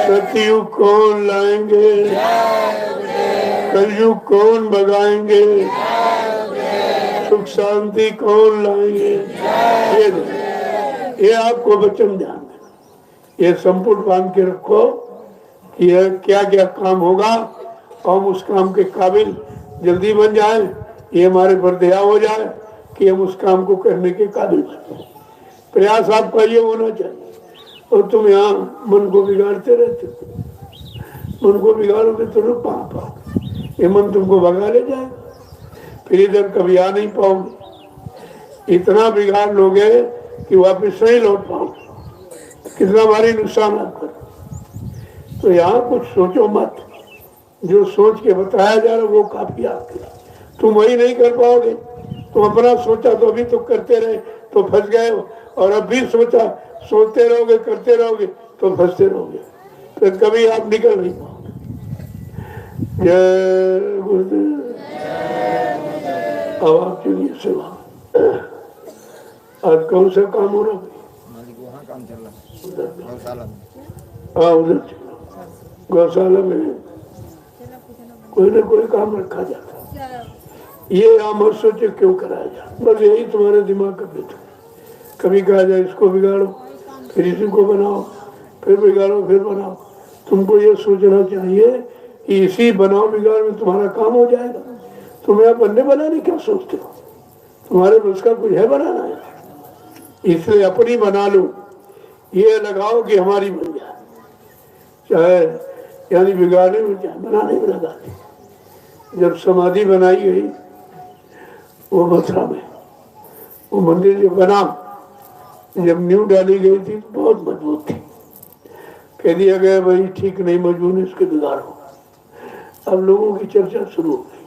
सतयुग कौन लाएंगे, कलयुग कौन भगाएंगे, सुख शांति कौन लाएंगे। ये आपको वचन ध्यान देना, ये संपुट बांध के रखो कि यह क्या क्या काम होगा, हम उस काम के काबिल जल्दी बन जाए, ये हमारे पर दया हो जाए कि हम उस काम को करने के काबिल बने। प्रयास आपका ये होना चाहिए। और तुम यहाँ मन को बिगाड़ते रहते हो, मन को बिगाड़ोगे तो रुक कहाँ पाओगे, ये मन तुमको भगा ले जाएगा, फिर इधर कभी आ नहीं पाओगे। इतना बिगाड़ लोगे कि वापस नहीं लौट पाओगे, कितना भारी नुकसान आपका। तो यहाँ कुछ सोचो मत, जो सोच के बताया जा रहा है वो काफी आपके लिए। तुम वही नहीं कर पाओगे, तुम अपना सोचा तो अभी तो करते रहे तो फंस गए हो, और अब भी सोचा सोचते रहोगे करते रहोगे तो फंसते रहोगे, फिर कभी आप निकल नहीं पाओगे। जय गुरुदेव। अब आप चलिए सेवा। आज कौन सा काम हो रहा है? वहाँ काम चल रहा है गौशाला में। हाँ उधर चलो। गौशाला में कोई ना कोई काम रखा जाता है। ये आप मत सोचो क्यों कराया जाए, बस यही तुम्हारे दिमाग का बेटा। कभी कहा जाए इसको बिगाड़ो, फिर इसी को बनाओ, फिर बिगाड़ो, फिर बनाओ। तुमको ये सोचना चाहिए कि इसी बनाओ बिगाड़ में तुम्हारा काम हो जाएगा। तुम्हें आप बंदे बनाने क्या सोचते हो? तुम्हारे बस का कुछ है बनाना है? इसलिए अपनी बना लो, ये लगाओ कि हमारी बन जाए। चाहे यानी बिगाड़ने में चाहे बनाने में लगा दी। जब समाधि बनाई गई वो मथुरा में, वो मंदिर जो बना, जब नींव डाली गई थी बहुत मजबूत थी। कह दिया गया भाई ठीक नहीं, मजबूत है, इसके बिगाड़ो। अब लोगों की चर्चा शुरू हो गई,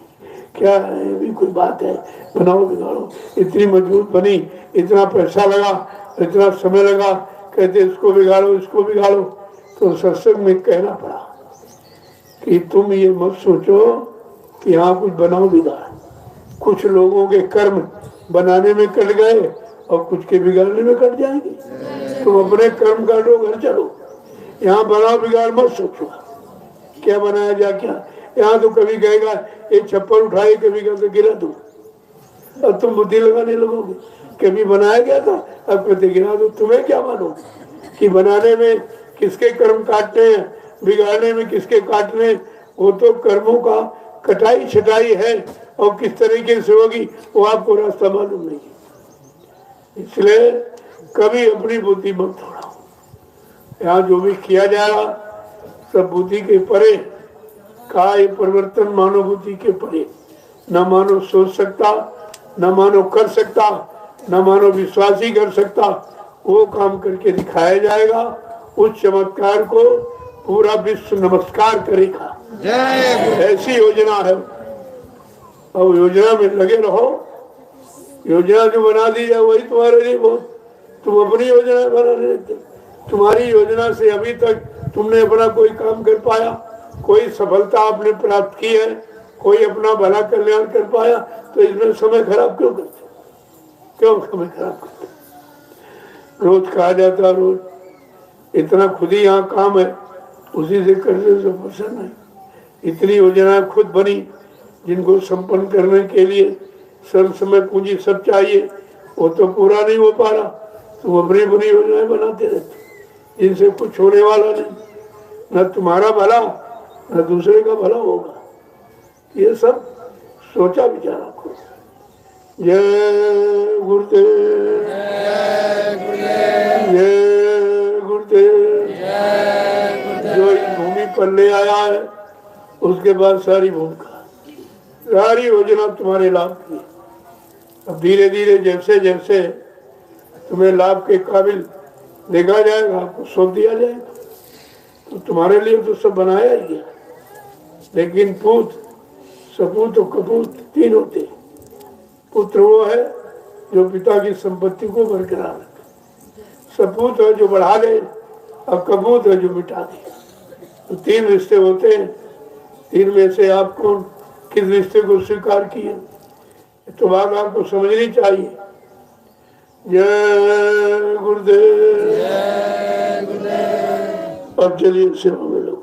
क्या है ये भी कोई बात है, बनाओ बिगाड़ो। इतनी मजबूत बनी, इतना पैसा लगा, इतना समय लगा, कहते इसको बिगाड़ो, इसको बिगाड़ो। तो सत्संग में कहना पड़ा कि तुम ये मत सोचो कि हाँ कुछ बनाओ बिगाड़। कुछ लोगों के कर्म बनाने में कट गए और कुछ के बिगाड़ने में कट जाएंगे। तुम अपने कर्म काटो, घर चलो। यहाँ बनाओ बिगाड़ मत सोचो क्या बनाया जा क्या। यहाँ तो कभी कहेगा एक छप्पर उठाए, कभी कहते गिरा दो, और तुम बुद्धि लगाने लगोगे कभी बनाया गया था, अब कहते गिरा दो। तुम्हें क्या मालूम कि बनाने में किसके कर्म काटने हैं, बिगाड़ने में किसके काटने। वो तो कर्मों का कटाई छटाई है, और किस तरीके से होगी वो आपको रास्ता मालूम नहीं। इसलिए कभी अपनी बुद्धि मत तोड़ाओ। यहाँ जो भी किया जा रहा सब बुद्धि के परे का, ये परिवर्तन मानव बुद्धि के परे। न मानव सोच सकता, न मानव कर सकता, न मानव विश्वास ही कर सकता। वो काम करके दिखाया जाएगा। उस चमत्कार को पूरा विश्व नमस्कार करेगा। ऐसी योजना है, और योजना में लगे रहो। योजना जो बना दी जाए वही तुम्हारे लिए बहुत। तुम अपनी योजना बना लेते, तुम्हारी योजना से अभी तक तुमने अपना कोई काम कर पाया, कोई सफलता आपने प्राप्त की है, कोई अपना भला कल्याण कर पाया, तो इसमें समय खराब क्यों करते? क्यों समय खराब करते? रोज कहा जाता, रोज इतना खुद ही यहाँ काम है, उसी से करने से फुर्सत नहीं। इतनी योजनाएं खुद बनी जिनको संपन्न करने के लिए सर्व समय पूंजी सब चाहिए, वो तो पूरा नहीं हो पा रहा। तुम अपनी बनी योजनाएं बनाते रहते जिनसे कुछ होने वाला नहीं। न तुम्हारा भला न दूसरे का भला होगा। ये सब सोचा विचारा करो। जय गुरुदेव, जय गुरुदेव। जो इस भूमि पर ले आया है उसके बाद सारी भूमिका, सारी योजना तुम्हारे लाभ की। अब धीरे धीरे जैसे जैसे तुम्हें लाभ के काबिल देखा जाएगा, आपको सौंप दिया जाएगा। तो तुम्हारे लिए तो सब बनाया ही गया। लेकिन पूत, सपूत और कपूत तीन होते हैं। पुत्र वो है जो पिता की संपत्ति को बरकरार रखे, सपूत है जो बढ़ा दे, और कपूत है जो मिटा दे। तो तीन रिश्ते होते हैं। तीन में से आप कौन किस रिश्ते को स्वीकार किए, तो बात आपको समझनी चाहिए। जय गुरुदेव। अब चलिए सेवा में लोग।